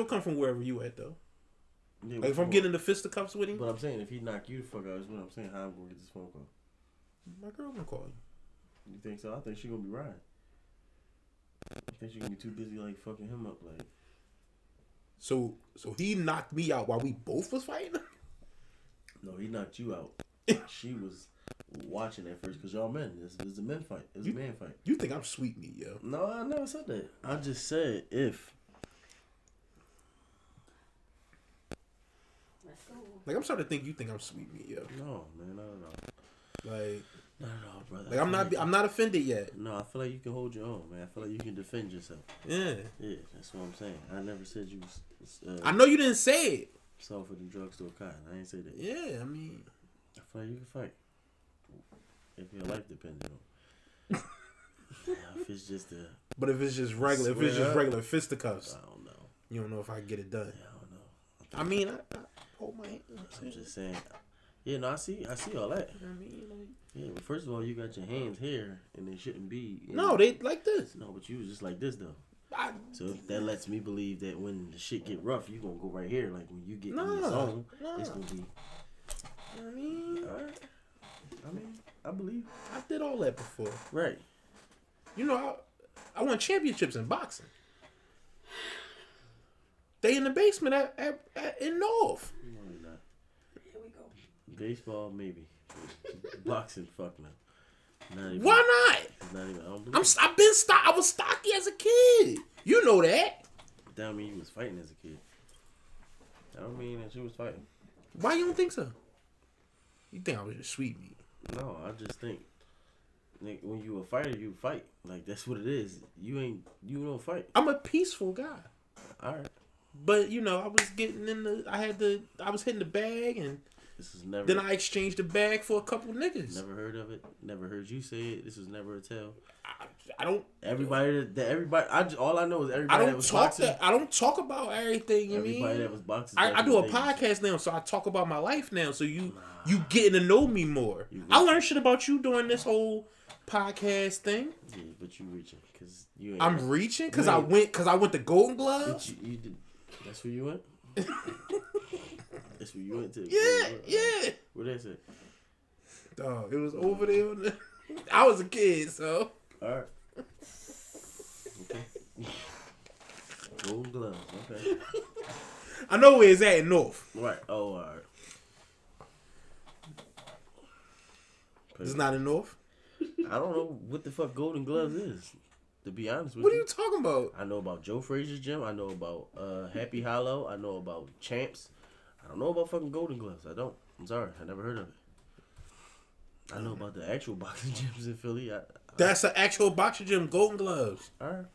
Draco come from wherever you at though. Yeah, like if I'm getting into fisticuffs with him. But I'm saying if he knock you the fuck out, is what I'm saying. How I'm gonna get this phone call? My girl gonna call you. You think so? I think she gonna be riding. I think she gonna be too busy like fucking him up like. So he knocked me out while we both was fighting. No, he knocked you out. She was watching at first because y'all men. It's a men fight. It's a man fight. You think I'm sweet meat, yo? No, I never said that. I just said if. Like I'm starting to think you think I'm sweet meat, yo. No, man, not at all. Like. Not at all, brother. Like I'm not offended yet. No, I feel like you can hold your own, man. I feel like you can defend yourself. Yeah. Yeah, that's what I'm saying. I never said you was. I know you didn't say it. Sold for the drugstore cotton. I ain't say that. Yeah, I mean. I feel like you can fight. If your life depends on. If it's just a. But if it's just regular fisticuffs. I don't know. You don't know if I can get it done. Yeah, I don't know. I mean, I hold my hand. I'm just saying. Yeah, no, I see all that. I mean, like, yeah, but first of all, you got your hands here, and they shouldn't be. No, they like this. No, but you was just like this though. So that lets me believe that when the shit get rough, you gonna go right here. Like when you get in your zone, it's gonna be. I mean, all right. I mean, I believe. I did all that before. Right. You know, I won championships in boxing. They in the basement in North. No, you're not. Here we go. Baseball, maybe. Boxing, fuck no. Not even, why not? Not even. I don't believe. I was stocky as a kid. You know that. That don't mean you was fighting as a kid. That don't mean that you was fighting. Why you don't think so? You think I was just sweet meat? No, I just think when you a fighter, you fight. Like that's what it is. You don't fight. I'm a peaceful guy. All right. But you know, I was hitting the bag and. This is never. Then I exchanged the bag for a couple niggas. Never heard of it. Never heard you say it. This was never a tale. I don't. Everybody. All I know is everybody that was boxing. I don't talk about everything. Everybody that was boxing. I do a podcast now, so I talk about my life now. So you getting to know me more. I learned shit about you during this whole podcast thing. Yeah, but you reaching because you. I'm reaching because I went to Golden Gloves. You did. That's where you went. That's where you went to. Yeah. What they say? Dog, it was over there. I was a kid, so. All right. Okay. Golden Gloves. Okay. I know where it's at in North. Right. Oh, all right. It's not in North. I don't know what the fuck Golden Gloves is. To be honest with you. What are you talking about? I know about Joe Frazier's gym. I know about Happy Hollow. I know about Champs. I don't know about fucking Golden Gloves. I don't. I'm sorry. I never heard of it. I know about the actual boxing gyms in Philly. That's an actual boxing gym, Golden Gloves. All right.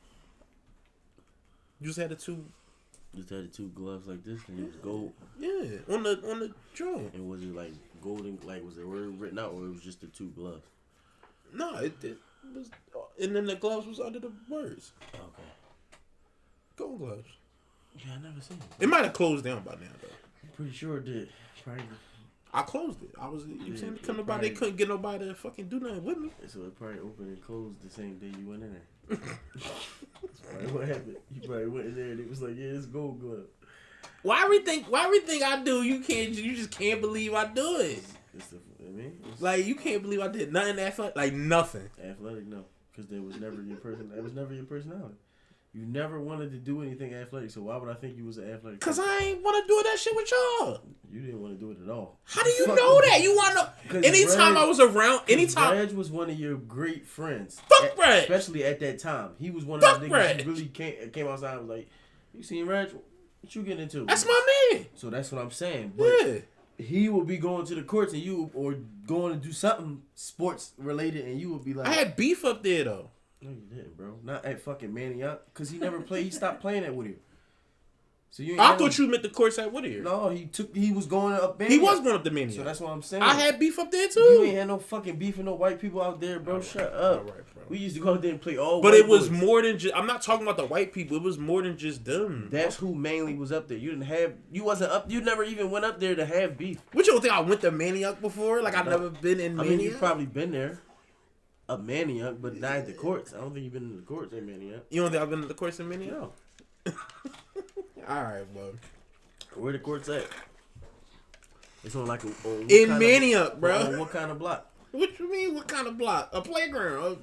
You just had the two. Just had the two gloves like this, and it was gold. Yeah, on the drum. And was it like golden? Like was the word written out, or it was just the two gloves? No, it was, and then the gloves was under the words. Okay. Golden Gloves. Yeah, I never seen it. It might have closed down by now though. I'm pretty sure it did. Probably. I closed it. I was, saying, come nobody, they couldn't get nobody to fucking do nothing with me. So it probably opened and closed the same day you went in there. That's probably what happened. You probably went in there and it was like, yeah, it's Gold Glove. Why everything I do, you just can't believe I do it. Like you can't believe I did nothing athletic, like nothing. Athletic, no, because there was never your person. That was never your personality. You never wanted to do anything athletic, so why would I think you was an athletic? Because I ain't want to do that shit with y'all. You didn't want to do it at all. How do you know that? You want to know? Anytime I was around, anytime. Reg was one of your great friends. Fuck Reg. Especially at that time. He was one of the niggas who really came outside and was like, you seen Reg? What you getting into? That's my man. So that's what I'm saying. But he will be going to the courts and you, or going to do something sports related, and you will be like, I had beef up there though. No, you didn't, bro. Not at fucking Manioc, because he never played. He stopped playing at Whittier. So you. I thought you meant the course at Whittier. No, he was going up. Manioc. He was going up the Manioc. So that's what I'm saying. I had beef up there too. You ain't had no fucking beef with no white people out there, bro. Shut up. All right, bro. We used to go out there and play all. But white it was boys. more than just. I'm not talking about the white people. It was more than just them. That's who mainly was up there. You didn't have. You wasn't up. You never even went up there to have beef. What you don't think I went to Manioc before? Like I've never been in Manioc. I mean, you probably been there. Up Manioc, but not at the courts. I don't think you've been in the courts at Manioc. You don't think I've been to the courts in Manioc? No. All right, bro. Where the courts at? It's on like in Maniac, bro. On what kind of block? What you mean? What kind of block? A playground?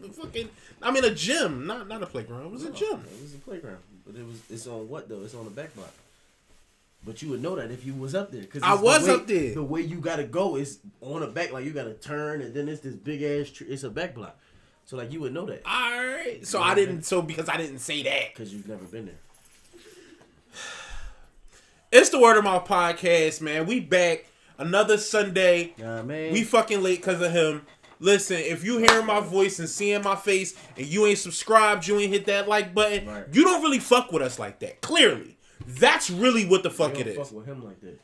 A gym. Not a playground. It was a gym. It was a playground, but it's on what though? It's on the back block. But you would know that if you was up there, because I was up there. The way you gotta go is on the back, like you gotta turn, and then it's this big ass tree. It's a back block, so like you would know that. All right. So I didn't. So because I didn't say that, because you've never been there. It's the Word of Mouth podcast, man. We back another Sunday. Man. We fucking late because of him. Listen, if you hearing my voice and seeing my face, and you ain't subscribed, you ain't hit that like button, right. You don't really fuck with us like that. Clearly. That's really what the fuck it is. Fuck with him like that.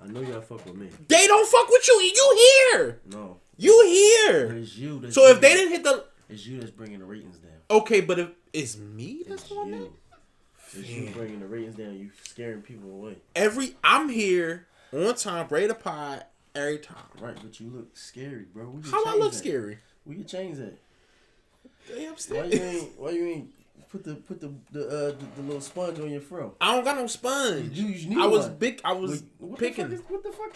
I know y'all fuck with me. They don't fuck with you. You here. No. You here. But it's you. So if they didn't hit the... It's you that's bringing the ratings down. Okay, but if it's me that's doing that? It's you bringing the ratings down. You scaring people away. I'm here on time, ready to pod every time. Right, but you look scary, bro. How I look scary? We can change that. Damn, Why you ain't put the little sponge on your fro? I don't got no sponge. You need I was one. big. I was picking. What the fuck?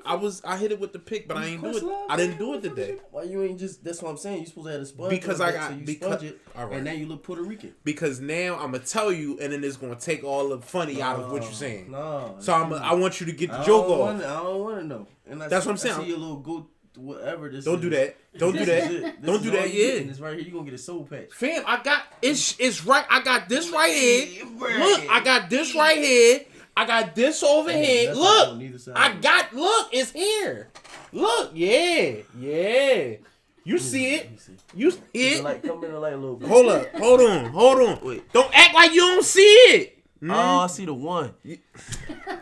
I hit it with the pick, but I ain't do it. I didn't do it today. Why you ain't just? That's what I'm saying. You supposed to have a sponge. Because on I that, got so you because sponge it, all right. And now you look Puerto Rican. Because now I'm gonna tell you, and then it's gonna take all the funny out of what you're saying. No. So I want you to get the joke off. I don't want to know. And that's what I'm saying. I see your little go whatever this. Don't is. do that. Don't do that. Don't do that. Yeah. It's right here. You gonna get a soul patch. Fam, I got it's right. I got this right here. Look, I got this right here. I got this over here. Look, look, it's here. Look, yeah. You see it? You see it? Like, come in the light a little bit. Hold up, hold on. Wait. Don't act like you don't see it. Oh, I see the one.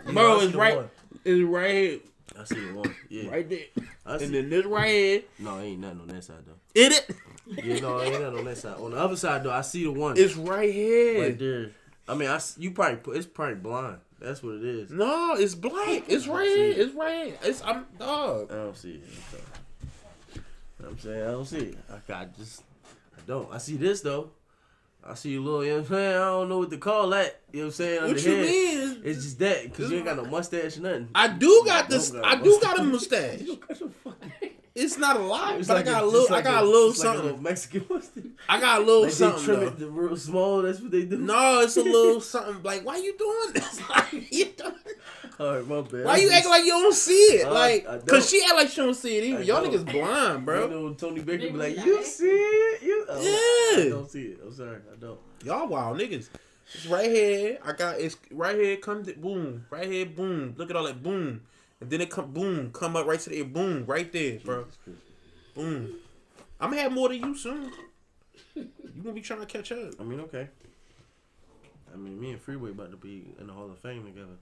Bro, it's right. It's right here. I see the one. Yeah. Right there. And then this right here. No, ain't nothing on that side though. In it? Yeah, no, ain't nothing on that side. On the other side though, I see the one. It's right here. Right there. I mean, it's probably blind. That's what it is. No, it's black. It's right here. It's right here. I'm dog. I don't see it. I'm saying I don't see it. I don't. I see this though. I see a little, you know what I'm saying? I don't know what to call that. You know what I'm saying? What you mean? It's just that, because you ain't got no mustache or nothing. I do got this. I do got a mustache. It's not a lot, but I got a little something. Like a little Mexican mustache. I got a little like something. They trim it real small. That's what they do. No, it's a little something. Like, why you doing this? All right, my bad. Why you acting like you don't see it? Like, cause she act like she don't see it either. Y'all don't. Niggas blind, bro. You know, Tony Baker be like, you see it? Yeah. I don't see it. I'm sorry, I don't. Y'all wild niggas. It's right here. It's right here. Come to boom. Right here, boom. Look at all that boom, and then it come boom. Come up right to the boom. Right there, bro. Boom. I'm gonna have more than you soon. You gonna be trying to catch up. I mean, okay. I mean, me and Freeway about to be in the Hall of Fame together.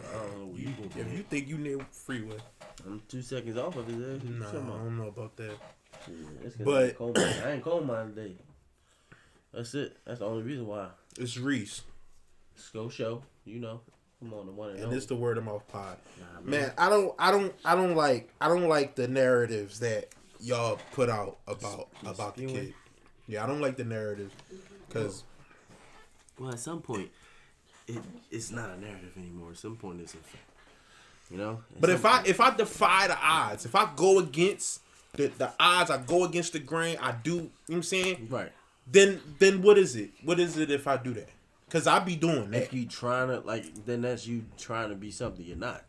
I don't know what you gonna do. If you think you near Freeway, I'm 2 seconds off of his ass. nah, I don't know about that. Yeah, but I ain't cold mine today. That's it. That's the only reason why. It's Reese. Go show. You know. Come on, the one and it's the Word of Mouth pod. Nah, man, I don't like the narratives that y'all put out about the kid. Yeah, I don't like the narratives because. Well, at some point, it's not a narrative anymore. At some point, it's a fact. You know. But if I defy the odds, if I go against the odds, I go against the grain. I do. You know what I'm saying? Right. Then what is it? What is it if I do that? Because I be doing that. If you trying to, then that's you trying to be something you're not.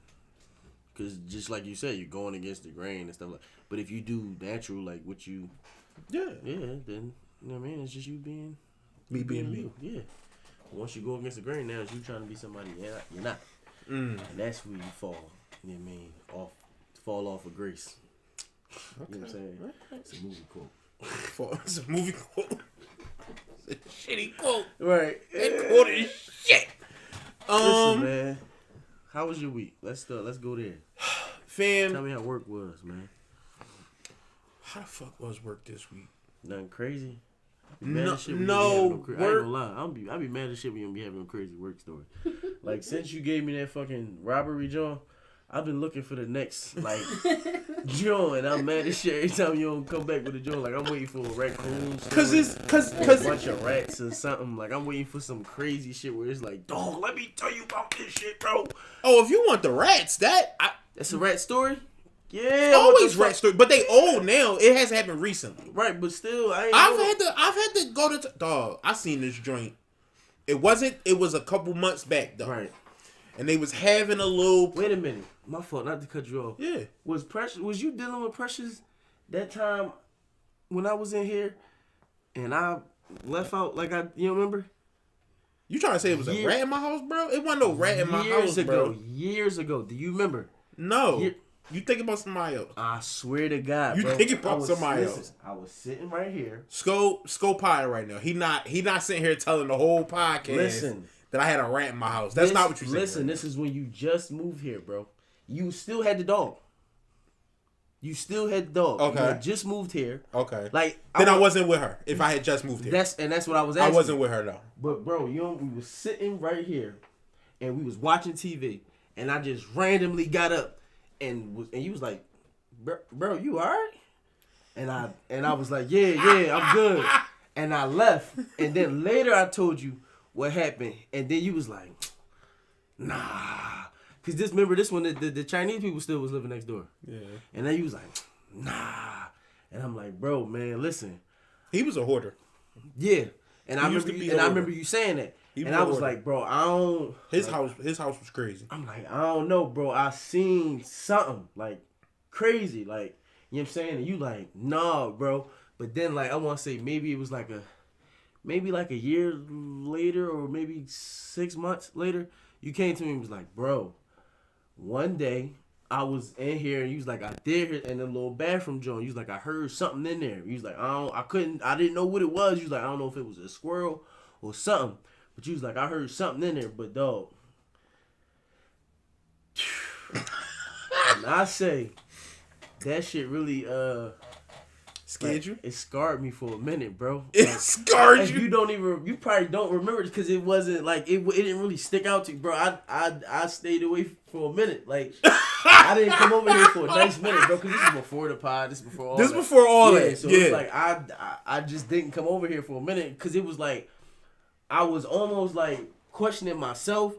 Because just like you said, you're going against the grain and stuff like. But if you do natural, like what you, then you know what I mean. It's just you being being me. Yeah. Once you go against the grain, now it's you trying to be somebody you're not. And that's where you fall. You know what I mean? Fall off of grace. Okay. You know what I'm saying? Right. It's a movie quote. It's a movie quote. It's a shitty quote. Right. That quote is shit. Listen, man. How was your week? Let's go there. Fam. Tell me how work was, man. How the fuck was work this week? Nothing crazy? No, I ain't gonna lie. I be mad as shit when you be having a crazy work story. Like, since you gave me that fucking robbery, John, I've been looking for the next like joint, and I'm mad as shit every time you don't come back with a joint. Like I'm waiting for a raccoon, Cause a bunch of rats or something. Like I'm waiting for some crazy shit where it's like, dog, let me tell you about this shit, bro. Oh, if you want the rats, that's a rat story. Yeah, always rat story, but they old now. It has happened recently, right? But still, I've had to go to dog. I seen this joint. It was a couple months back though, right? And they was having a little. Wait a minute. My fault, not to cut you off. Yeah. Was you dealing with Precious that time when I was in here and I left out you remember? You trying to say it was a rat in my house, bro? It wasn't no rat in my house, bro. Years ago. Do you remember? No. You thinking about somebody else? I swear to God, you bro. thinking about somebody else? I was sitting right here. Skull Pie right now. He not sitting here telling the whole podcast that I had a rat in my house. That's not what you said. Listen, this is when you just moved here, bro. You still had the dog. Okay. You had just moved here. Okay. Like I wasn't with her if I had just moved here. That's what I was asking. I wasn't with her though. But bro, we was sitting right here, and we was watching TV, and I just randomly got up, and you was like, bro, you alright? And I was like, yeah, I'm good. And I left, and then later I told you what happened, and then you was like, nah. Cause remember this one, the Chinese people still was living next door. Yeah. And then he was like, nah. And I'm like, bro, man, listen. He was a hoarder. Yeah. And I remember you saying that. And I was like, bro, I don't. His house was crazy. I'm like, I don't know, bro. I seen something like crazy, like, you know what I'm saying? And you like, nah, bro. But then like I want to say maybe it was like a year later or maybe 6 months later, you came to me and was like, bro. One day, I was in here and you was like, I did hear in the little bathroom joint. You was like, I heard something in there. You was like, I didn't know what it was. You was like, I don't know if it was a squirrel or something. But you was like, I heard something in there. But dog, and I say, that shit really scared you? It scarred me for a minute, bro. It scarred you? You probably don't remember it because it wasn't like it didn't really stick out to you, bro. I stayed away for a minute. Like I didn't come over here for a nice minute, bro, because this is before the pod. This is before all that. So it's like I just didn't come over here for a minute because it was like I was almost like questioning myself.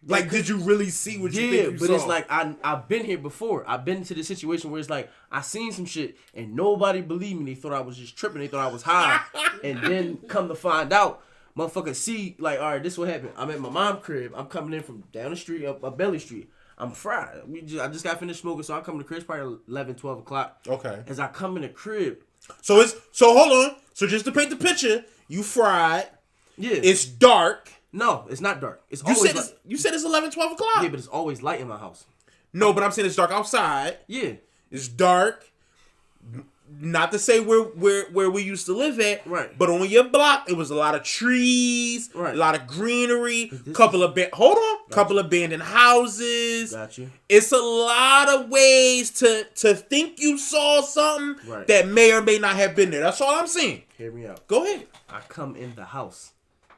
Like, did you really see what you think you saw? But it's like, I've been here before. I've been to the situation where it's like, I seen some shit, and nobody believed me. They thought I was just tripping. They thought I was high. And then come to find out, motherfucker see, like, all right, this what happened. I'm at my mom's crib. I'm coming in from down the street, up Belly Street. I'm fried. I just got finished smoking, so I come to the crib probably 11, 12 o'clock. Okay. As I come in the crib. So hold on. So just to paint the picture, you fried. Yeah. It's dark. No, it's not dark. You said it's 11, 12 o'clock. Yeah, but it's always light in my house. No, but I'm saying it's dark outside. Yeah. It's dark. Not to say where we used to live at. Right. But on your block, it was a lot of trees. Right. A lot of greenery. Couple abandoned houses. Got you. It's a lot of ways to think you saw something that may or may not have been there. That's all I'm saying. Hear me out. Go ahead. I come in the house.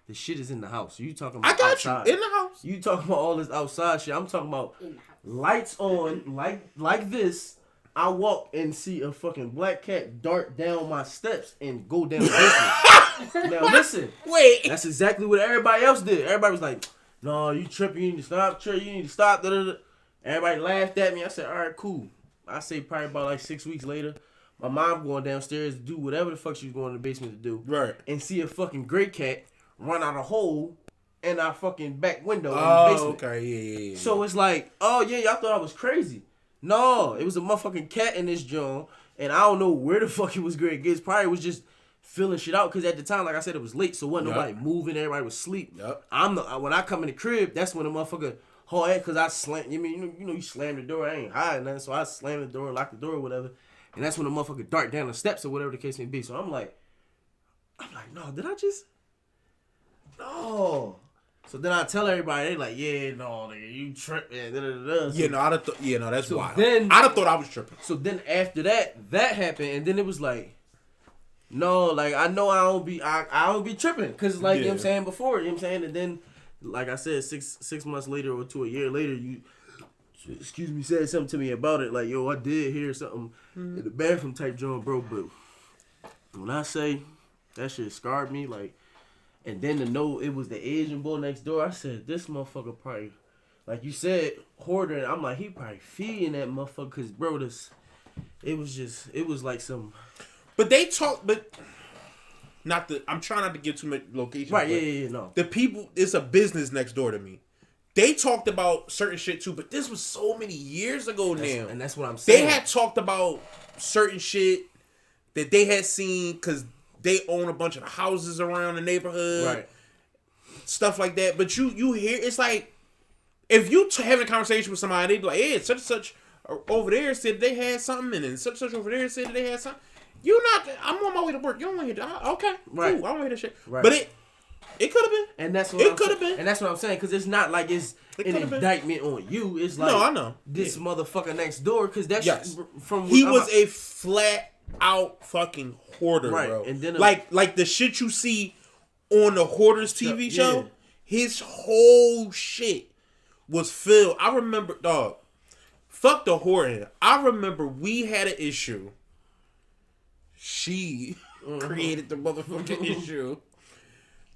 The shit is in the house. You talking about I got outside. you in the house. You talking about all this outside shit. I'm talking about lights on, like this. I walk and see a fucking black cat dart down my steps and go down the basement. Now listen. Wait. That's exactly what everybody else did. Everybody was like, no, you tripping. You need to stop. You need to stop. Da, da, da. Everybody laughed at me. I said, all right, cool. I say probably about like 6 weeks later, my mom going downstairs to do whatever the fuck she was going in the basement to do. Right. And see a fucking gray cat run out a hole in our fucking back window in the basement. Okay, yeah. So it's like, oh yeah, y'all thought I was crazy. No, it was a motherfucking cat in this joint, and I don't know where the fuck it was going to get. Probably was just filling shit out, because at the time, like I said, it was late, so wasn't nobody moving, everybody was asleep. Yep. When I come in the crib, that's when the motherfucker haul at, because I slam, you slam the door, I ain't hiding nothing, so I slam the door, lock the door or whatever, and that's when the motherfucker dart down the steps or whatever the case may be. So I'm like, no, did I just... No. So then I tell everybody, they like, yeah, no, nigga, you tripping. So, yeah, no, that's so wild. Then, I'd have thought I was tripping. So then after that happened, and then it was like, no, like I know I don't be tripping, cause like you know what I'm saying before, you know what I'm saying, and then like I said, six months later or to a year later, you excuse me, said something to me about it. Like, yo, I did hear something in the bathroom type joint, bro. But when I say that shit scarred me, like, and then to know it was the Asian boy next door, I said, this motherfucker probably, like you said, hoarding. I'm like, he probably feeding that motherfucker, cause bro, it was like some. But they talk, but I'm trying not to give too much location. Right, yeah, no. The people, it's a business next door to me. They talked about certain shit too, but this was so many years ago now. And that's what I'm saying. They had talked about certain shit that they had seen because they own a bunch of houses around the neighborhood. Right. Stuff like that. But you hear, it's like, if you having a conversation with somebody, they be like, hey, such and such over there said they had something, and then such and such over there said they had something. I'm on my way to work. You don't want to hear that. Okay. Right. Cool. I don't want to hear that shit. Right. But it could have been. And that's what it could have been. And that's what I'm saying, because it's not like it's an indictment on you. It's like, no, I know. This motherfucker next door, because that's from he was a flat out fucking hoarder, right. Bro. And then like the shit you see on the Hoarders TV show, his whole shit was filled. I remember, dog. Fuck the hoarding. I remember we had an issue. She created the motherfucking issue.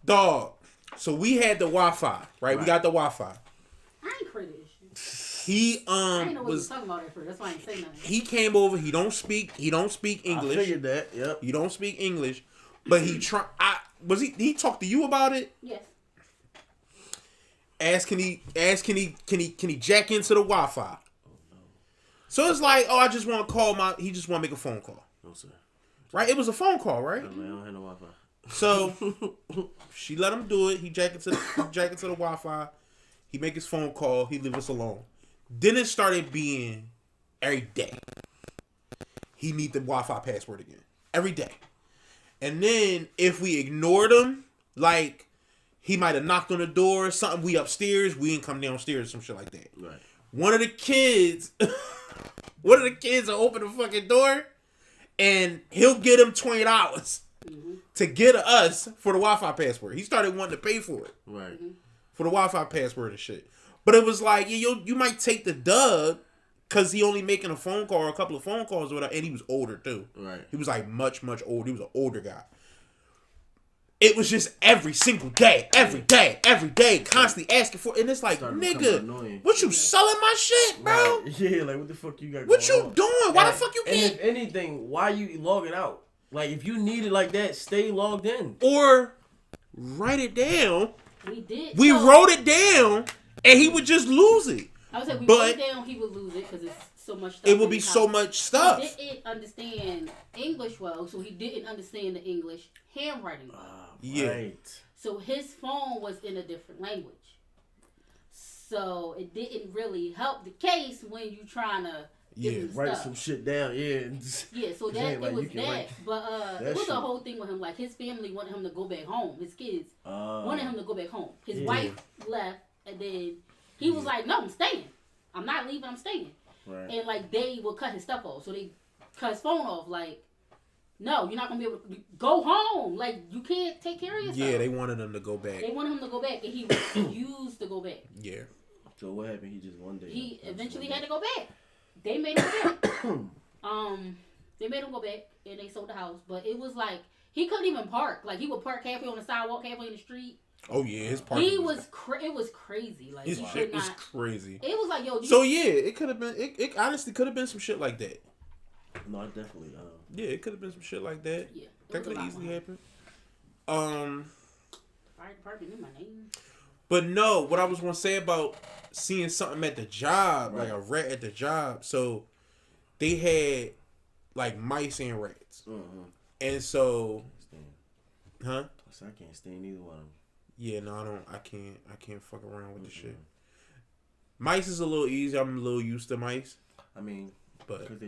Dog. So we had the Wi-Fi, right? We got the Wi-Fi. I ain't created issue. He I didn't know what you was talking about at first. That's why I ain't say nothing. He came over. He don't speak English. I figured that. Yep. He don't speak English, but he he talked to you about it? Yes. Can he jack into the Wi-Fi? Oh, no. So it's like, I just want to call he just want to make a phone call. No, sir. Right? It was a phone call, right? No, man, I don't have no Wi-Fi. So she let him do it. He jack into the Wi-Fi. He make his phone call. He leave us alone. Then it started being every day. He need the Wi-Fi password again every day. And then if we ignored him, like he might have knocked on the door or something. We upstairs. We didn't come downstairs or some shit like that. Right. One of the kids will open the fucking door, and he'll get him $20 to get us for the Wi-Fi password. He started wanting to pay for it. Right. For the Wi-Fi password and shit. But it was like, you might take the dub because he only making a phone call or a couple of phone calls or whatever, and he was older too. Right. He was like much, much older. He was an older guy. It was just every single day, constantly asking for it. And it's like, nigga, what you selling my shit, bro? Right. Yeah, like what the fuck you got going What you on? doing? Why the fuck you can't? And if anything, why you logging out? Like, if you need it like that, stay logged in. Or write it down. We did. We wrote it down, and he would just lose it. I would say we wrote it down, he would lose it because it's so much stuff. It would be so much stuff. He didn't understand English well, so he didn't understand the English handwriting well. Yeah. Right. So his phone was in a different language. So it didn't really help the case when you trying to write some shit down. Yeah. Yeah, so that it was that. But it was a whole thing with him. Like, his family wanted him to go back home. His kids wanted him to go back home. His wife left, and then he was like, no, I'm staying. I'm not leaving, I'm staying. Right. And like, they would cut his stuff off. So they cut his phone off. Like, no, you're not going to be able to go home. Like, you can't take care of yourself. Yeah, they wanted him to go back. They wanted him to go back, and he refused to go back. Yeah. So what happened? He just one day. He eventually had to go back. They made him go back. They made him go back, and they sold the house. But it was like, he couldn't even park. Like, he would park halfway on the sidewalk, halfway in the street. Oh yeah, his parking. It was crazy. Like, his shit was crazy. It was like, yo. So yeah, it could have been. It honestly could have been some shit like that. No, definitely. Yeah, it could have been some shit like that. Yeah, that could have easily happened. Fire department in my name. But no, what I was gonna say about seeing something at the job, like a rat at the job. So they had like mice and rats, and so, huh? So I can't stand either one of them. Yeah, no, I don't. I can't fuck around with the shit. Mice is a little easier. I'm a little used to mice. I mean, but because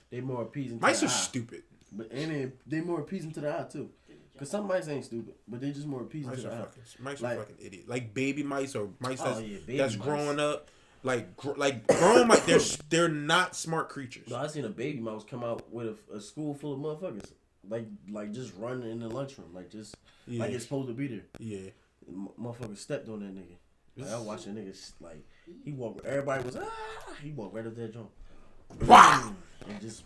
they more appeasing. Mice to are the eye. Stupid. But and they more appeasing to the eye too. Because some mice ain't stupid, but they just more appeasing to the eye. Mice are fucking idiots. Like baby mice or mice mice. that's growing up. Like grown mice, they're not smart creatures. No, I seen a baby mouse come out with a school full of motherfuckers. Like just running in the lunchroom. Like just like it's supposed to be there. Yeah. Motherfucker stepped on that nigga. Like, I watched a nigga like he walked. Everybody was he walked right up that joint. Wow. And just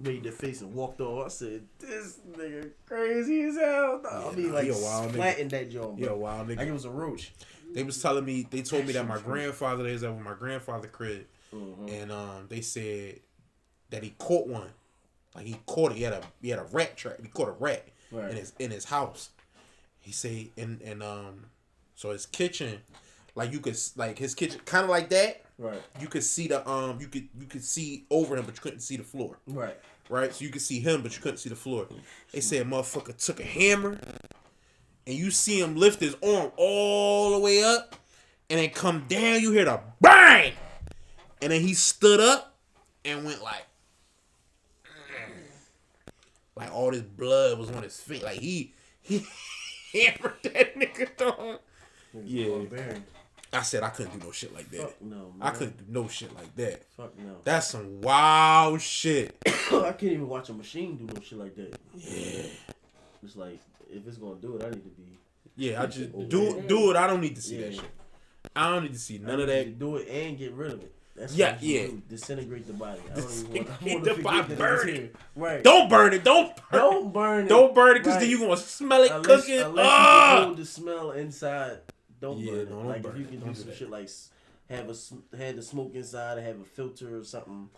made their face and walked off. I said, "This nigga crazy as hell." No, I mean, like flattened that joint. Yeah, wild nigga. Like it was a roach. They was telling me. They told me that my grandfather. They was at my grandfather's crib, and they said that he caught one. Like he caught it. He had a rat trap. He caught a rat in his house. He said, and so his kitchen, like you could like his kitchen, kind of like that. Right. You could see the you could see over him, but you couldn't see the floor. Right. Right. So you could see him, but you couldn't see the floor. They said motherfucker took a hammer, and you see him lift his arm all the way up, and then come down. You hear the bang, and then he stood up and went like all this blood was on his face. Like he hammered that nigga, dog. Yeah. I said I couldn't do no shit like that. Fuck no, man. I couldn't do no shit like that. Fuck no. That's some wild shit. I can't even watch a machine do no shit like that. Yeah. It's like, if it's gonna do it, I need to be. Yeah, I just do it. I don't need to see that shit. I don't need to see none of that. Do it and get rid of it. That's yeah. Do. Disintegrate the body. I don't even want the body. Burn it. Right. Don't burn it. Don't burn it. Don't burn it because then you're gonna smell it cooking. Unless you can hold the smell inside. Don't burn it. Don't like burn if you can do some shit like have the smoke inside and have a filter or something,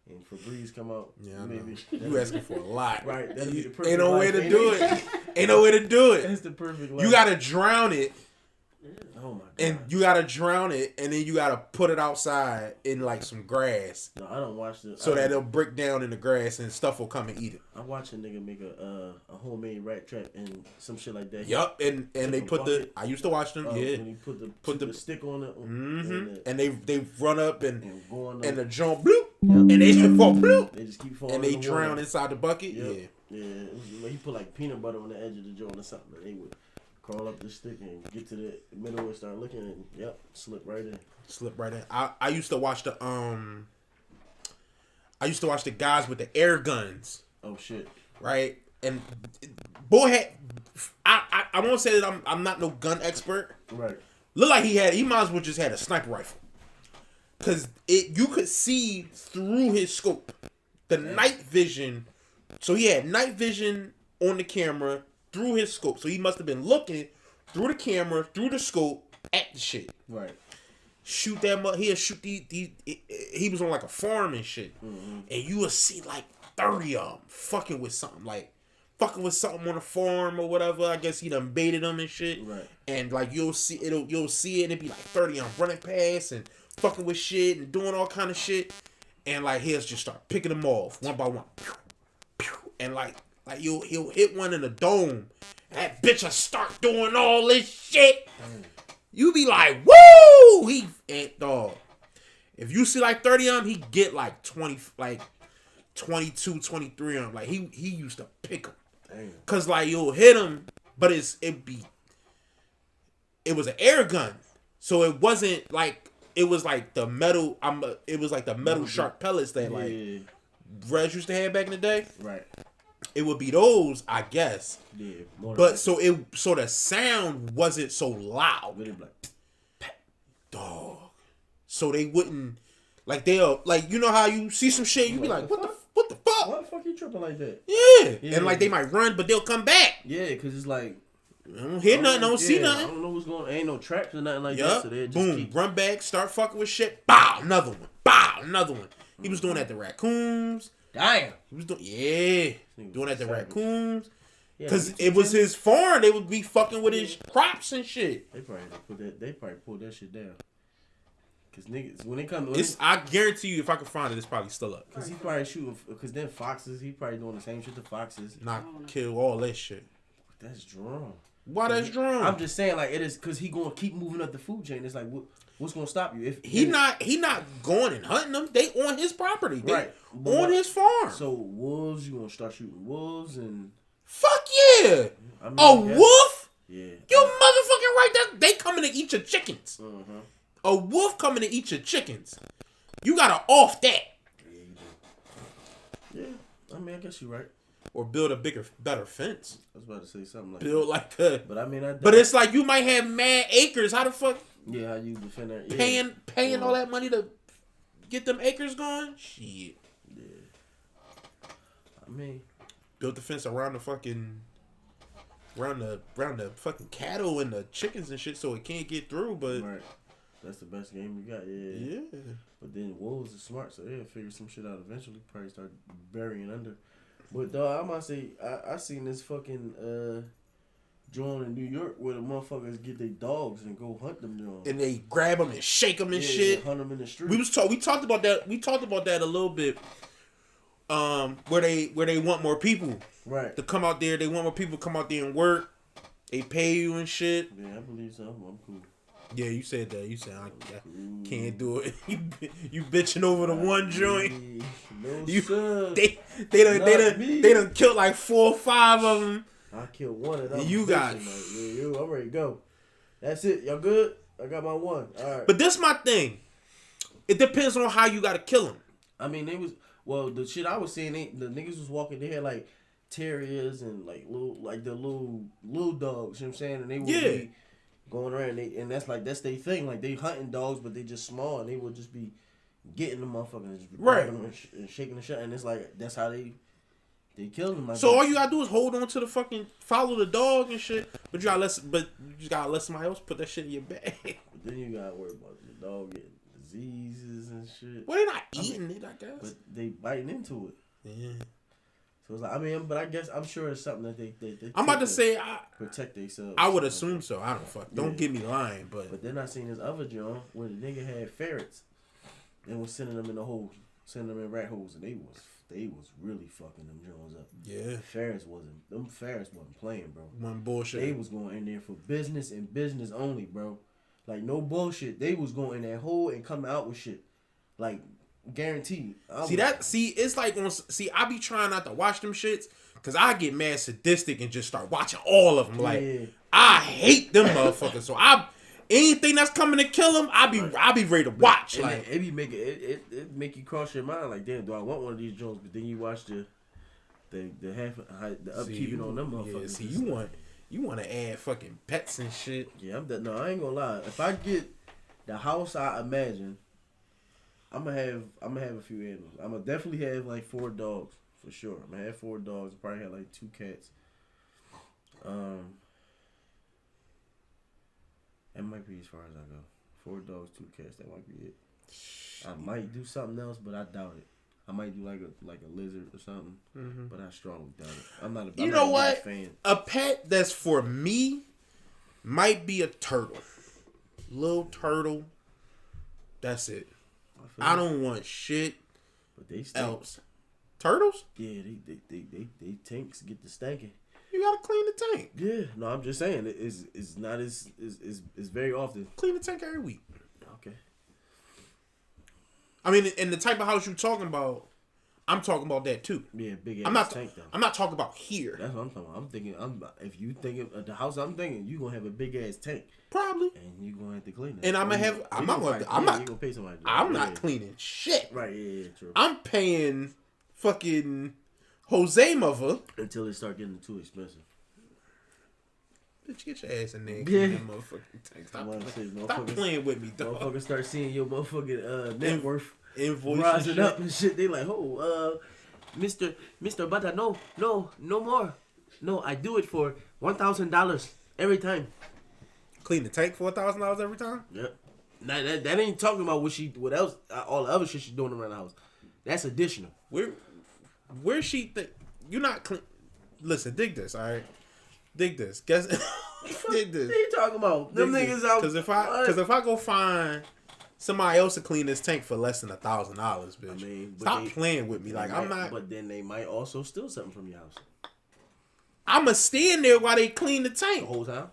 and Febreze come out. Yeah, maybe you asking for a lot. Right. That'd be the perfect. Ain't no way to do it. Ain't no way to do it. That's the perfect life. You gotta drown it. Oh my god. And you gotta drown it, and then you gotta put it outside in like some grass. No, I don't watch this. So that it'll break down in the grass and stuff will come and eat it. I watch a nigga make a homemade rat trap and some shit like that. Yup, and they put bucket. I used to watch them. Yeah, when he put the stick on it. And they run up and the jump bloop, and they just fall bloop. They just keep falling. And they drown inside the bucket. Yep. Yeah, it was like he put like peanut butter on the edge of the joint or something. And they would crawl up the stick and get to the middle and start looking and slip right in. I used to watch the guys with the air guns. Oh shit. Right? And boy had I won't say that I'm not no gun expert. Right. Look like he might as well just had a sniper rifle. Cause you could see through his scope. The night vision. So he had night vision on the camera through his scope. So he must have been looking through the camera, through the scope at the shit. Right. Shoot that he'll shoot he was on like a farm and shit. Mm-hmm. And you will see like 30 of them fucking with something on the farm or whatever. I guess he done baited them and shit. Right. And like you'll see it and it'd be like 30 of them running past and fucking with shit and doing all kind of shit. And like he'll just start picking them off one by one. Pew, pew. And like he'll hit one in the dome. And that bitch will start doing all this shit. You be like, woo! He ain't dog. If you see like 30 of them, he get like 20, like 22, 23 of them. Like he used to pick them. Damn. Cause like you'll hit him, but it was an air gun, so it wasn't like it was like the metal. It was like the metal sharp pellets that like Reg used to have back in the day. Right. It would be those, I guess. Yeah. But so the sound wasn't so loud. Really like, dog. So they wouldn't like they'll like you know how you see some shit you be like what the fuck? What the fuck you tripping like that? Yeah. And like they might run, but they'll come back. Yeah, because it's like I don't hear nothing, don't see nothing. I don't know what's going on. Ain't no traps or nothing like that. So they just run back, start fucking with shit. Bow, another one. Bow, another one. He was doing that to raccoons. Damn. He was doing that to raccoons. Because it was his farm. They would be fucking with his crops and shit. They probably pulled that shit down. Cause niggas, when it comes, I guarantee you, if I could find it, it's probably still up. Cause he probably shooting. Cause then foxes, he probably doing the same shit to foxes. Kill all that shit. That's drawn. Why that's drawn? I'm just saying, like it is, cause he gonna keep moving up the food chain. It's like, what's gonna stop you? If he not going and hunting them, they on his property, right? On his farm. So wolves, you gonna start shooting wolves and? Fuck yeah! I mean, a wolf? Yeah. You motherfucking right there. They coming to eat your chickens. Mm-hmm. A wolf coming to eat your chickens. You gotta off that. Yeah, you do. Yeah, I mean, I guess you're right. Or build a better fence. I was about to say something like build that. like a. But I mean, but it's like you might have mad acres. How the fuck Yeah, how you defend that? Yeah. Paying all that money to get them acres going? Shit. Yeah. I mean, built the fence around the fucking fucking cattle and the chickens and shit so it can't get through, but right. That's the best game you got, yeah. But then wolves are smart, so they'll figure some shit out eventually. Probably start burying under. But dog, I must say, I seen this fucking joint in New York where the motherfuckers get their dogs and go hunt them joints. And they grab them and shake them and shit. Hunt them in the street. We talked about that. We talked about that a little bit. Where they want more people, right, to come out there. They want more people to come out there and work. They pay you and shit. Yeah, I believe so. I'm cool. Yeah, you said that. You said I can't do it. You bitching over the one joint. No, sir. They done killed like 4 or 5 of them. I killed one of them. You got. I'm ready to go. That's it. Y'all good? I got my one. All right. But this my thing. It depends on how you gotta kill them. I mean, the shit I was seeing, the niggas was walking. They had like terriers and like little dogs. You know what I'm saying? And they would be going around. And that's their thing. Like they hunting dogs, but they just small, and they would just be getting the motherfuckers, right, and shaking the shit. And it's like that's how they kill them. Like so all you gotta do is hold on to the fucking follow the dog and shit. But you just gotta let somebody else put that shit in your bag. But then you gotta worry about the dog getting diseases and shit. Well, they're not eating it, I guess. But they biting into it. Yeah. So it's like, but I guess I'm sure it's something that they I'm about to say protect themselves. I would assume so. I don't fuck. Don't get me lying, but then I seen this other joint where the nigga had ferrets and was sending them in the holes, sending them in rat holes, and they was really fucking them joints up. Yeah. Ferrets wasn't playing, bro. One bullshit. They was going in there for business and business only, bro. Like no bullshit. They was going in that hole and coming out with shit. Like guaranteed. It's like I be trying not to watch them shits because I get mad sadistic and just start watching all of them. Like I hate them motherfuckers. So anything that's coming to kill them, I be ready to watch. And like it be making it make you cross your mind. Like damn, do I want one of these joints? But then you watch the upkeeping on them motherfuckers. Yeah, you want to add fucking pets and shit. Yeah, no, I ain't gonna lie. If I get the house I imagine, I'm gonna have a few animals. I'm gonna definitely have like 4 dogs for sure. I'm gonna have 4 dogs. Probably have like 2 cats. That might be as far as I go. 4 dogs, 2 cats. That might be it. I might do something else, but I doubt it. I might do like a lizard or something, but I strongly doubt it. I'm not a fan. A pet that's for me might be a turtle. Little turtle. That's it. I don't want shit but they stink. else. Turtles? Yeah, they tanks get the stanking. You gotta clean the tank. Yeah, no, I'm just saying it's not as very often. Clean the tank every week. Okay. I mean, and the type of house you're talking about, I'm talking about that too. Yeah, big ass tank though. I'm not talking about here. That's what I'm talking about. I'm thinking, if you thinking the house I'm thinking, you gonna have a big ass tank. Probably. And you gonna have to clean it. And I'm not gonna pay somebody. I'm not cleaning shit. Right? Yeah, true. I'm paying fucking Jose mother until it start getting too expensive. Bitch, get your ass in there. Yeah. Motherfucking tank. Stop playing with me, dog. Motherfuckers start seeing your motherfucking net worth invoice rising up and shit. They like, Mr. Butter, no more. No, I do it for $1,000 every time. Clean the tank for $1,000 every time? Yep. Now that ain't talking about what else, all the other shit she's doing around the house. That's additional. Where she think you're not clean? Listen, dig this, all right. Dig this. Guess. Dig this. What are you talking about? Them niggas out. Because if I go find somebody else to clean this tank for less than $1,000, bitch. I mean, stop playing with me. Like I'm not. But then they might also steal something from your house. I'ma stand there while they clean the tank. The whole time.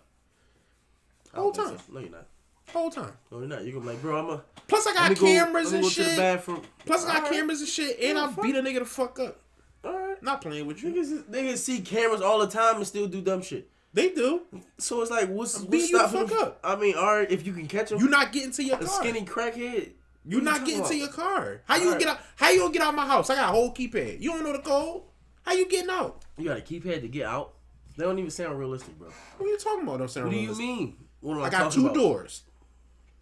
Whole time. So. No, you're not. Whole time. No, you're not. You're gonna be like, bro, Plus, I got cameras and shit. To the bathroom. Plus, I got cameras and shit, and I beat a nigga the fuck up. Alright. Not playing with you. Niggas see cameras all the time and still do dumb shit. They do. So it's like, what's stopping the fuck up? I mean, alright, if you can catch them. You not getting to your car. A skinny crackhead. You not getting to your car. How you gonna get out? How you gonna get out of my house? I got a whole keypad. You don't know the code. How you getting out? You got a keypad to get out? They don't even sound realistic, bro. What are you talking about? Don't sound realistic. What do you mean? I got 2 doors.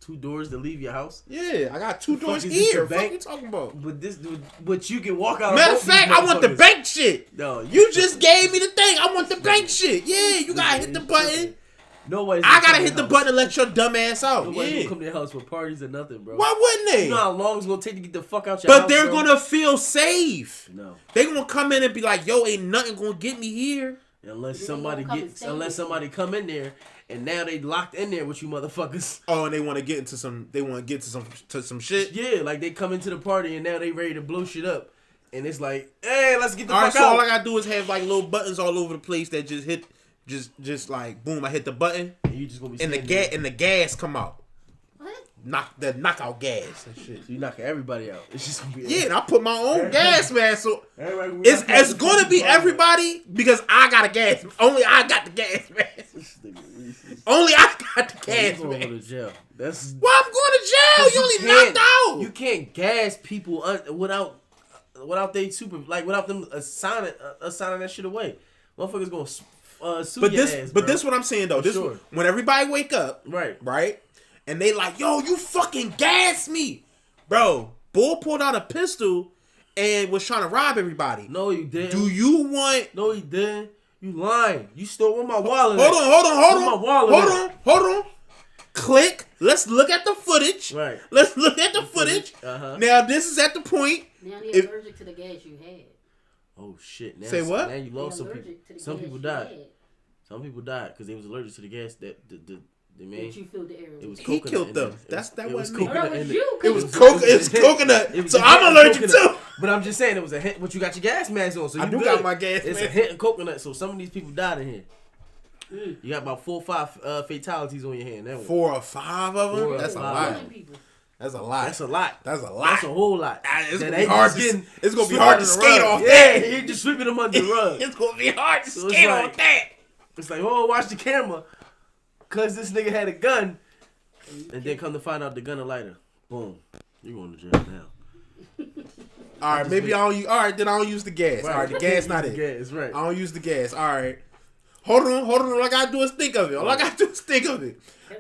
2 doors to leave your house? Yeah, I got 2 doors is here. this the What bank? you talking about? But you can walk out. Matter of fact, I want the bank shit. No, you just gave me the thing. I want the bank shit. Yeah, you gotta hit the button. I gotta hit the button and let your dumb ass out. Nobody's gonna come to your house for parties or nothing, bro. Why wouldn't they? You know how long it's gonna take to get the fuck out your house, But they're bro? gonna feel safe. No. They gonna come in and be like, yo, ain't nothing gonna get me here. Unless somebody come in there and now they locked in there with you motherfuckers. Oh, and they want to get into some. They want to get to some shit. Yeah, like they come into the party and now they ready to blow shit up, and it's like, hey, let's get the all fuck right, so out. all I gotta do is have like little buttons all over the place that just hit, just like boom. I hit the button, and you just gonna be and the gas come out. What? Knockout gas and shit. So you knocking everybody out. It's just gonna be and I put my own gas mask. So it's gonna be everybody because I got a gas. Only I got the gas mask. Only I got the gas mask. Going to jail. That's well, I'm going to jail. You only knocked out. You can't gas people without they without them assigning that shit away. Motherfuckers gonna sue your ass, but this what I'm saying though. This when everybody wake up, right. And they like, yo, you fucking gassed me. Bro, Bull pulled out a pistol and was trying to rob everybody. No, you didn't. Do you want... No, he didn't. You lying. You stole my wallet. Hold on. Click. Let's look at the footage. Right. Let's look at the footage. Uh-huh. Now, this is at the point... Now they're allergic to the gas you had. Oh, shit. Now, say what? Now you lost some people. Some people died. Some people died because they was allergic to the gas that the man. Did you feel the air? It was he killed them. That wasn't me. It was coconut. So I'm allergic too. But I'm just saying it was a hint. But you got your gas mask on, so you I do good. got my gas It's mask. a hint of coconut. So some of these people died in here. You got about 4 or 5 fatalities on your hand. That 4 or 5 of them. That's a lot. That's a lot. That's a lot. That's a lot. That's a whole lot. It's gonna be hard. It's gonna be hard to skate off yeah, that. Yeah, you just sweeping them under the rug. It's gonna be hard to skate off that. It's like, oh, watch the camera, cause this nigga had a gun, and then come to find out the gun a lighter. Boom, you going to jail now. All right, maybe I don't use. All right, then I don't use the gas. Right. All right, the gas not it. Gas, right. I don't use the gas. All right. Hold on. All I gotta do is think of it.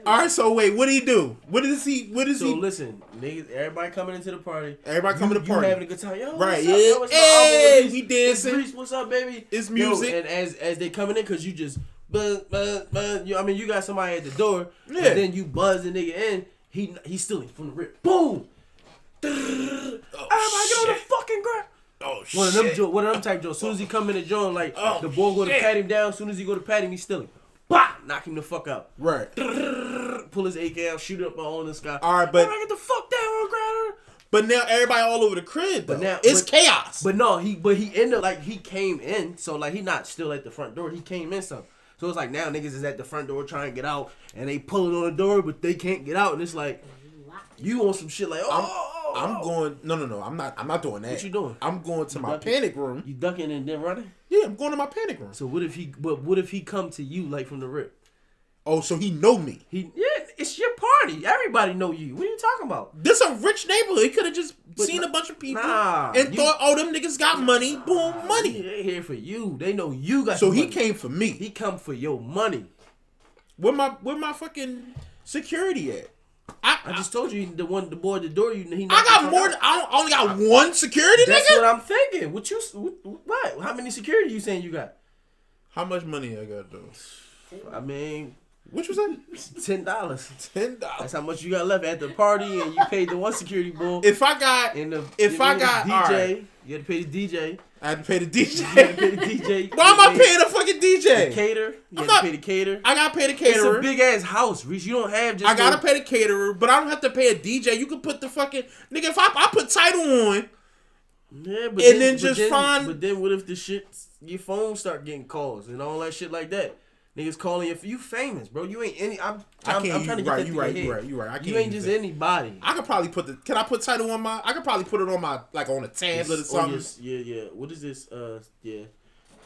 All right, so wait, what did he do? What is he? So listen, niggas, everybody coming into the party. Everybody coming to the party. You having a good time. Yo, right, yeah. Up, hey, we dancing. Reese, what's up, baby? It's music. Yo, and as they coming in, cause you just you got somebody at the door. Yeah. And then you buzz the nigga in. He's stealing from the rip. Boom. Everybody get on the fucking ground. Oh shit. One of them type Joe. As soon as he come in the joint, like the boy go to pat him down. As soon as he go to pat him, he's stealing. Bah! Knock him the fuck out. Right. Pull his AK out, shoot it up all in the sky. All right, but get the fuck down on ground. But now everybody all over the crib. Though. But now it's chaos. But no, he ended up like he came in, so like he not still at the front door. He came in some. So it's like now niggas is at the front door trying to get out, and they pulling on the door, but they can't get out, and it's like you on some shit like I'm going. No. I'm not doing that. What you doing? I'm going to my panic room. You ducking and then running? Yeah, I'm going to my panic room. So what if he come to you like from the rip? Oh, so he know me. It's your party. Everybody know you. What are you talking about? This a rich neighborhood. He could have just seen a bunch of people and thought, oh, them niggas got money. Boom, money. They here for you. They know you got. So he money. came for me. He come for your money. Where my fucking security at? I just told you the boy at the door. He I got more. I only got one security. That's nigga? what I'm thinking. What? How many security you saying you got? How much money I got though? I mean, what you say? $10. $10. That's how much you got left at the party, and you paid the one security bull. If I got DJ, right. You had to pay the DJ. I had to pay the DJ. You had to pay the DJ. Why am I paying the fucking DJ? The cater. You had to pay the cater. I gotta pay the caterer. It's a big ass house, Reese. You don't have just. I gotta pay the caterer, but I don't have to pay a DJ. You can put the fucking nigga. If I put title on. Yeah, but But then what if the shit, your phone start getting calls and all that shit like that? Niggas calling you famous, bro. You ain't any. I'm trying to get that you right. I can't. You ain't just anybody. I could probably can I put title on my? I could probably put it on my on a tablet or something. Yeah. What is this?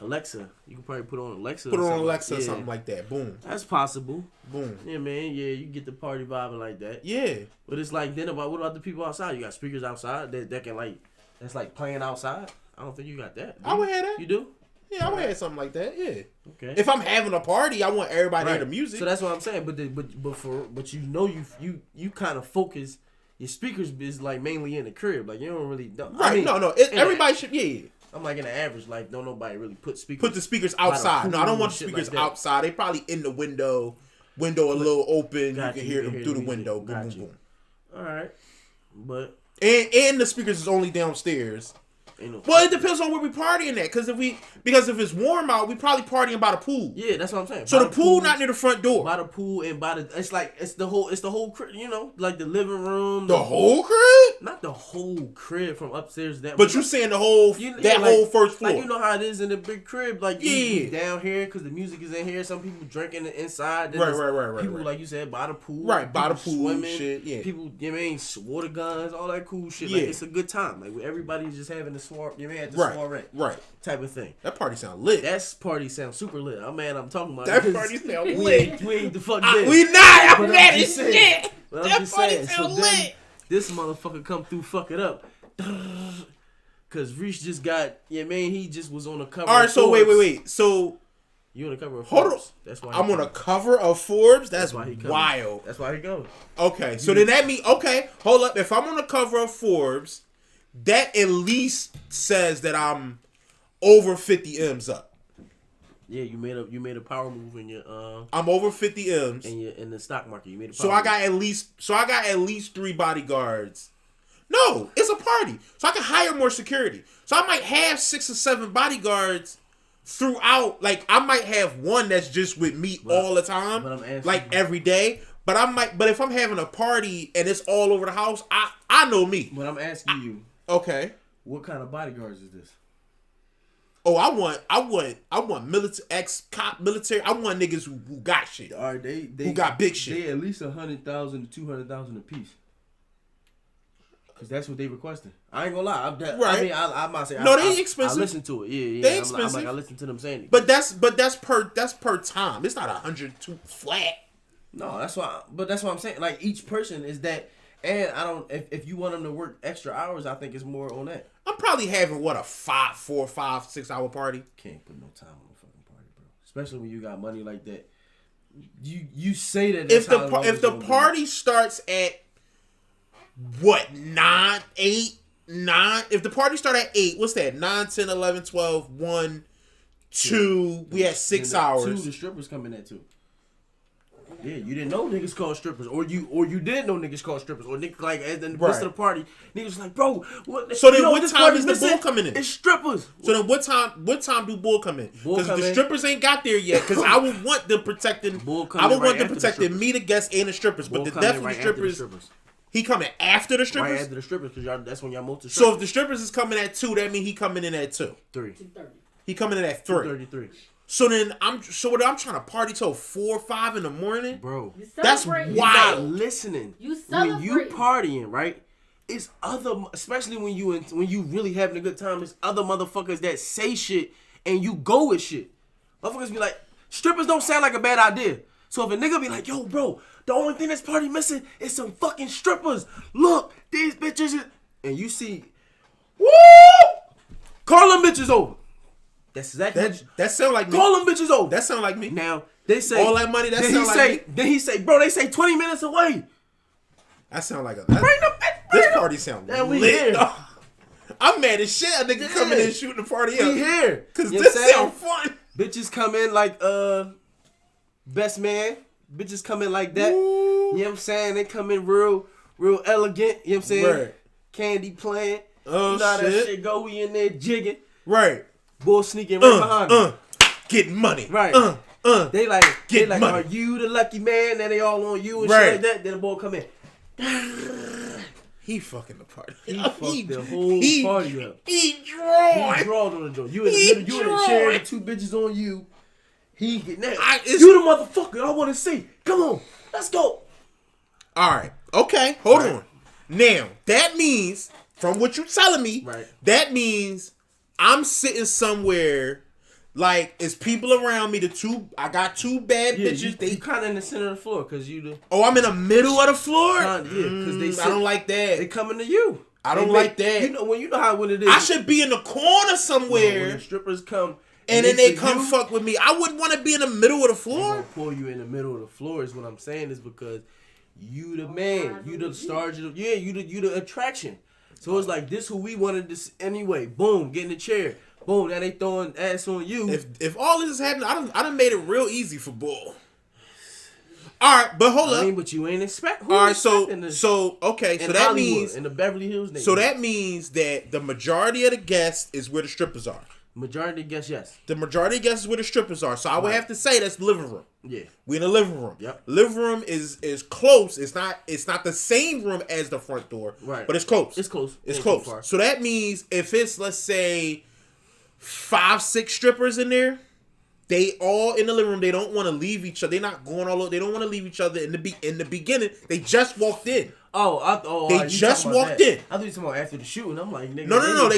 Alexa. You can probably put it on Alexa. Put it on Alexa or something like that. Boom. That's possible. Boom. Yeah, man. Yeah, you get the party vibing like that. Yeah. But it's like what about the people outside? You got speakers outside that can that's like playing outside. I don't think you got that. I would have that. You do? Yeah, I would have something like that. Yeah. Okay. If I'm having a party, I want everybody to hear the music. So that's what I'm saying. But you know you kind of focus. Your speakers is like mainly in the crib. Like you don't really. Right. I mean, no. Everybody should. Yeah. I'm like in the average. Like don't nobody really put the speakers outside. No, I don't want the speakers like outside. They probably in the window a little open. You can hear them through the window. Boom, boom, boom. All right. But and the speakers is only downstairs. Well, it depends on where we partying at. Because if it's warm out, we probably partying by the pool. Yeah, that's what I'm saying. So the pool not near the front door. By the pool and by the it's the whole you know, like the living room. The whole crib? Not the whole crib from upstairs. But you saying the whole whole first floor? Like you know how it is in the big crib. Like you down here because the music is in here. Some people drinking inside. Right. People like you said by the pool. Right, by the pool. Swimming. Shit. Yeah. People, you know what I mean, water guns, all that cool shit. Like it's a good time. Like everybody's just having the you mean at the soiree, right, type of thing. That party sound lit. That party sounds super lit. I'm talking about that party sound lit. We ain't the fuck dead. We not. I'm mad as shit. That party sound lit. This motherfucker come through, fuck it up. Cause Reese just got, he just was on the cover. All right, so wait. So you on the cover of Forbes? Hold on. That's why I'm on a cover of Forbes. That's why he wild. That's why he goes. Okay, so then that means hold up. If I'm on the cover of Forbes, that at least says that I'm over 50 M's up. Yeah, you made a power move in your I'm over 50 M's in the stock market. You made a power so I got at least 3 bodyguards. No, it's a party. So I can hire more security. So I might have 6 or 7 bodyguards throughout. Like I might have one that's just with me all the time. But I'm asking like every day. But if I'm having a party and it's all over the house, I know me. But I'm asking you. Okay. What kind of bodyguards is this? Oh, I want military, ex-cop military. I want niggas who got shit. All right, they who got big shit. They at least 100,000 to 200,000 a piece. Cause that's what they requested. I ain't gonna lie. Right. I mean, I might say they expensive. I listen to it. Yeah. They expensive. I'm like, I listen to them saying it. But that's per time. It's not 102 flat. No, that's why. But that's what I'm saying. Like each person is that. And I don't. If you want them to work extra hours, I think it's more on that. I'm probably having a 4, 5, 6 hour party. Can't put no time on a fucking party, bro. Especially when you got money like that. You say that. If the party starts at 9, 8, 9. If the party start at 8, what's that? 9, 10, 11, 12, 1, 2. We had 6 hours. 2, the strippers come in at 2. Yeah, you didn't know niggas called strippers, or you did know niggas called strippers, or niggas like at the rest of the party, niggas was like, bro, what? So then, what time is the bull coming in? It's strippers. So then, what time do bull come in? Because the strippers ain't got there yet. Because I would want them protecting. I would want them protecting me, the guests, and the strippers. But the definitely strippers. He coming after the strippers. Right after the strippers, because that's when y'all most. So if the strippers is coming at 2, that means he coming in at 2. 3. He coming in at 3. 33. So then I'm trying to party till 4 or 5 in the morning, bro. That's wild. You're not listening. When you partying, right? It's especially when you really having a good time. It's other motherfuckers that say shit and you go with shit. Motherfuckers be like, strippers don't sound like a bad idea. So if a nigga be like, yo, bro, the only thing this party missing is some fucking strippers. Look, these bitches, and you see, woo, call them bitches over. That's exactly that sound like me. Call them bitches over. That sound like me. Now they say all that money. That sound like me. Then he say, bro, they say 20 minutes away. That sound like this party sound lit. I'm mad as shit. A nigga coming in shooting the party up. We here because this sound fun. Bitches come in like best man. Bitches come in like that. Ooh. You know what I'm saying? They come in real elegant. You know what I'm saying? Right. Candy playing. Oh, you know how that shit go. We in there jigging. Right. Bull sneaking right behind me. Getting money. Right. They like, money. Are you the lucky man? Then they all on you and shit like that. Then the boy come in. He fucking the party. He fucked the whole party up. He drawing. He drawed on the door. You in the middle. You in the chair. The 2 bitches on you. He getting that. You the motherfucker I want to see. Come on. Let's go. All right. Okay. Hold on. Now, that means, from what you're telling me, that means I'm sitting somewhere, like, it's people around me. I got 2 bad bitches. They kind of in the center of the floor because you the. Oh, I'm in the middle of the floor. Because I don't like that. They coming to you. I don't like that. You know how when it is. I should be in the corner somewhere. When the strippers come, And then they come fuck with me. I wouldn't want to be in the middle of the floor. Pull you in the middle of the floor is what I'm saying is because you the man, you the star, you the attraction. So it's like this who we wanted to see anyway. Boom, get in the chair. Boom, now they throwing ass on you. If all this is happening, I done made it real easy for Bull. All right, but hold up. But you ain't expect. All right, so okay, so that Hollywood, means in the Beverly Hills. So that means that the majority of the guests is where the strippers are. Majority of guests, yes. The majority of guests is where the strippers are. So I would have to say that's the living room. Yeah, we in the living room. Yep. Living room is close. It's not the same room as the front door. Right. But it's close. It's close. It's close. So that means if it's, let's say, 5-6 strippers in there, they all in the living room. They don't want to leave each other. They're not going all over. They don't want to leave each other in the beginning. They just walked in. They just walked in. I thought you were talking about after the shooting. I'm like, nigga. No.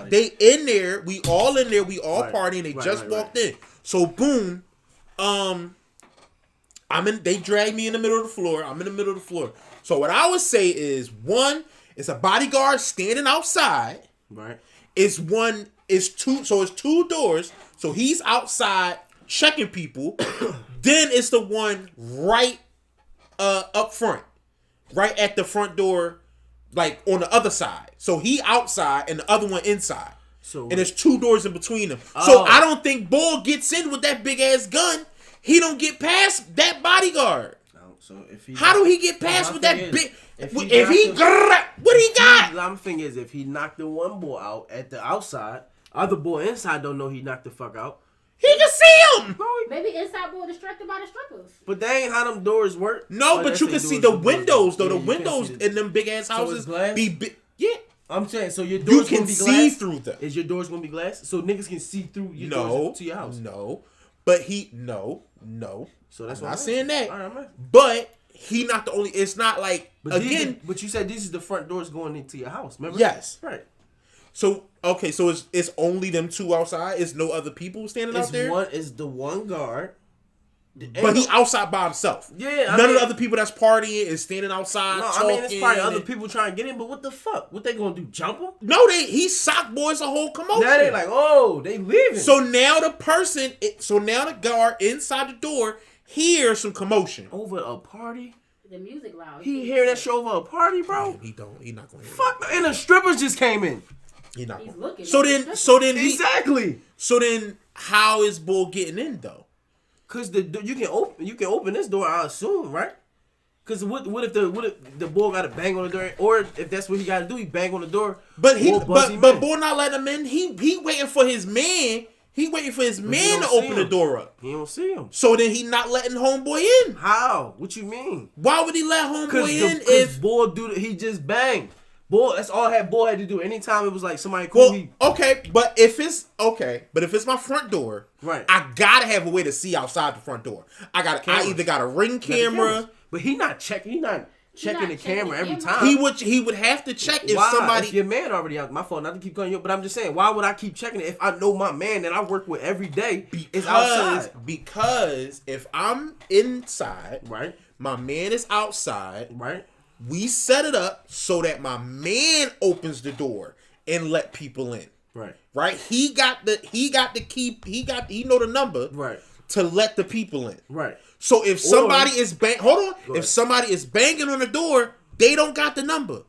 They in there. We all in there. We all partying. They just walked in. So boom, They dragged me in the middle of the floor. I'm in the middle of the floor. So what I would say is, one, it's a bodyguard standing outside. Right. It's two. So it's 2 doors. So he's outside checking people. Then it's the one right up front. Right at the front door, like on the other side. So he outside and the other one inside. And there's 2 doors in between them. So I don't think Bull gets in with that big ass gun. He don't get past that bodyguard. No, so how do he get past with that big? What he got? My thing is, if he knocked the one boy out at the outside, other boy inside don't know he knocked the fuck out. He can see him. Maybe inside boy distracted by the strippers. But that ain't how them doors work. No, but you can see the windows though. The windows in them big ass houses be big. Yeah. I'm saying, so your doors gonna be glass? See through them. Is your doors gonna be glass? So niggas can see through your doors to your house? No. But no. So that's I'm what not saying that. All right, but he not the only. It's not like but you said these is the front doors going into your house. Remember? Yes. Right. So okay, so it's only them 2 outside. It's no other people standing out there. It's the one guard. But he outside by himself. Yeah, none of the other people that's partying is standing outside. No, I mean it's probably other people trying to get in, but what the fuck? What they gonna do? Jump him? No, he sock boys a whole commotion. Now they like, oh, they leaving. So now the guard inside the door hears some commotion over a party. The music loud. He hear that shit over a party, bro. Man, he don't. He not gonna hear. Fuck, and the strippers just came in. He not. He's looking. So then exactly. So then, how is Bull getting in though? Cause you can open this door, I assume, right? Cause what if the boy got to bang on the door, or if that's what he got to do, he bang on the door. But Bull not letting him in. He waiting for his man. He waiting for his man to open the door up. He don't see him. So then he not letting homeboy in. How? What you mean? Why would he let homeboy in if Bull he just banged? Bull, that's all Bull had to do. Anytime it was like somebody cool. But if it's my front door, right? I gotta have a way to see outside the front door. I either got a ring camera, but he not checking. He not checking the camera every time. He would have to check if somebody. If your man already out. My fault not to keep calling you, but I'm just saying, why would I keep checking it if I know my man that I work with every day is outside? Because if I'm inside, right, my man is outside, right. We set it up so that my man opens the door and let people in. Right. He got the key. He know the number. Right. To let the people in. Right. So if somebody if somebody is banging on the door, they don't got the number.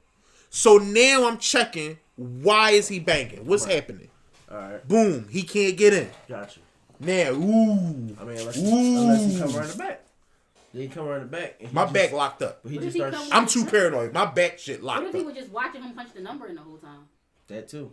So now I'm checking. Why is he banging? What's happening? All right. Boom. He can't get in. Gotcha. Now, I mean, unless he come around the back. He come around the back. And my back locked up. But he just starts. I'm too paranoid. My back shit locked up. What if he was just watching him punch the number in the whole time? That too.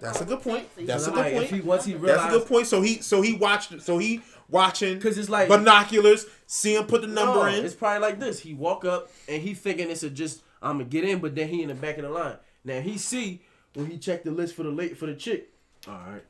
That's a good point. That's a good point. Once he realized, that's a good point. So he watching because it's like binoculars. See him put the number in. It's probably like this. He walk up and he thinking it's I'm gonna get in, but then he in the back of the line. Now he see when he checked the list for the chick. All right.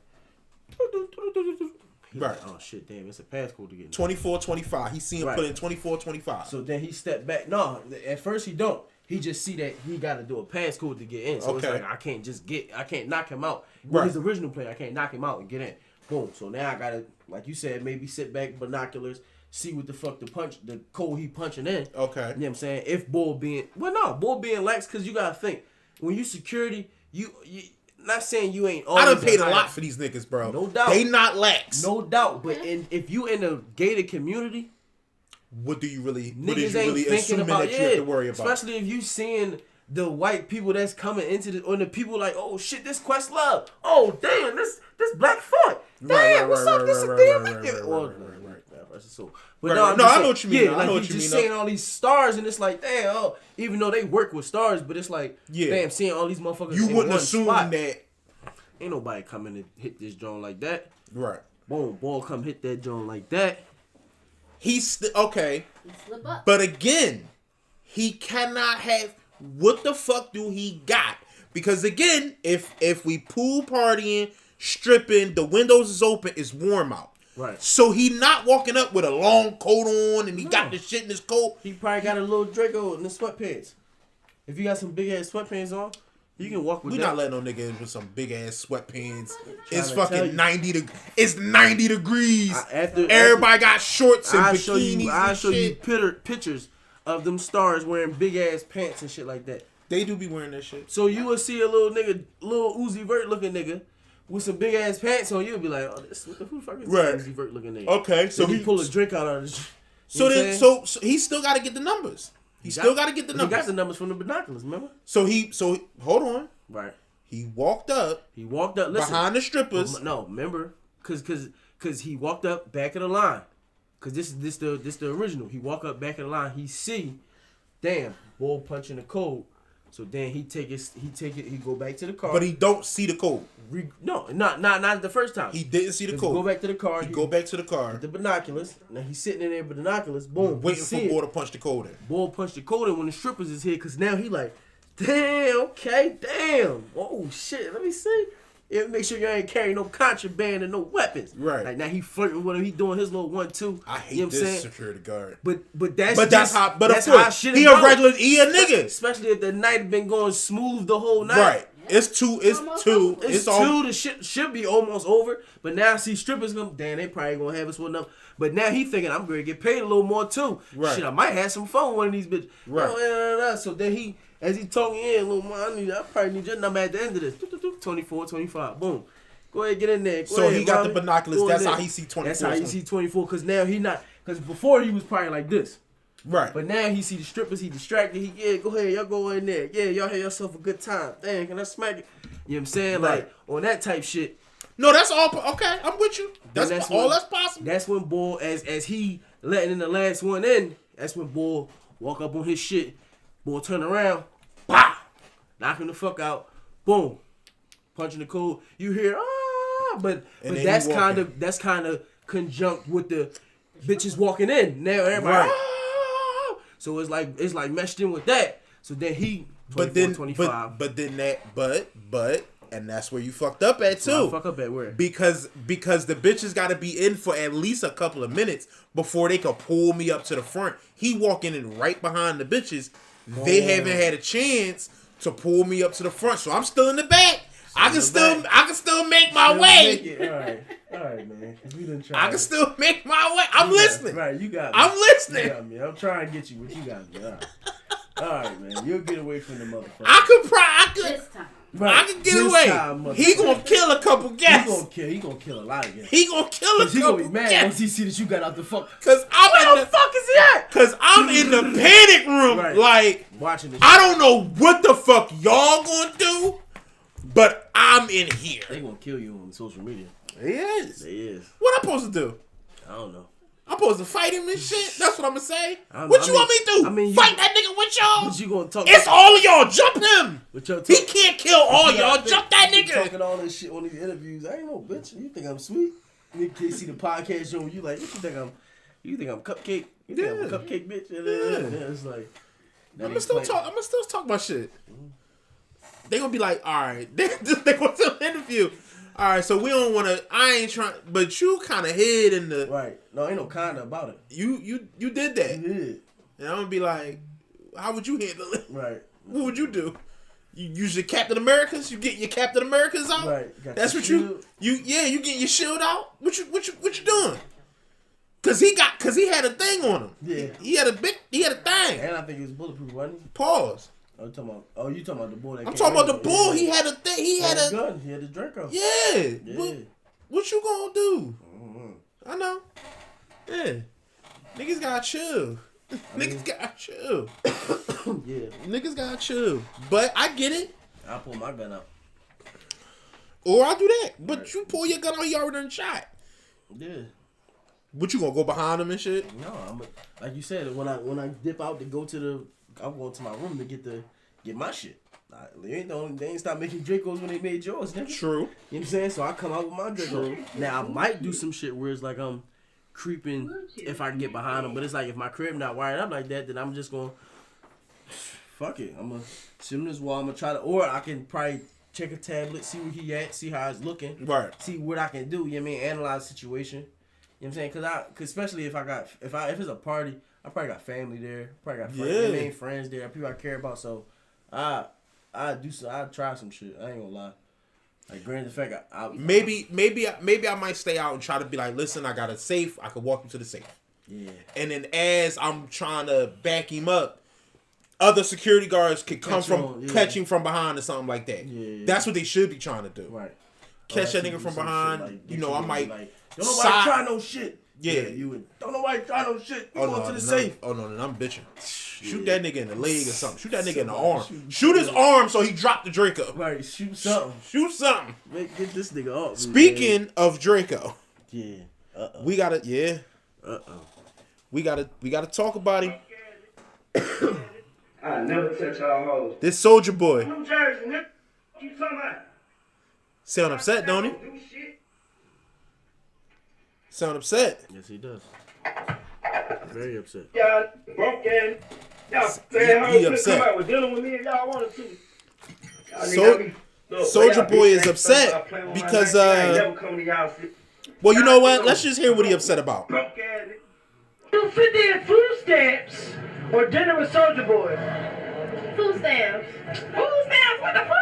Right. Like, oh shit, damn, it's a passcode to get in. 24-25. He see him put in 24-25. So then he stepped back. No, at first he don't. He just see that he got to do a passcode to get in. So it's like I can't knock him out. With his original play, I can't knock him out and get in. Boom. So now I gotta, like you said, maybe sit back, binoculars, see what the fuck the code he punching in. Okay. You know what I'm saying? If Bull being lax, because you gotta think when you security, not saying you ain't. I done paid a lot for these niggas, bro. No doubt. They not lax. No doubt. But if you in a gated community, what do you really? Niggas what is you ain't really thinking about that you have to worry about? Especially if you seeing the white people that's coming into the, or the people like, oh shit, this Questlove. Oh damn, this Black Thought. Damn, what's up? This is damn. So, but no, I know what you mean. Yeah, like you just seeing all these stars, and it's like, damn. Even though they work with stars, but it's like, damn, seeing all these motherfuckers. You wouldn't assume spot. that. Ain't nobody coming to hit this joint like that. Right. Boom, ball come hit that joint like that. He's okay. But again, he cannot have. What the fuck do he got? Because again, if we pool partying, stripping, the windows is open, it's warm out. Right. So he not walking up with a long coat on and he got the shit in his coat. He probably got a little Draco in the sweatpants. If you got some big ass sweatpants on, you can walk with that. We not letting no nigga in with some big ass sweatpants. It's fucking 90 It's 90 degrees. Everybody got shorts and bikinis. I'll show you pictures of them stars wearing big ass pants and shit like that. They do be wearing that shit. So you will see a little nigga, little Uzi Vert looking nigga with some big ass pants on. You'll be like, oh, this what the fuck is this Uzi Vert looking nigga? Okay, so he pull a drink out of this. So he still got to get the numbers. He still got to get the numbers. He got the numbers from the binoculars, remember? So hold on. Right. He walked up. Listen, behind the strippers. No, remember, cause he walked up back of the line. Cause this the original. He walk up back of the line. He see, damn, bull punching the code. So then he go back to the car. But he don't see the code. No, not the first time. He didn't see the code. Go back to the car. He go back to the car. With the binoculars. Now he's sitting in there with binoculars. Boom. Waiting for Bull to punch the code in. Bull punched the code in when the strippers is here. Cause now he like, damn, okay, damn. Oh shit, let me see. Yeah, make sure you ain't carrying no contraband and no weapons. Right. Like now he flirting with him. He doing his little 1-2. I hate this security guard. But that's how he a regular nigga. Especially if the night been going smooth the whole night. Right. It's two. It's two. The shit should be almost over. But now see strippers come. Damn, they probably gonna have us one up. But now he thinking I'm gonna get paid a little more too. Right. Shit, I might have some fun with one of these bitches. Right. So then as he talking in, little man, I probably need your number at the end of this. 24, 25. Boom. Go ahead, get in there. So he got the binoculars. That's how he see 24. That's how he see 24. Cause now he not. Cause before he was probably like this. Right. But now he see the strippers. He distracted. Go ahead. Y'all go in there. Yeah, y'all have yourself a good time. Dang, can I smack it? You know what I'm saying? Right. Like on that type shit. No, that's all. Okay, I'm with you. That's all that's possible. That's when Bull, as he letting in the last one in, that's when Bull walk up on his shit. Bull turn around. Bah! Knock him the fuck out. Boom. Punching the code. You hear, but that's kind of conjunct with the bitches walking in. Now everybody, so it's like meshed in with that. So then he 25. But and that's where you fucked up at too. Fuck up at where? Because the bitches got to be in for at least a couple of minutes before they could pull me up to the front. He walking in right behind the bitches. They haven't had a chance to pull me up to the front, so I'm still in the back. I can still make my way. All right, man. I can still make my way. I'm listening. Right, you got me. I'm listening. You got me. I'm trying to get you, but you got me. All right, man. You'll get away from the motherfucker. I could. This time. Right. I can get away. He gonna kill a couple guests. He gonna kill a lot of guests. He gonna kill a couple guests. He gonna be mad once he see that you got out the fuck. Where the fuck is he at? Cause I'm in the panic room, right. Like watching this. I don't know what the fuck y'all gonna do, but I'm in here. They gonna kill you on social media. They is. What I'm supposed to do? I don't know. I'm supposed to fight him and shit? That's what I'm gonna say? What you want me to do? Fight that nigga with y'all? But you gonna talk it's all of y'all. Jump him. He can't kill all y'all. Jump that nigga. Talking all this shit on these interviews. I ain't no bitch. You think I'm sweet? You see the podcast show you like, what you think I'm? You think I'm cupcake? You think I'm a cupcake bitch? Yeah. It's like I'ma still talk my shit. They gonna be like, all right. They gonna do an interview. All right, so we don't want to. I ain't trying, but you kind of hid in the right. No, ain't no kind of about it. You did that. You did. And I'm gonna be like, how would you handle it? Right. What would you do? You use your Captain Americas. You get your Captain Americas out. Right. That's what shield. you get your shield out. What you doing? Cause he had a thing on him. Yeah. He had a thing. And I think he was bulletproof, wasn't he? Pause. You talking about the bull? I'm talking about the bull. He had a thing. He had a gun. He had a Draco. Yeah. What you gonna do? Mm-hmm. I know. Yeah. Niggas gotta chill. Niggas gotta chill. Yeah. Niggas gotta chill. But I get it. I'll pull my gun out. Or I'll do that. But you pull your gun out, he already done shot. Yeah. But you gonna go behind him and shit? No, like you said, when I dip out to go to I'm going to my room to get my shit. They ain't stopped making Dracos when they made yours, nigga. True. You know what I'm saying? So I come out with my Draco. True. Now I might do some shit where it's like I'm creeping if I can get behind them, but it's like if my crib not wired up like that, then I'm just gonna fuck it. I'm gonna sit on this wall. I'm gonna try to, or I can probably check a tablet, see where he at, see how it's looking, right? See what I can do. You know what I mean? Analyze the situation. You know what I'm saying? Cause especially if it's a party, I probably got family there, probably got friends, friends there, people I care about. So I try some shit. I ain't gonna lie. Like, granted, the fact maybe I might stay out and try to be like, listen, I got a safe. I could walk you to the safe. Yeah. And then as I'm trying to back him up, other security guards could catch him from behind or something like that. Yeah. That's what they should be trying to do. Right. Catch that nigga from behind. Like, I might. Like, don't nobody try no shit. Yeah. Don't nobody try no shit. You going to the safe. Oh no, I'm bitching. Shoot that nigga in the leg or something. Shoot that nigga in the arm. Shoot his arm so he dropped the Draco. Right, shoot something. Shoot something. Get this nigga up. Speaking of Draco. Yeah. We gotta we gotta talk about him. I never touch y'all hoes. This Soldier Boy. New Jersey, nigga. You talking about? Sound upset, don't he? Sound upset. Yes, he does. Very upset. Y'all broke in. Y'all he upset. Come out with dealing with me if y'all wanted to. Soldier Boy is upset because well, you know what? Let's just hear what he upset about. 250 in food stamps or dinner with Soldier Boy. Food stamps. Food stamps? What the fuck?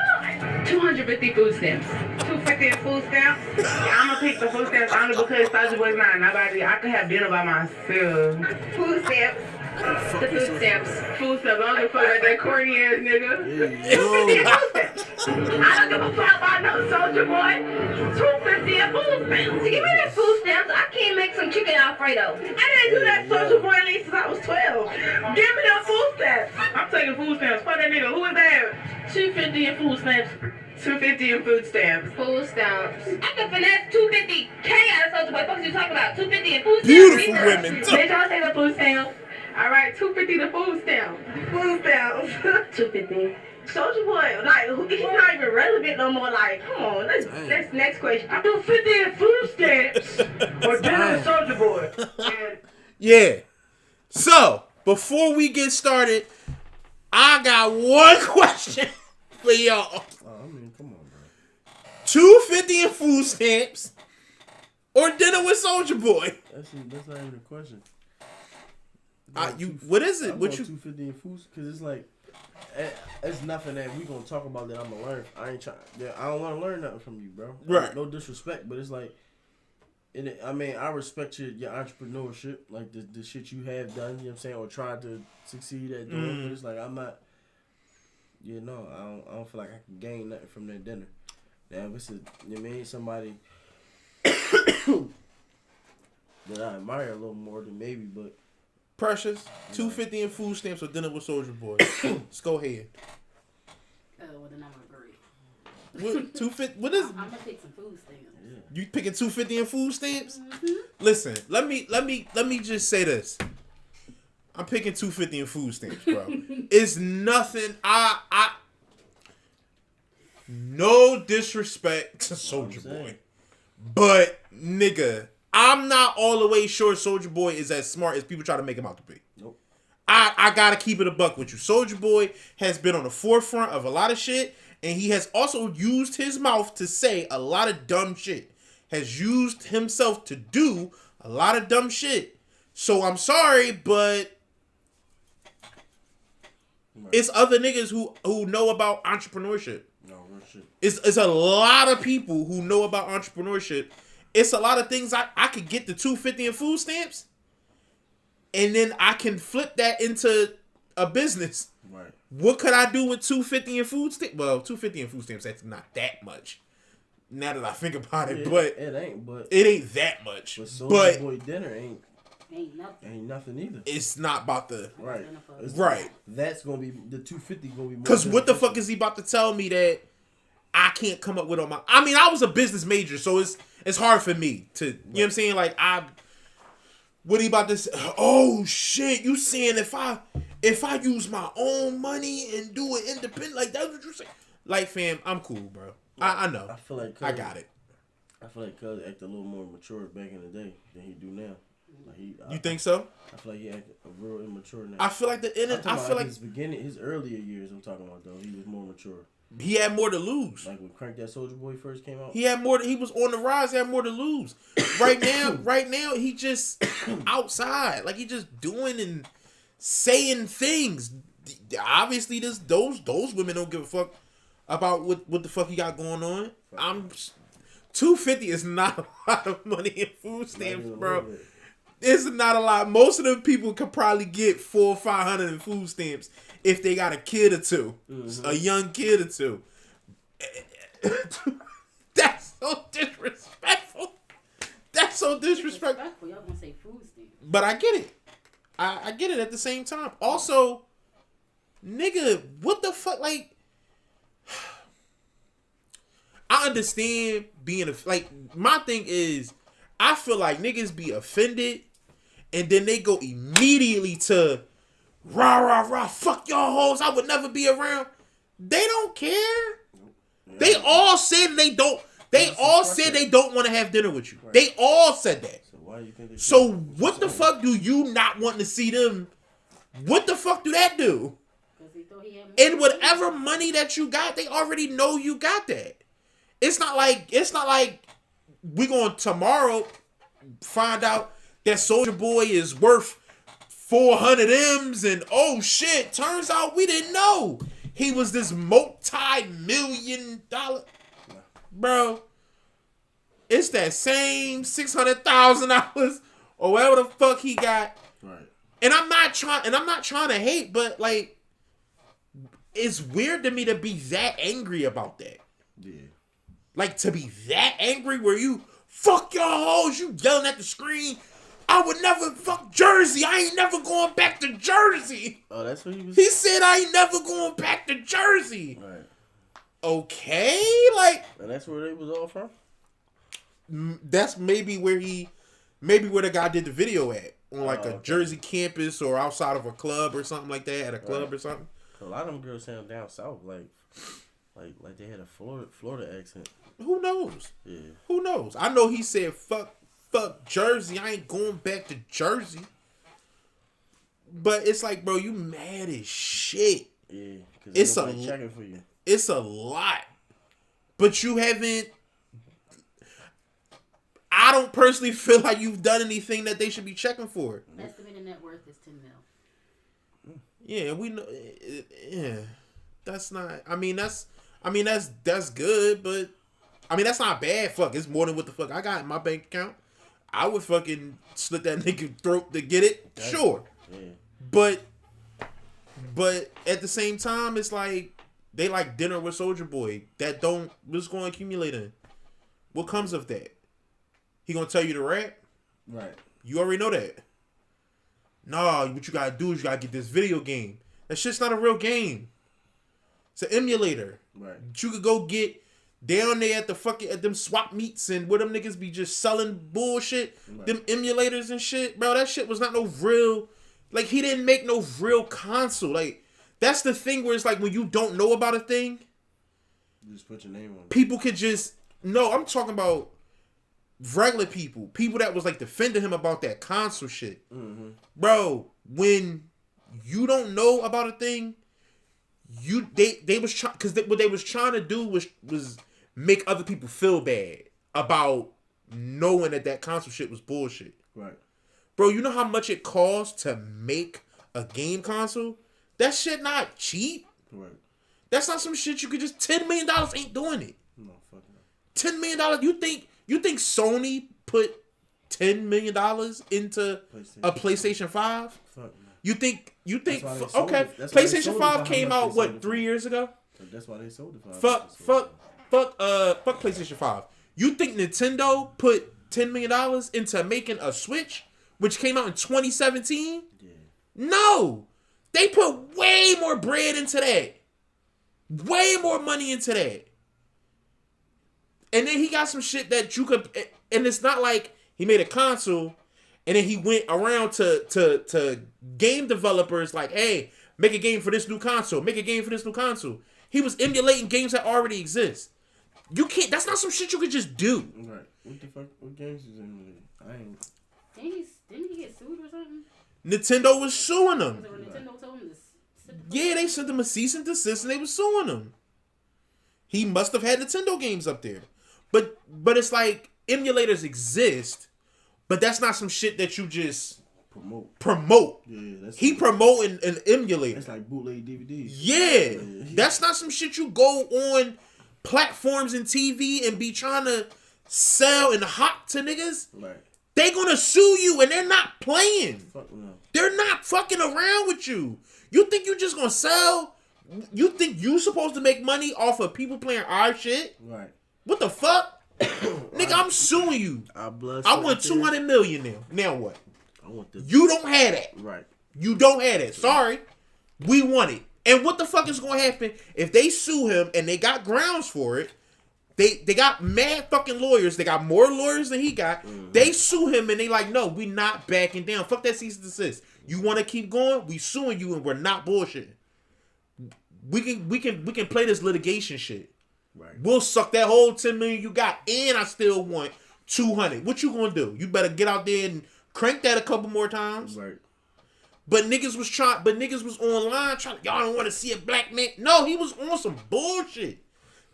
250 food stamps. 250 in food stamps? Yeah, I'm gonna pick the food stamps only because Soldier Boy's not nobody. I could have dinner by myself. Food stamps. The food stamps. Food stamps. I don't give a fuck about that corny ass nigga. 250 in food stamps. I don't give a fuck about no Soldier Boy. 250 in food stamps. Give me that food stamps. I can't make some chicken Alfredo. I didn't do that Soldier Boy at least since I was 12. Give me that food stamps. I'm taking food stamps. Fuck that nigga. Who is that? 250 in food stamps. 250 in food stamps. Food stamps. I can finesse 250K out of Soldier Boy. What you talking about? 250 in food stamps. Beautiful women. Did y'all say the food stamps? All right, 250 the food stamps. Food stamps. 250. Soldier Boy, like, he's not even relevant no more. Like, come on, let's next question. 250 in food stamps or dinner with Soldier Boy. Yeah. So before we get started, I got one question for y'all. I mean, come on, bro. 250 in food stamps or dinner with Soldier Boy? That's not even a question. What is it? What you 250 in food? Because it's like it's nothing that we gonna talk about that I'm gonna learn. I ain't trying. Yeah, I don't want to learn nothing from you, bro. Right. No disrespect, but it's like, I mean, I respect your entrepreneurship, like the shit you have done. You know what I'm saying, or tried to succeed at doing. But it's like I'm not. Yeah, no, I don't feel like I can gain nothing from that dinner. Now, if it's you know what I mean, somebody that I admire a little more than maybe, but. Precious, 250 in food stamps or dinner with Soldier Boy. Let's go ahead. Well, then I'm gonna agree. What 250? What is? I'm gonna pick some food stamps. Yeah. You picking 250 in food stamps? Mm-hmm. Listen, let me just say this. I'm picking 250 in food stamps, bro. It's nothing. I no disrespect to Soldier Boy, but nigga. I'm not all the way sure Soldier Boy is as smart as people try to make him out to be. Nope. I gotta keep it a buck with you. Soldier Boy has been on the forefront of a lot of shit, and he has also used his mouth to say a lot of dumb shit. Has used himself to do a lot of dumb shit. So I'm sorry, but it's other niggas who know about entrepreneurship. No, real shit. It's a lot of people who know about entrepreneurship. It's a lot of things I could get the 250 in food stamps, and then I can flip that into a business. Right. What could I do with $2.50 in food stamps? Well, $2.50 in food stamps, that's not that much. Now that I think about it, but it ain't that much. But Soulja Boy dinner ain't nothing either. It's not about the right. That's gonna be the $2.50 gonna be more. Because what the fuck is he about to tell me that I can't come up with on my? I mean, I was a business major, so it's hard for me to, you know what I'm saying? Like what he about to say? Oh shit! You saying if I use my own money and do it independent, like that's what you say? Like, fam, I'm cool, bro. I know. I feel like I got it. I feel like Cuz acted a little more mature back in the day than he do now. Like you think so? I feel like he acted real immature now. I feel like his earlier years. I'm talking about though. He was more mature. He had more to lose. Like when Crank That Soulja Boy first came out. He had more. He was on the rise. He had more to lose. Right now, he just outside. Like he just doing and saying things. Obviously, those women don't give a fuck about what the fuck he got going on. $2.50 is not a lot of money in food stamps, bro. It's not a lot. Most of them people could probably get $400 or $500 in food stamps if they got a kid or two, a young kid or two. That's so disrespectful. That's so disrespectful. Y'all gonna say food stamps. But I get it. I get it at the same time. Also, nigga, what the fuck? Like, I understand being my thing is, I feel like niggas be offended and then they go immediately to rah rah rah, fuck y'all hoes, I would never be around. They don't care. Yeah. They all said they don't. They all said they don't want to have dinner with you. Right. They all said that. So why do you think? So what the fuck do you not want to see them? What the fuck do that do? And whatever money that you got, they already know you got that. It's not like we gonna tomorrow find out that Soulja Boy is worth 400 M's and oh shit, turns out we didn't know he was this multi-million-dollar bro. It's that same $600,000 or whatever the fuck he got. Right. And I'm not trying to hate, but like it's weird to me to be that angry about that. Yeah. Like to be that angry where you fuck your hoes, you yelling at the screen. I would never fuck Jersey. I ain't never going back to Jersey. Oh, that's what he was. He said I ain't never going back to Jersey. Right. Okay, like. And that's where they was all from. That's maybe where the guy did the video at on like a Jersey campus or outside of a club or something like that, at a club or something. A lot of them girls sound down south, like they had a Florida accent. Who knows? Yeah. Who knows? I know he said fuck Jersey. I ain't going back to Jersey. But it's like, bro, you mad as shit. Yeah. It's checking for you. It's a lot. But you haven't. I don't personally feel like you've done anything that they should be checking for. Estimated net worth is $10 million. Yeah, we know. Yeah, that's not. I mean, that's good, but I mean, that's not bad. Fuck, it's more than what the fuck I got in my bank account. I would fucking slit that nigga throat to get it. Sure, yeah. But at the same time, it's like they like dinner with Soulja Boy. What's going to accumulate in? What comes of that? He gonna tell you to rap? Right. You already know that. Nah, what you gotta do is you gotta get this video game. That shit's not a real game. It's an emulator. Right. You could go get down there at them swap meets and where them niggas be just selling bullshit. Right. Them emulators and shit. Bro, that shit was not no real. Like, he didn't make no real console. Like, that's the thing where it's like when you don't know about a thing. You just put your name on it. People could just. No, I'm talking about regular people that was like defending him about that console shit. Mm-hmm. Bro, when you don't know about a thing, they was trying, because what they was trying to do was make other people feel bad about knowing that console shit was bullshit. Right. Bro, you know how much it costs to make a game console? That shit not cheap. Right. That's not some shit you could just $10 million ain't doing it. No, fuck no. $10 million. You think Sony put $10 million into a PlayStation 5? Fuck no. You think okay? PlayStation 5 came out what 3 years ago? That's why they sold the 5. Fuck PlayStation 5. You think Nintendo put $10 million into making a Switch, which came out in 2017? Yeah. No, they put way more bread into that, way more money into that. And then he got some shit that you could, and it's not like he made a console, and then he went around to game developers like, hey, make a game for this new console, make a game for this new console. He was emulating games that already exist. You can't. That's not some shit you could just do. Right. What the fuck? What games is emulating? I ain't. Didn't he get sued or something? Nintendo was suing him. Nintendo told him to. Yeah, they sent him a cease and desist, and they was suing him. He must have had Nintendo games up there, but it's like emulators exist, but that's not some shit that you just promote. Yeah, he promoting an emulator. It's like bootleg DVDs. Yeah, that's not some shit you go on platforms and TV and be trying to sell and hop to niggas. Right. They gonna sue you and they're not playing. Fuck no. They're not fucking around with you. You think you just gonna sell? You think you supposed to make money off of people playing our shit? Right. What the fuck? Nigga, I'm suing you. I want $200 million now. Now what? I want this. You don't have that. Right. You don't have that. Sorry. We want it. And what the fuck is going to happen if they sue him and they got grounds for it? They got mad fucking lawyers. They got more lawyers than he got. Mm-hmm. They sue him and they like, no, we not backing down. Fuck that cease and desist. You want to keep going? We suing you and we're not bullshitting. We can play this litigation shit. Right. We'll suck that whole $10 million you got, and I still want $200. What you gonna do? You better get out there and crank that a couple more times. Right. But niggas was online trying. Y'all don't want to see a black man. No, he was on some bullshit.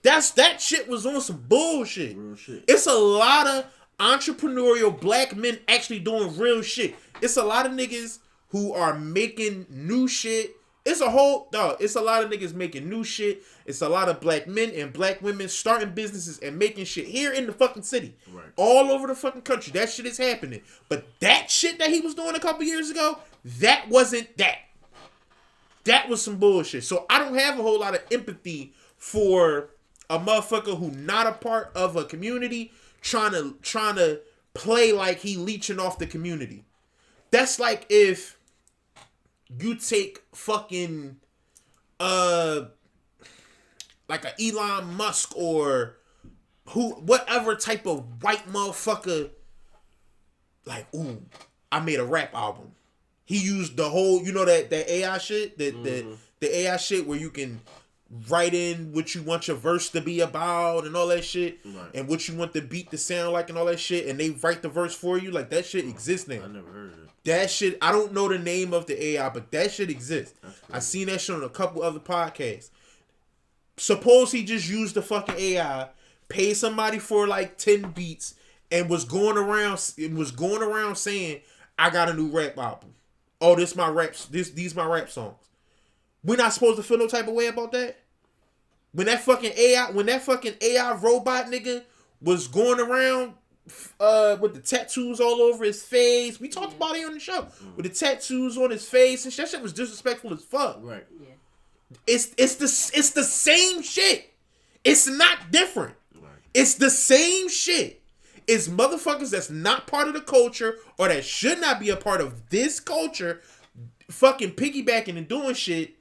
That shit was on some bullshit. Real shit. It's a lot of entrepreneurial black men actually doing real shit. It's a lot of niggas who are making new shit. It's a lot of niggas making new shit. It's a lot of black men and black women starting businesses and making shit here in the fucking city. Right. All over the fucking country. That shit is happening. But that shit that he was doing a couple years ago, that wasn't that. That was some bullshit. So I don't have a whole lot of empathy for a motherfucker who not a part of a community trying to play like he leeching off the community. That's like if you take fucking like a Elon Musk or whatever type of white motherfucker, like, ooh, I made a rap album. He used the whole, that AI shit, the AI shit where you can write in what you want your verse to be about and all that shit, right, and what you want the beat to sound like and all that shit, and they write the verse for you. Like, that shit exists now. I never heard of it. That shit, I don't know the name of the AI, but that shit exists. I seen that shit on a couple other podcasts. Suppose he just used the fucking AI, paid somebody for like 10 beats, and was going around saying, I got a new rap album. Oh, these my rap songs. We're not supposed to feel no type of way about that? When that fucking AI robot nigga was going around with the tattoos all over his face. We talked about it on the show. With the tattoos on his face and that shit was disrespectful as fuck. Right. Yeah. It's the same shit. It's not different. Right. It's the same shit. It's motherfuckers that's not part of the culture or that should not be a part of this culture fucking piggybacking and doing shit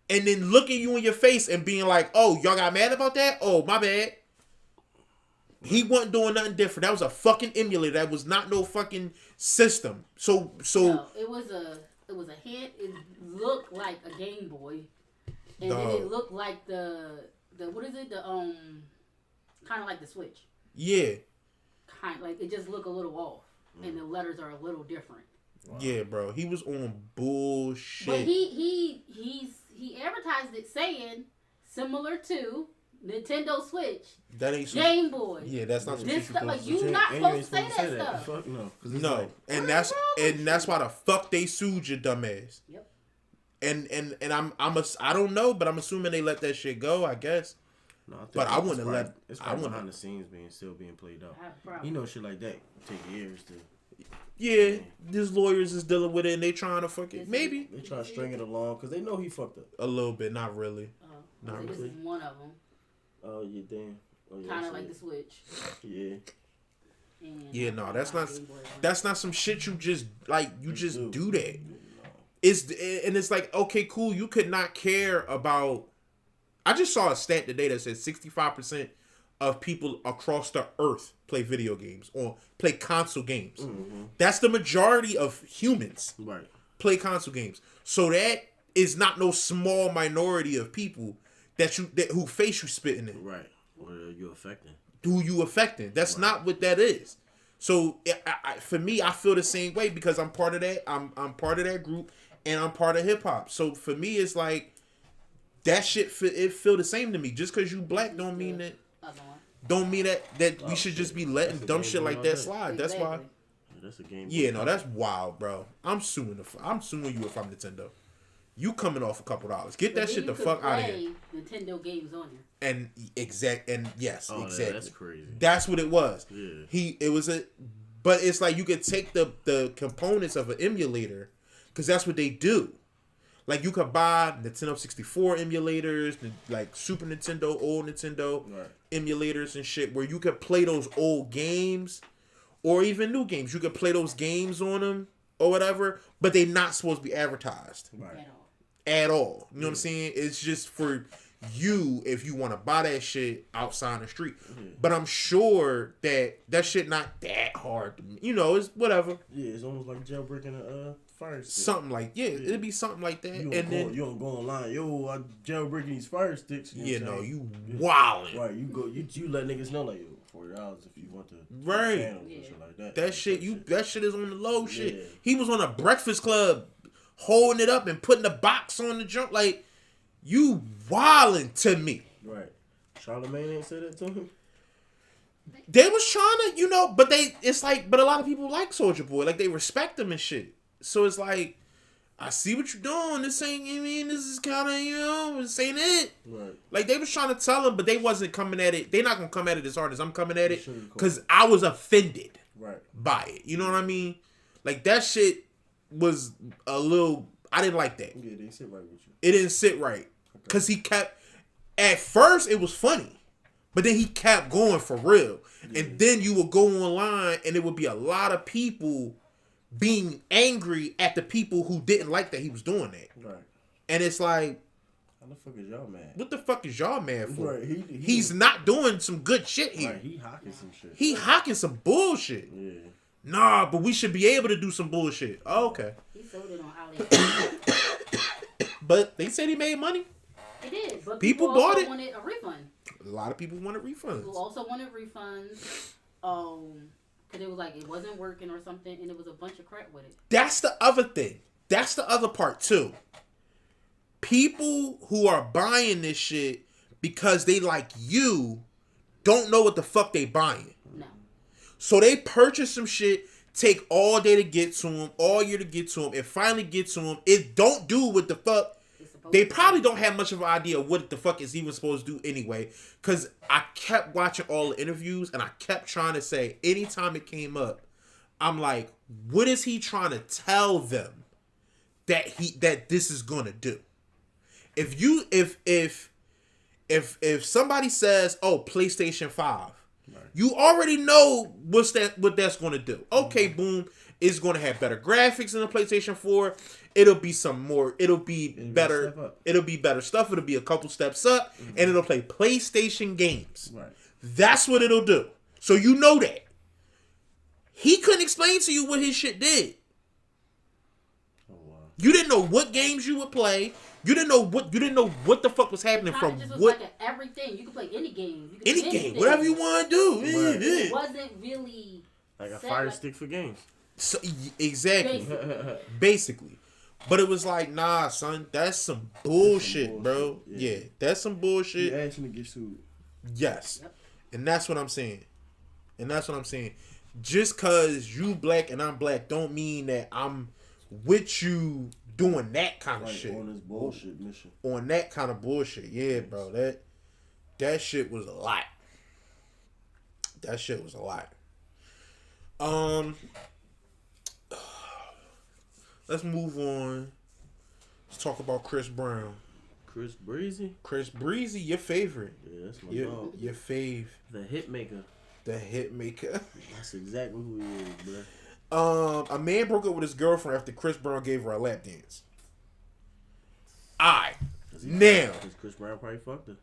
and then looking you in your face and being like, oh, y'all got mad about that? Oh, my bad. He wasn't doing nothing different. That was a fucking emulator. That was not no fucking system. So no, it was a hint. It looked like a Game Boy, and then it looked like the what is it? The kind of like the Switch. Yeah. Kind like it just looked a little off, and the letters are a little different. Wow. Yeah, bro. He was on bullshit. But he advertised it saying similar to Nintendo Switch, that ain't Game Boy. Yeah, that's not this stuff. Like you not supposed to say that stuff. Fuck no. No, like, and that's why the fuck they sued your dumb ass. Yep. And I don't know, but I'm assuming they let that shit go. I guess. No, I wouldn't let. It's probably behind the scenes still being played out. You know, shit like that take years to. Yeah, these lawyers is dealing with it and they trying to fuck it. Maybe. They trying to string it along because they know he fucked up. A little bit, not really. Not really. This is one of them. Oh, yeah, damn. Oh, yeah, kind of like the Switch. Yeah. Yeah, no, that's not some shit you just do that. It's like, okay, cool, you could not care about. I just saw a stat today that says 65% of people across the earth play video games or play console games. Mm-hmm. That's the majority of humans play console games. So that is not no small minority of people who face you spitting in. Right. Or you affecting. Who you affecting. That's not what that is. So for me, I feel the same way because I'm part of that. I'm part of that group and I'm part of hip hop. So for me, it's like that shit. It feel the same to me. Just because you black don't mean that. That we should just be letting dumb shit like that slide. That's why. That's a game. Yeah, no, that's wild, bro. I'm suing you if I'm Nintendo. You coming off a couple dollars. Get that shit the fuck out of here. Nintendo games on here. And exactly. That's crazy. That's what it was. Yeah. But it's like you could take the components of an emulator, because that's what they do. Like you could buy Nintendo 64 emulators, like Super Nintendo, old Nintendo emulators and shit, where you could play those old games, or even new games. You could play those games on them or whatever, but they're not supposed to be advertised. Right. At all. You know what I'm saying? It's just for you if you want to buy that shit outside the street. But I'm sure that shit not that hard. It's whatever. Yeah, it's almost like jailbreaking a fire stick. Something like it'd be something like that. You don't go online. Yo, I jailbreaking these fire sticks. You wildin'. Right, you let niggas know like $40 if you want to. Right. Shit like that. That shit is on the low shit. He was on a Breakfast Club, holding it up and putting the box on the jump. Like, you wildin' to me. Right. Charlamagne ain't said that to him. They was trying to, but a lot of people like Soulja Boy. Like, they respect him and shit. So it's like, I see what you're doing. This ain't, this is kind of, this ain't it. Right. Like, they was trying to tell him, but they wasn't coming at it. They're not going to come at it as hard as I'm coming at it. Because I was offended by it. You know what I mean? Like, that shit was a little, I didn't like that. Yeah, it didn't sit right with you. It didn't sit right. Because he kept, at first it was funny, but then he kept going for real. Yeah. And then you would go online and it would be a lot of people being angry at the people who didn't like that he was doing that. Right. And it's like, how the fuck is y'all mad? What the fuck is y'all mad for? Right. He's not doing some good shit here. Right. He hocking some shit. He hocking some bullshit. Yeah. Nah, but we should be able to do some bullshit. Oh, okay. He sold it on AliExpress. But they said he made money. He did, but people also bought it. Wanted a refund. A lot of people wanted refunds. People also wanted refunds. Because it was like it wasn't working or something, and it was a bunch of crap with it. That's the other thing. That's the other part too. People who are buying this shit because they like you don't know what the fuck they buying. No. So they purchase some shit, take all day to get to them, all year to get to them, and finally get to them. It don't do what the fuck. They probably don't have much of an idea of what the fuck is even supposed to do anyway. Because I kept watching all the interviews and I kept trying to say, anytime it came up, I'm like, what is he trying to tell them that this is gonna do? If somebody says, oh, PlayStation 5, you already know what that's gonna do. Okay, boom, it's gonna have better graphics than the PlayStation 4. It'll be better. It'll be better stuff. It'll be a couple steps up, and it'll play PlayStation games. Right. That's what it'll do. So you know that. He couldn't explain to you what his shit did. Oh, wow. You didn't know what games you would play. You didn't know what the fuck was happening from just what. Like everything. You could play any game. Any game, whatever you want to do. Right. It wasn't really like a fire stick for games. So, exactly. Basically. But it was like, nah, son, that's some bullshit, bro. Yeah, that's some bullshit. You asking to get sued. Yes. Yep. And that's what I'm saying. Just cause you black and I'm black don't mean that I'm with you doing that kind of shit. On this bullshit mission. On that kind of bullshit. Yeah, bro. That shit was a lot. let's move on. Let's talk about Chris Brown. Chris Breezy? Chris Breezy, your favorite. Yeah, that's my dog. Your fave. The hit maker. The hit maker. That's exactly who he is, bro. A man broke up with his girlfriend after Chris Brown gave her a lap dance. Now. Because Chris Brown probably fucked her.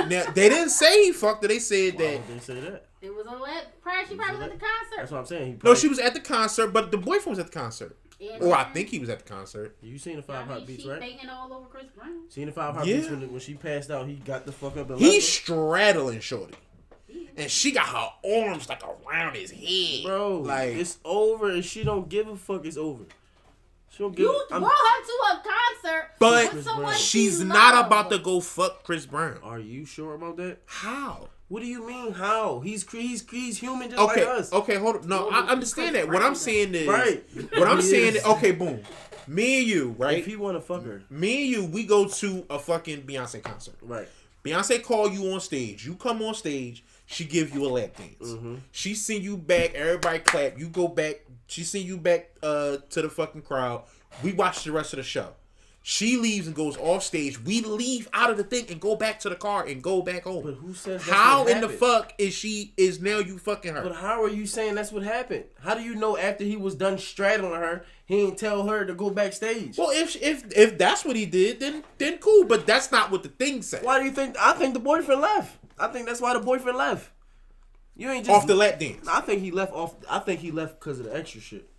Now, they didn't say he fucked her. They said Why would they say that? It was a lap. She probably was at the concert. That's what I'm saying. No, she was at the concert, but the boyfriend was at the concert. Or I think he was at the concert. You seen the 5 Hot Beats, right? Fainting all over Chris Brown. Seen the 5 Hot Beats when she passed out, he got the fuck up and He's straddling shorty. And she got her arms like around his head. Bro, like it's over and she don't give a fuck it's over. She don't give You brought her to a concert, but she's not about to go fuck Chris Brown. Are you sure about that? How? What do you mean how? He's human just like us. Okay, hold on. No, I understand that. What I'm saying is What I'm saying is okay, boom. Me and you, right? If he wanna fuck her. Me and you, we go to a fucking Beyonce concert. Right. Beyonce call you on stage. You come on stage. She give you a lap dance. Mm-hmm. She send you back. Everybody clap. You go back. She send you back to the fucking crowd. We watch the rest of the show. She leaves and goes off stage. We leave out of the thing and go back to the car and go back home. But who says that's how what in the happened? fuck is now you fucking her? But how are you saying that's what happened? How do you know after he was done straddling her, he ain't tell her to go backstage? Well, if that's what he did, then cool. But that's not what the thing said. Why do you think? I think the boyfriend left. I think that's why the boyfriend left. You ain't just off the lap dance. I think he left because of the extra shit.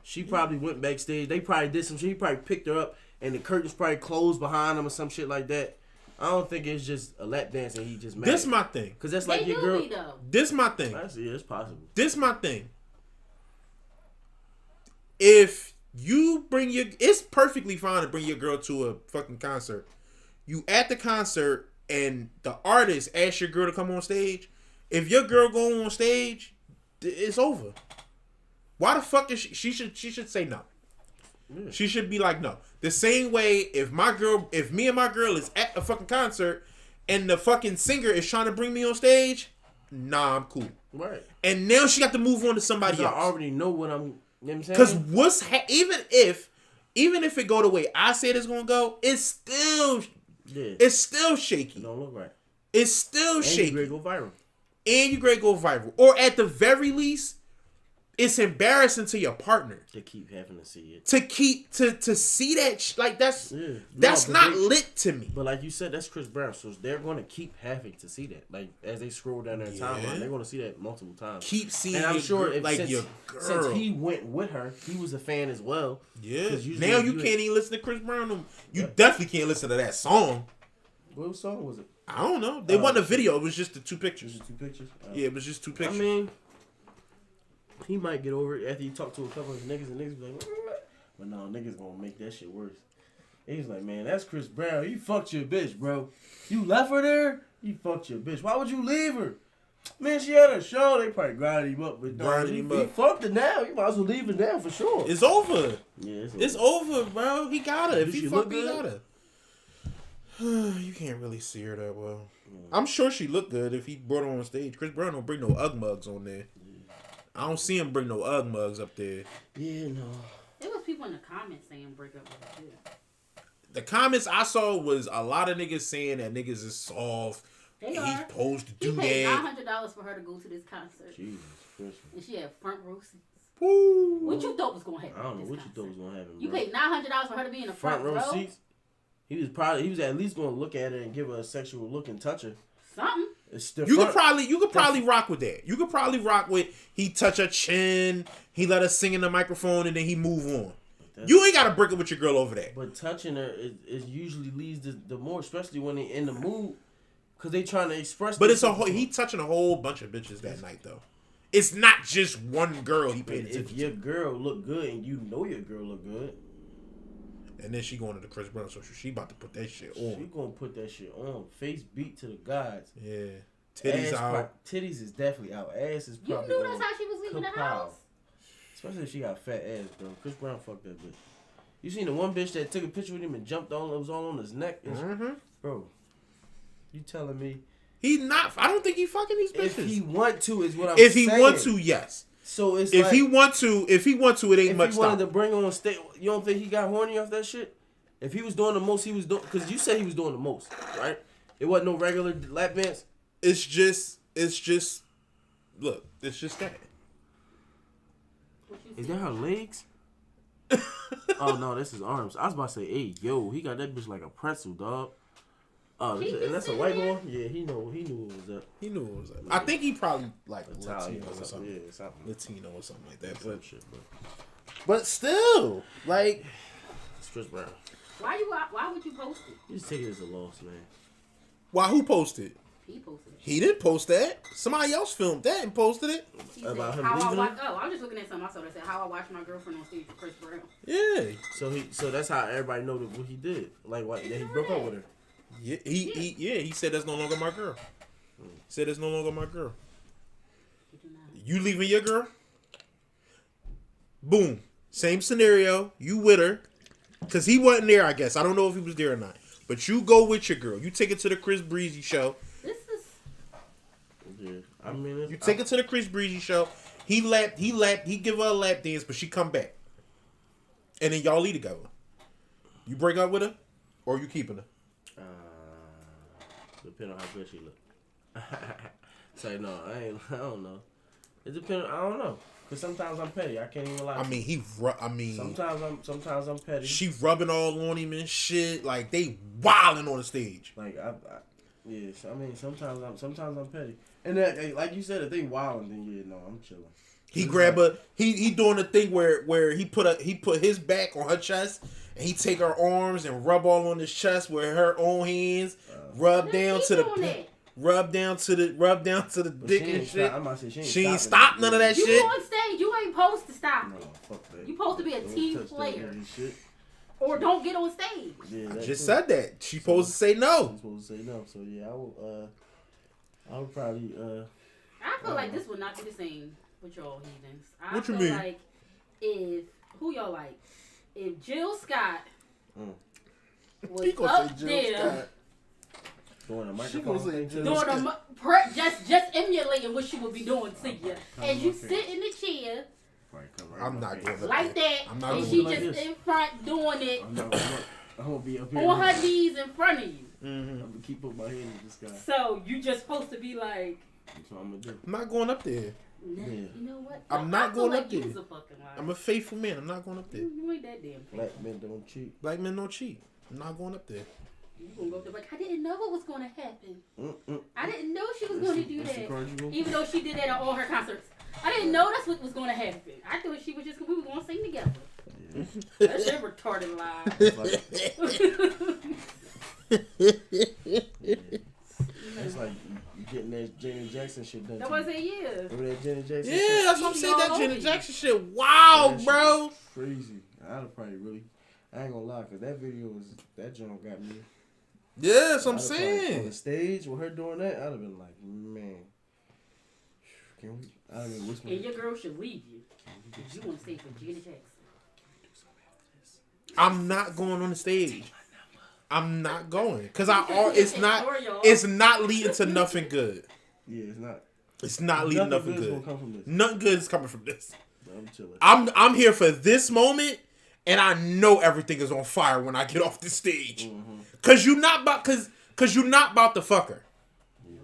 She probably went backstage. They probably did some shit. He probably picked her up and the curtains probably closed behind him or some shit like that. I don't think it's just a lap dance and he just mad. This my thing. Because that's like your girl. This my thing. Yeah, it's possible. This my thing. If you bring it's perfectly fine to bring your girl to a fucking concert. You at the concert and the artist asks your girl to come on stage. If your girl go on stage, it's over. Why the fuck is she should say no. Yeah. She should be like no. The same way if me and my girl is at a fucking concert and the fucking singer is trying to bring me on stage, nah, I'm cool. Right. And now she got to move on to somebody else. I already know what I'm. You know what I'm saying? Because even if it go the way I said it's gonna go, it's still shaky. It don't look right. It's still shaky. And you great go viral. Or at the very least, it's embarrassing to your partner to keep having to see it. To see that that's not lit to me. But like you said, that's Chris Brown, so they're going to keep having to see that. Like as they scroll down their timeline, they're going to see that multiple times. Keep seeing. And I'm sure your girl. Since he went with her, he was a fan as well. Yeah. Now you can't even listen to Chris Brown. You definitely can't listen to that song. What song was it? I don't know. They wasn't a video. It was just the 2 pictures. Yeah, it was just 2 pictures. I mean, he might get over it after you talk to a couple of niggas and niggas be like, but no, niggas gonna make that shit worse. He's like, man, that's Chris Brown. You fucked your bitch, bro. You left her there? You fucked your bitch. Why would you leave her? Man, she had a show. They probably grinded him up. But he fucked her now. You might as well leave her now for sure. It's over. Yeah, it's over, bro. He got her. If he fucked, he got her. You can't really see her that well. I'm sure she looked good if he brought her on stage. Chris Brown don't bring no Ugg mugs on there. I don't see him bring no Ugg mugs up there. Yeah, no. There was people in the comments saying break up with her too. The comments I saw was a lot of niggas saying that niggas is soft. He's supposed to do that. He paid $900 for her to go to this concert. Jesus Christ. And she had front row seats. Woo. What you thought was gonna happen? I don't know what you thought was gonna happen. You paid $900 for her to be in the front row seats. He was at least gonna look at her and give her a sexual look and touch her. Something. You could probably rock with that. You could probably rock with he touch her chin, he let her sing in the microphone, and then he move on. You ain't gotta break up with your girl over that. But touching her is usually leads the more, especially when they in the mood, because they trying to express. But he touching a whole bunch of bitches that night though. It's not just one girl he paid attention to. If your girl look good and you know your girl look good. And then she going to the Chris Brown social. She about to put that shit on. She gonna put that shit on. Face beat to the gods. Yeah. Titties out. Titties is definitely out. Ass is probably. You knew that's how she was leaving the house. Especially if she got fat ass, bro. Chris Brown fucked that bitch. You seen the one bitch that took a picture with him and jumped on? It was all on his neck. Mm-hmm. Bro, you telling me? He's not. I don't think he fucking these bitches. If he want to, is what I'm saying. If saying. he want to, yes. So it's if like, he want to, it ain't much. If he wanted stop. to bring on stage, you don't think he got horny off that shit? If he was doing the most, he was doing, because you said he was doing the most, right? It wasn't no regular lap dance. It's just. Look, it's just that. Is that her legs? Oh no, that's his arms. I was about to say, hey, yo, he got that bitch like a pretzel, dog. Oh, and that's a white boy? Yeah, he knew it was up. He knew it was up. I think he probably like Italian Latino or something. Yeah, something. Latino or something like that. Shit, But still, like, it's Chris Brown. Why would you post it? You just take it as a loss, man. why? Who posted? He posted it. He didn't post that. Somebody else filmed that and posted it. He About said, him leaving him? I'm just looking at something I saw that said how I watched my girlfriend on stage with Chris Brown. Yeah. So that's how everybody know what he did. Like what? Yeah, he broke up with her. Yeah. He said that's no longer my girl. He said that's no longer my girl. You leaving your girl? Boom. Same scenario. You with her. Because he wasn't there, I guess. I don't know if he was there or not. But you go with your girl. You take it to the Chris Breezy show. This is... Yeah. I mean... You take it to the Chris Breezy show. He give her a lap dance, but she come back. And then y'all leave together. You break up with her? Or you keeping her? Depending on how good she look. Say no, I don't know. It depends. I don't know. Cause sometimes I'm petty. I can't even lie. I mean, sometimes I'm petty. She rubbing all on him and shit. Like they wilding on the stage. Like yes. I mean, sometimes I'm petty. And that, like you said, if they wilding, then yeah, no, I'm chilling. He grab her. He doing the thing where he put his back on her chest and he take her arms and rub all on his chest with her own hands. Rub down to the dick and shit. She ain't stop none of that shit. You on stage, you ain't supposed to stop it. No, fuck that. You supposed to be a team player. Or don't get on stage. Yeah, I just said that. She supposed to say no. She's supposed to say no. So yeah, I would probably I feel like this would not be the same with y'all heathens. What you mean? Like who y'all like? If Jill Scott was up there doing a microphone, just emulating what she would be doing to you, and you sit in the chair. I'm not going like that, and she just in front doing it. I'm gonna be up here on her knees in front of you. I'm gonna keep up my hand in this guy. So you just supposed to be like. That's what I'm gonna do. I'm not going up there. Yeah. You know what? I'm not going like up there. I'm a faithful man. I'm not going up there. You ain't that damn. Black men don't cheat. Black men don't cheat. I'm not going up there. You gonna go up there like I didn't know what was gonna happen. I didn't know she was gonna do that. Even though she did that at all her concerts. I didn't know that's what was gonna happen. I thought she was just we were gonna sing together. Yeah. That shit retarded live. It's like you getting that Janet Jackson shit done. That wasn't you. Remember that Janet Jackson? Yeah, that's what I'm saying. That Janet Jackson shit. Wow, bro. Crazy. I'd probably really. I ain't gonna lie, cause that video was that joint got me. Yeah, that's what I'm saying. On the stage with her doing that, I'd have been like, man. Can we? I'd have been whispering. And your girl should leave you. If you want to stay for Janet Jackson. I'm not going on the stage. I'm not going, cause it's not leading to nothing good. Yeah, it's not. It's not leading nothing good. From Nothing good is coming from this. I'm chilling. I'm here for this moment, and I know everything is on fire when I get off the stage. Mm-hmm. Cause you're not about to fuck her. Yeah,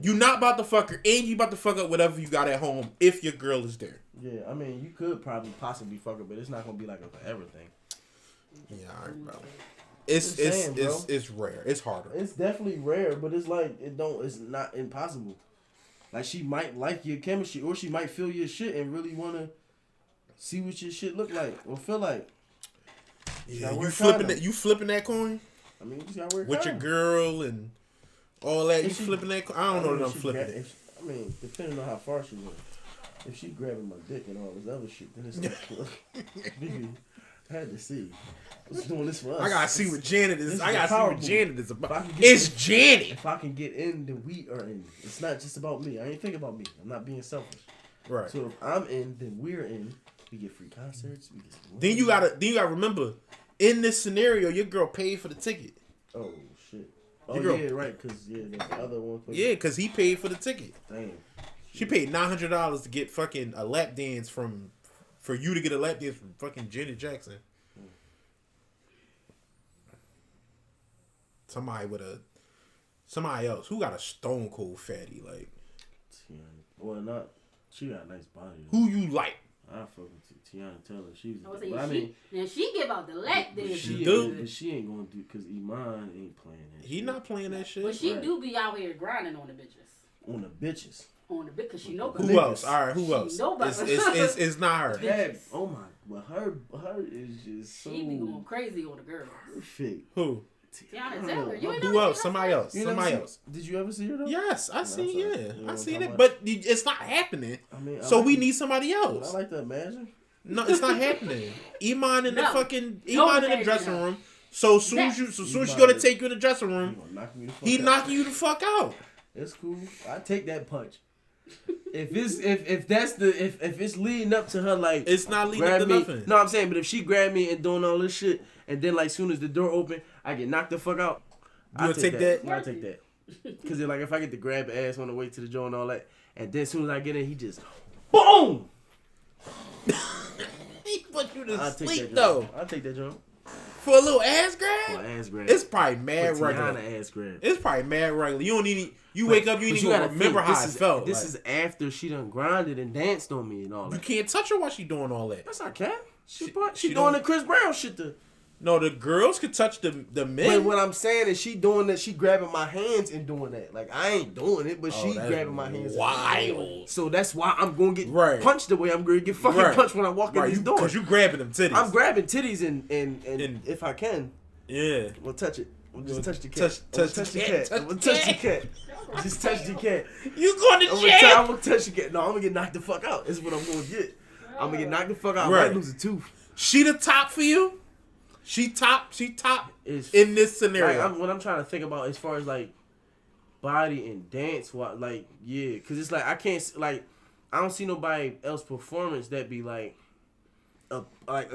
You're not about to fuck her, and you about to fuck up whatever you got at home if your girl is there. Yeah, I mean, you could possibly fuck her, but it's not gonna be like a forever thing. Yeah, all right, bro. It's rare. It's harder. It's definitely rare, but it's like it's not impossible. Like she might like your chemistry, or she might feel your shit and really wanna see what your shit look like or feel like. Yeah, you flipping that coin? I mean, you just gotta work with your girl and all that. You flipping that coin? I don't know that I'm flipping it. I mean, depending on how far she went. If she grabbing my dick and all this other shit, then it's like, I had to see. What's doing this for us? I gotta see what Janet is. I gotta see what Janet is about. It's Janet. If I can get in, then we are in. It's not just about me. I ain't thinking about me. I'm not being selfish. Right. So if I'm in, then we're in. We get free concerts. We get then you gotta remember, in this scenario, your girl paid for the ticket. Oh shit. Oh yeah, right. Cause the other one. Yeah, cause he paid for the ticket. Damn. She paid $900 to get fucking a lap dance for you to get a lap dance from fucking Janet Jackson. Somebody else who got a stone cold fatty like. Well, not she got a nice body. Who you like? I fuck with Tiana Taylor. She's. Now she give out the lap dance. She do, but she ain't gonna do because Iman ain't playing that. He not playing that shit. But she do be out here grinding on the bitches. On the bitches. On the bitch, cause she know. Who else? All right, who else? It's not her. That, oh my! But her is just so. She be going crazy on the girls. Perfect. Who? Tiana Taylor. Who else? Somebody else. Did you ever see her though? Yes, I seen. Yeah, I seen it, but it's not happening. I mean, so we need somebody else. I like to imagine. No, it's not happening. Iman in the dressing room. So soon as she's gonna take you in the dressing room, he knocking you the fuck out. It's cool. I take that punch. If it's leading up to her like it's not leading up to nothing. No, I'm saying, but if she grabbed me and doing all this shit, and then like soon as the door open, I get knocked the fuck out. You take that? I take that. Cause like if I get to grab ass on the way to the joint and all that, and then as soon as I get in, he just boom. He put you to sleep though. I'll take that joint. For a little ass grab? For an ass grab. It's probably mad regular. Ass grab. It's probably mad regular. You don't need. You wake up, you ain't even remember how it felt. This is after she done grinded and danced on me and all that. You can't touch her while she doing all that. That's not cat. She doing the Chris Brown shit. No, the girls could touch the men. But what I'm saying is she doing that. She grabbing my hands and doing that. Like I ain't doing it, but she grabbing my hands. Wild. So that's why I'm gonna get punched the way I'm gonna get fucking punched when I walk in these doors. Because you grabbing them titties. I'm grabbing titties and if I can, we'll touch it. We'll just touch the cat. Touch the cat. We'll touch the cat. Just touch the cat. You going to jail? I'm gonna touch the cat. No, I'm gonna get knocked the fuck out. That's what I'm gonna get. I'm gonna get knocked the fuck out. I might lose a tooth. She the top for you? She top in this scenario. Like, what I'm trying to think about as far as like body and dance, because it's like I can't like I don't see nobody else performance that be like a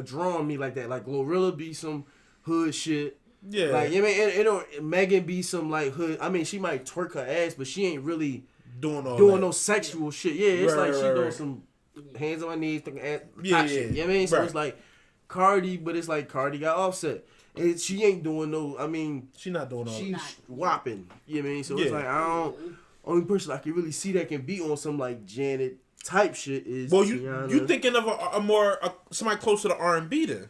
draw on me like that. Like Glorilla be some hood shit. Yeah, like you know what I mean, it don't Megan be some like hood. I mean, she might twerk her ass, but she ain't really doing no sexual shit. Yeah, it's like she doing some hands on my knees, thinking ass. Shit. You know what I mean? So it's like Cardi, but it's like Cardi got Offset. And she ain't doing no. I mean, she not doing all. She's whopping. You know what I mean? So it's like I don't. Only person I can really see that can be on some like Janet type shit is. Well, you thinking of a more somebody closer to R&B then?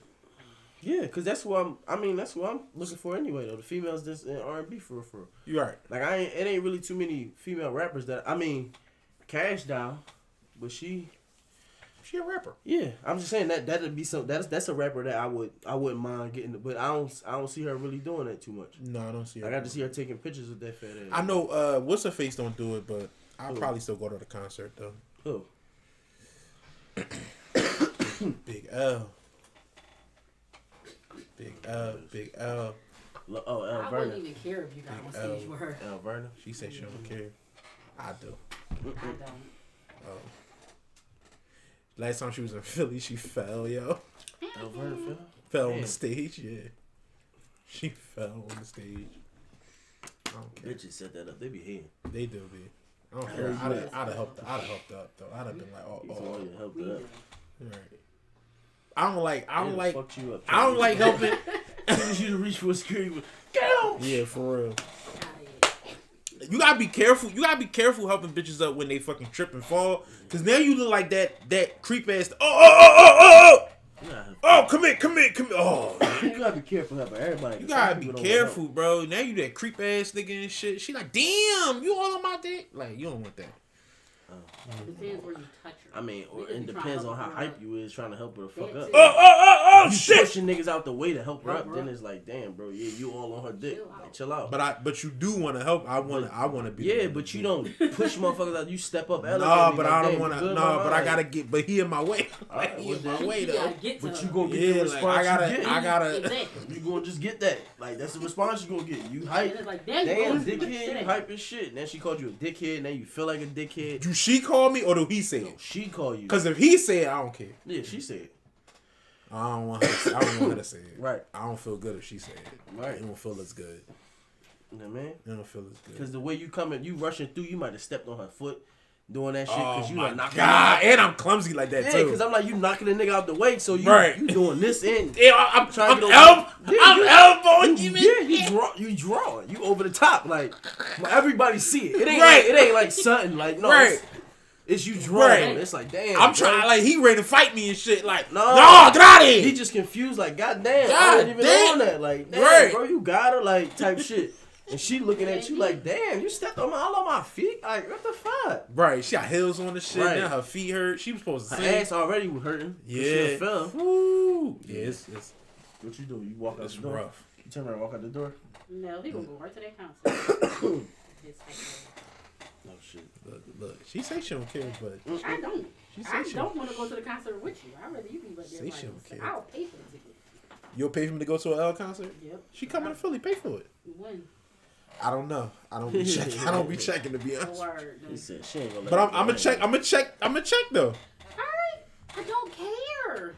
Yeah, cause that's what that's what I'm looking for anyway. Though the females that's in R&B for real. You right. Like it ain't really too many female rappers that Cash Doll, but she a rapper. Yeah, I'm just saying that'd be some that's a rapper that I wouldn't mind getting, but I don't see her really doing that too much. No, I don't see her. I got to see her taking pictures with that fat ass. I know what's her face don't do it, but I'll probably still go to the concert though. Who? Big L. Big L. Oh, L. I wouldn't even care if you got on stage with her. L. Verna. She said she don't care. I do. I don't. Oh. Last time she was in Philly, she fell, yo. L. Verna fell on the stage, yeah. She fell on the stage. I don't care. Bitches set that up. They be here. They do be. I don't care. I'd have helped up though. I'd have been like, oh. Help it up. Right. I don't like helping. As soon as you reach for a screen, get out. Yeah, for real. You gotta be careful. You gotta be careful helping bitches up when they fucking trip and fall. Cause now you look like that creep ass. Oh, come here. Oh, you gotta be careful helping everybody. You gotta be careful, bro. Now you that creep ass nigga and shit. She like, damn, you all on my dick. Like, you don't want that. Depends where you touch her. I mean, it depends on how hype you is trying to help her the fuck up. Oh, you shit! Pushing niggas out the way to help her up, then it's like, damn, bro, yeah, you all on her dick. Like, chill out. But you do want to help. I want to be. Yeah, but you don't push motherfuckers out. You step up. No, but I don't want to. No, but I gotta get. But he in my way. Like, he in my way though. But you gonna get the response. I gotta. You gonna just get that. Like that's the response you gonna get. You hype. Like, damn, dickhead. You hype as shit. Then she called you a dickhead. Now you feel like a dickhead. Do she call me or do he say it? No, she call you. Because if he say it, I don't care. Yeah, she said it. I don't want her to say it. Right. I don't feel good if she say it. Right. It don't feel as good. You know what I mean? It don't feel as good. Because the way you coming, you rushing through, you might have stepped on her foot. doing that shit because you like knocking. God, and I'm clumsy like that too. Because I'm like you knocking a nigga out the way, so you doing this end. Yeah, I'm trying to I'm elbowing you. Yeah, you draw. You over the top, like everybody see it. It ain't like something like no. Right. It's you drawing. It's like damn. I'm trying like he ready to fight me and shit. Like no, get out of here. He just confused. Like goddamn, I wasn't even on that. Like damn, bro, you got her like type shit. And she looking at you like, damn, you stepped all on my feet? Like, what the fuck? Right, she got heels on the shit. Now her feet hurt. She was supposed to sing. Her ass already was hurting. Yeah. Fell. Woo. Yeah, it's what you do? You walk out the door? Rough. You turn around and walk out the door? No, he gonna go right to that concert. No shit. Look. She say she don't care, but I don't. I don't want to go to the concert with you. I'd rather you be like there. Say she don't care. I'll pay for the ticket. You'll pay for me to go to an L concert? Yep. She coming to Philly. Pay for it. When? I don't know. I don't be checking. I don't be checking to be honest. He said she ain't gonna let But I'm gonna check. I'm gonna check though. Alright. I don't care.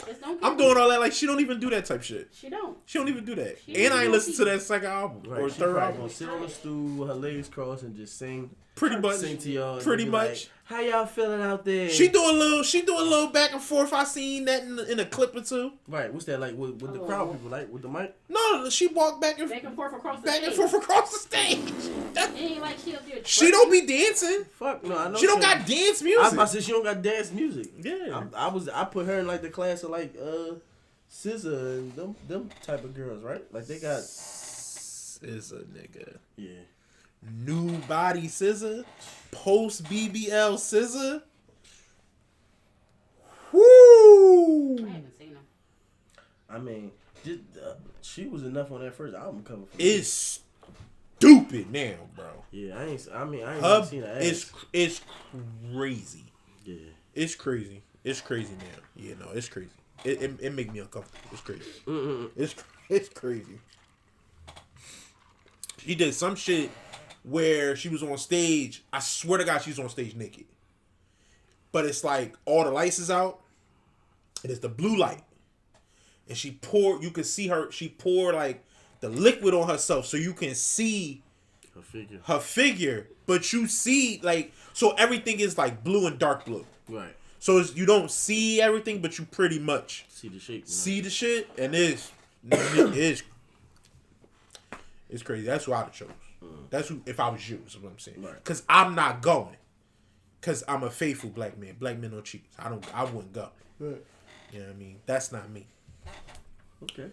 Just don't care. I'm doing all that like she don't even do that type shit. She don't. She don't even do that. She And I ain't don't listen to that second album or she third album. Gonna sit on the stool with her legs crossed and just sing. Pretty much. Sing to y'all. Pretty much. Like, how y'all feeling out there? She do a little back and forth. I seen that in a clip or two. Right. What's that like with the crowd people like with the mic? No, she walked back and forth across the stage. stage. Back and forth across the stage. It ain't like she up there. She don't be dancing. Fuck no, I know. She don't got dance music. I was about to say she don't got dance music. Yeah. I put her in like the class of like SZA and them type of girls, right? Like they got SZA, nigga. Yeah. New body SZA, post BBL SZA. Woo! I haven't seen her. I mean, just, she was enough on that first album cover. It's stupid now, bro. Yeah, I ain't even seen her ass. It's crazy. Yeah. It's crazy. It's crazy now. Yeah, no, it's crazy. It make me uncomfortable. It's crazy. It's crazy. She did some shit where she was on stage. I swear to God, she's on stage naked. But it's like all the lights is out, and it's the blue light. And you can see her. She poured like the liquid on herself, so you can see her figure. But you see so everything is like blue and dark blue. Right. So you don't see everything, but you pretty much see the shape. See the shit, and it's crazy. That's what I'd have chose. That's who, if I was you, is what I'm saying. Right. Cause I'm not going. Cause I'm a faithful black man. Black men don't cheat. I wouldn't go. Right. You know what I mean? That's not me. Okay.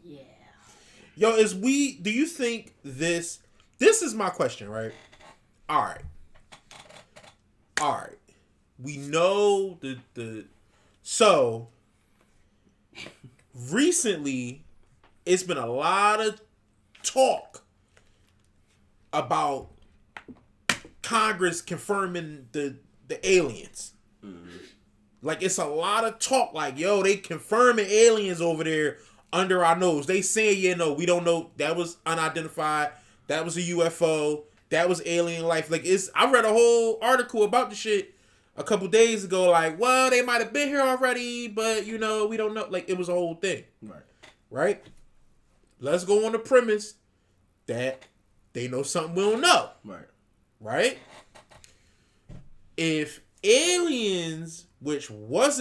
Yeah. Yo, do you think this is my question, right? All right. We know so recently it's been a lot of talk about Congress confirming the aliens. Mm-hmm. Like it's a lot of talk like, yo, they confirming aliens over there under our nose. They saying, we don't know, that was unidentified, that was a UFO, that was alien life. Like I read a whole article about the shit a couple days ago, like, well, they might have been here already, but we don't know. Like it was a whole thing. Right? Let's go on the premise that they know something we don't know. Right? If aliens, which was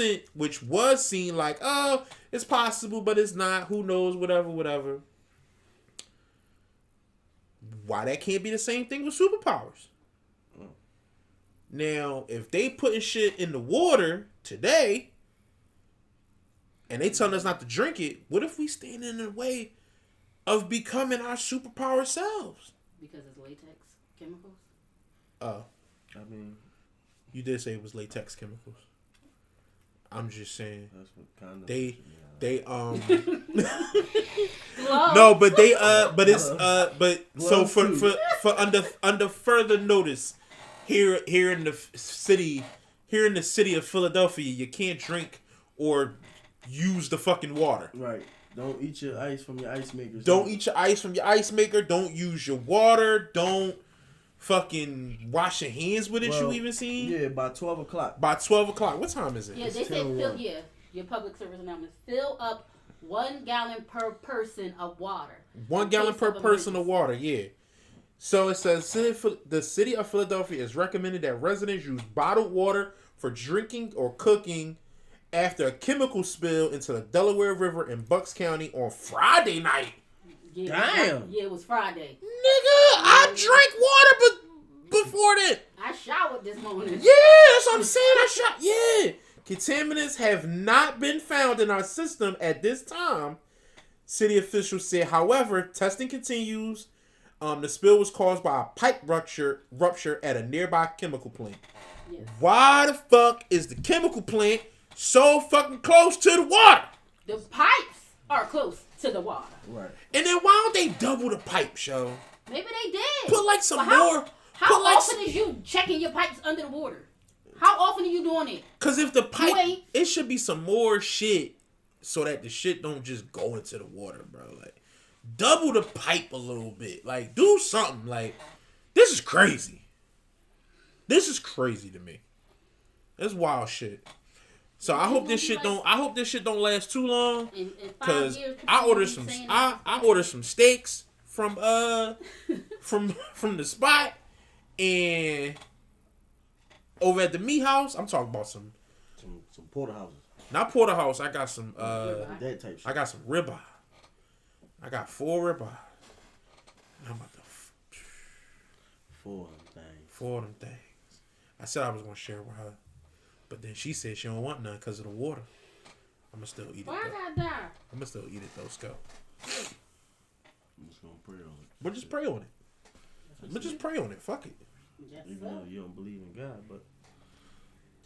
seen like, oh, it's possible, but it's not, who knows, whatever. Why that can't be the same thing with superpowers? Now, if they putting shit in the water today and they telling us not to drink it, what if we stand in the way of becoming our superpower selves? Because it's latex chemicals? Oh. I mean, you did say it was latex chemicals. I'm just saying. That's what kind of they no, but they but it's so for under further notice, here in the city of Philadelphia, you can't drink or use the fucking water. Right. Don't eat your ice from your ice maker. Don't eat your ice from your ice maker. Don't use your water. Don't fucking wash your hands with it. You even seen? Yeah, by 12 o'clock. By 12 o'clock. What time is it? Yeah, they said your public service announcement. Fill up 1 gallon per person of water. 1 gallon per person of water, yeah. So it says the city of Philadelphia is recommending that residents use bottled water for drinking or cooking after a chemical spill into the Delaware River in Bucks County on Friday night. Yeah, damn. Yeah, it was Friday. Nigga, I drank water before that. I showered this morning. Yeah, that's what I'm saying. Yeah. Contaminants have not been found in our system at this time, city officials said. However, testing continues. The spill was caused by a pipe rupture at a nearby chemical plant. Yes. Why the fuck is the chemical plant so fucking close to the water? The pipes are close to the water. Right. And then why don't they double the pipe, show? Maybe they did. Put like some more. How often is you checking your pipes under the water? How often are you doing it? Because if the pipe, it should be some more shit so that the shit don't just go into the water, bro. Like, double the pipe a little bit. Like, do something. Like, this is crazy. This is crazy to me. That's wild shit. So I hope this shit don't. I hope this shit don't last too long. Cause I ordered some. I ordered some steaks from from the spot, and over at the meat house. I'm talking about some porterhouses. Not porterhouse. I got some. That type shit. I got some ribeye. I got 4 ribeye. I'm about to 4 of them things. 4 of them things. I said I was gonna share with her, but then she said she don't want none because of the water. I'ma still eat it. Why I gotta die? I'ma still eat it though, Scout. I'm just gonna pray on it. But just pray on it. But just pray on it. Fuck it. Yes, even though you don't believe in God, but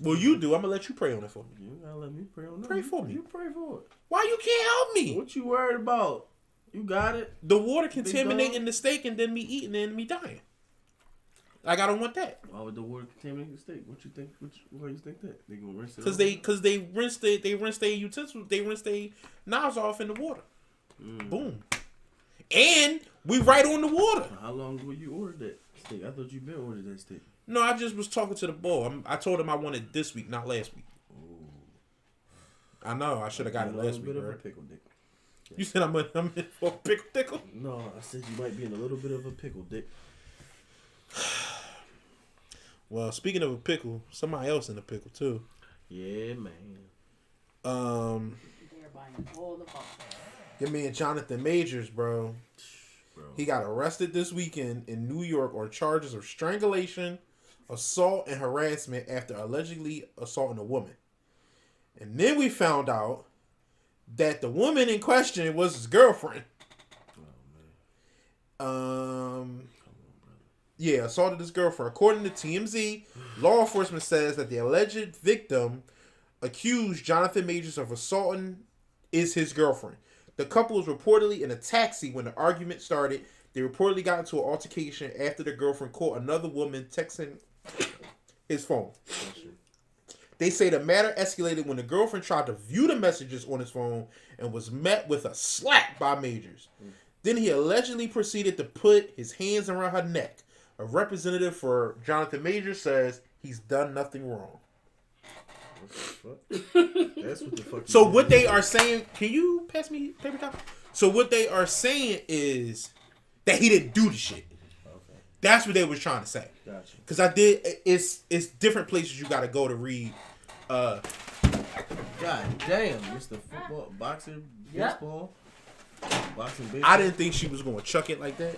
well, you do. I'm gonna let you pray on it for me. You gotta let me pray on it. Pray for me. You pray for it. Why you can't help me? What you worried about? You got it. The water contaminating the steak and then me eating it and me dying. Like, I don't want that. Why would the water contaminate the steak? What you think? Why you think that? They gonna rinse it? Because they rinse their utensils, they rinse their knives off in the water. Boom. And we right on the water. How long ago you ordered that steak? I thought you been ordered that steak. No, I just was talking to the boy. I told him I wanted this week, not last week. Ooh. I know. I should have got it last week. A bit of a pickle dick. You said I'm in for a pickle tickle? No, I said you might be in a little bit of a pickle dick. Well, speaking of a pickle, somebody else in a pickle too. Yeah, man. They're buying all the boxes. Your man Jonathan Majors, bro. He got arrested this weekend in New York on charges of strangulation, assault, and harassment after allegedly assaulting a woman. And then we found out that the woman in question was his girlfriend. Oh, man. Yeah, assaulted his girlfriend. According to TMZ, law enforcement says that the alleged victim accused Jonathan Majors of assaulting is his girlfriend. The couple was reportedly in a taxi when the argument started. They reportedly got into an altercation after the girlfriend caught another woman texting his phone. They say the matter escalated when the girlfriend tried to view the messages on his phone and was met with a slap by Majors. Then he allegedly proceeded to put his hands around her neck. A representative for Jonathan Majors says he's done nothing wrong. What the fuck? That's what the fuck. So what they are saying, can you pass me paper towel? So what they are saying is that he didn't do the shit. Okay. That's what they was trying to say. Gotcha. Because it's different places you got to go to read. God damn, it's the football, boxing, baseball, boxing, baseball. I didn't think she was going to chuck it like that.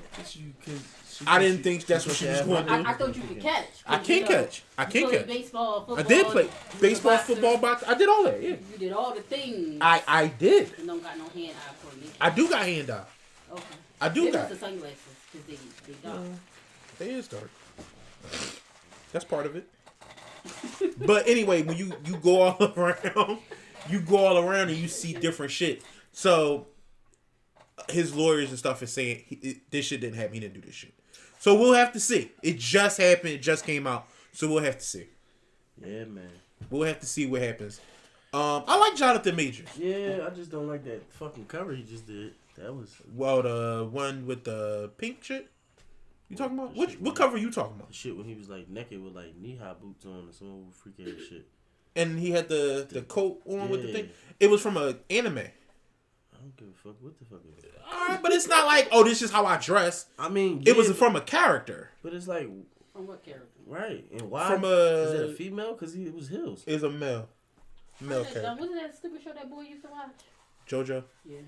I didn't think that's what she was going to do. I thought you could catch. I can catch. I can catch. Baseball, football. I did play baseball, football, boxing. I did all that. Yeah. You did all the things. I did. You don't got no hand-eye coordination. I do got hand-eye. Okay. I do got. The sunglasses because they dark. They is dark. That's part of it. But anyway, when you go all around, and you see different shit. So his lawyers and stuff is saying this shit didn't happen. He didn't do this shit. So we'll have to see. It just happened. It just came out. So we'll have to see. Yeah, man. We'll have to see what happens. I like Jonathan Majors. Yeah, I just don't like that fucking cover he just did. That was the one with the pink shit. You talking about what cover you talking about? The shit when he was like naked with like knee-high boots on and some old freak ass shit. And he had the coat on with the thing. It was from an anime. I don't give a fuck what the fuck is it. Alright, but it's not like, oh, this is how I dress. I mean, it was from a character. But it's like, from what character? Right, and why? From is it a female? Because it was Hills. It's a male character. Wasn't that stupid show that boy used to watch? JoJo. Yeah.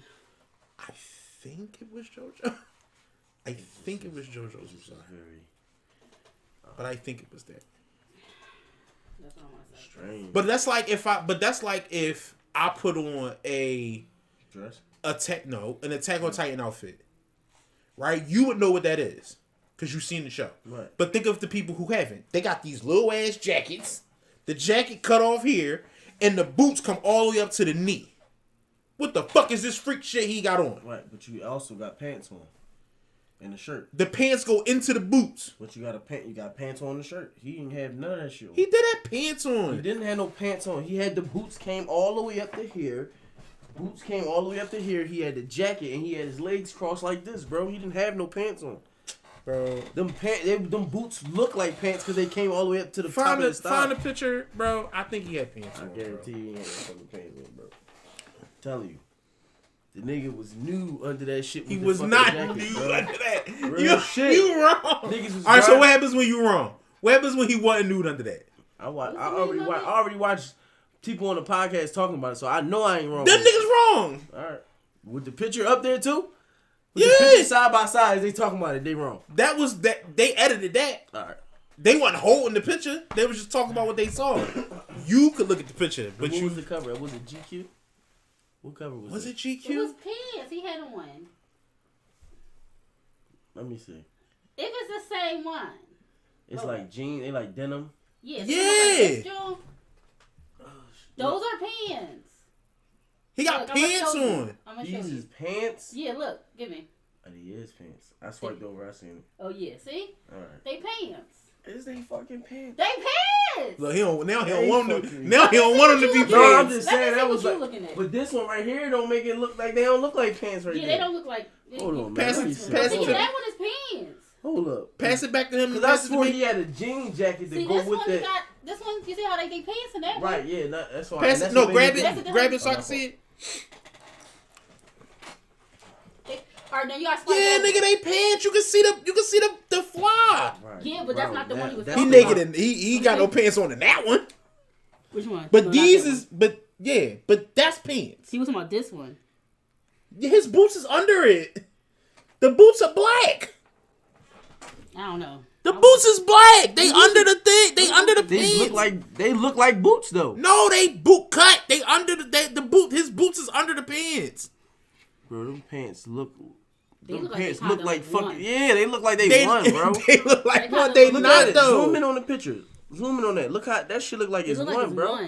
I think it was JoJo. I think it was JoJo's. But I think it was that. That's what I want to say. Strange. But that's like if I put on a dress, an Attack on Titan outfit, right? You would know what that is because you've seen the show. Right. But think of the people who haven't. They got these little ass jackets. The jacket cut off here, and the boots come all the way up to the knee. What the fuck is this freak shit he got on? Right, but you also got pants on. And a shirt. The pants go into the boots. But you got pants on the shirt. He didn't have none of that shit on. He did have pants on. He didn't have no pants on. He had the boots came all the way up to here. Boots came all the way up to here. He had the jacket and he had his legs crossed like this, bro. He didn't have no pants on. Bro. Them boots look like pants because they came all the way up to the top of his thigh. Find a picture, bro. I think he had pants on. I guarantee he ain't had fucking pants on, bro. I'm telling you. The nigga was new under that shit. He was not jacket, new bro. under that. Real shit. You wrong. Niggas was Alright, so what happens when you wrong? What happens when he wasn't nude under that? I already watched people on the podcast talking about it, so I know I ain't wrong. Them niggas wrong. Alright. With the picture up there too? With yeah. the picture side by side, they talking about it, they wrong. That was that they edited that. Alright. They wasn't holding the picture. They was just talking about what they saw. You could look at the picture, but what was the cover? Was it GQ? What cover was it? Was it GQ? It was pants. He had on. Let me see. If it's the same one. It's like jeans. They like denim. Yeah. Yeah. Those are pants. He got pants on. These is pants? Yeah, look. Give me. Oh, he is pants. I swiped over. I seen it. Oh, yeah. See? Alright. They pants. Is they fucking pants? They pants. Look, he don't want them to be pants. No, I'm just saying that was like. But this one right here don't make it look like they don't look like pants right there. Yeah, they don't look like. Hold on, man. Pass it that to one is pants. Hold up. Pass it back to him. Because I swore he had a jean jacket to go with that. This one, you see how they pants in that right, one? yeah, that's why. Pass it. No, grab it so I can see it. Alright, now you got swipe Yeah, over. nigga, they pants. You can see the fly. Right. Yeah, but that's not the one he was He talking naked about. and he got no pants on in that one. Which one? But these is but that's pants. He was talking about this one. His boots is under it. The boots are black. I don't know. The boots is black. They under the thing. They under the pants. They look like boots though. No, they boot cut. They under the boot. His boots is under the pants. Bro, them pants look. They Them look pants like look like fucking. won. Yeah, they look like they won, bro. They look like one. They Look not at it. though. Zoom in on the picture. Zoom in on that. Look how that shit look like it's one, bro.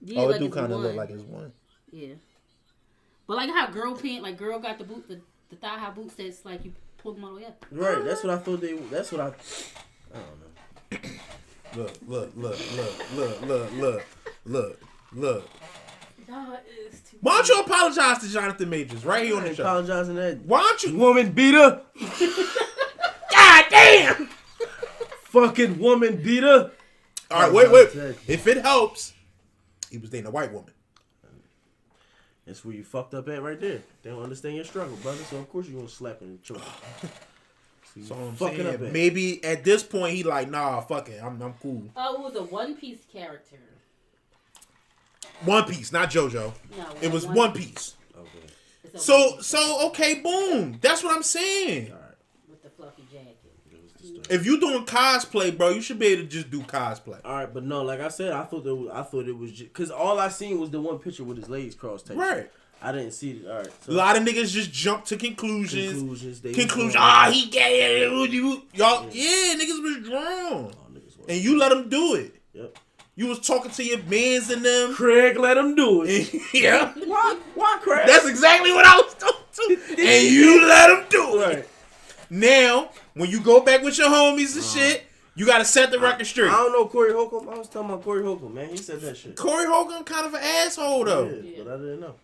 Yeah, Oh, like it do it's kind of one. look like it's one. Yeah, but like how girl pant, like girl got the boot, the thigh high boots that's like you pull them all the way up. Right. That's what I thought they. That's what I don't know. Look. Why don't you apologize to Jonathan Majors right here on the show? Apologizing that. Why don't you? Woman beater. God damn! Fucking woman beater. All right, wait. If it helps, he was dating a white woman. That's where you fucked up at right there. They don't understand your struggle, brother. So of course you gonna slap and choke. So I'm saying, maybe at this point he like, nah, fuck it, I'm cool. Oh, it was a One Piece character. One Piece, not JoJo. No, it was One Piece. Okay. So okay, boom. That's what I'm saying. All right. With the fluffy jacket. If you doing cosplay, bro, you should be able to just do cosplay. All right, but no, like I said, I thought it was just because all I seen was the one picture with his legs crossed. Right. I didn't see it. All right. So a lot of niggas just jump to conclusions. Conclusions. He gay. Y'all, yeah, niggas was drawn. And you let them do it. Yep. You was talking to your mans and them. Craig let him do it. Yeah. Why, Craig? That's exactly what I was talking to. And you let him do it. Right. Now, when you go back with your homies and shit, you gotta set the record straight. I don't know Corey Holcomb. I was talking about Corey Holcomb, man. He said that shit. Corey Holcomb kind of an asshole though. Yeah, but I didn't know.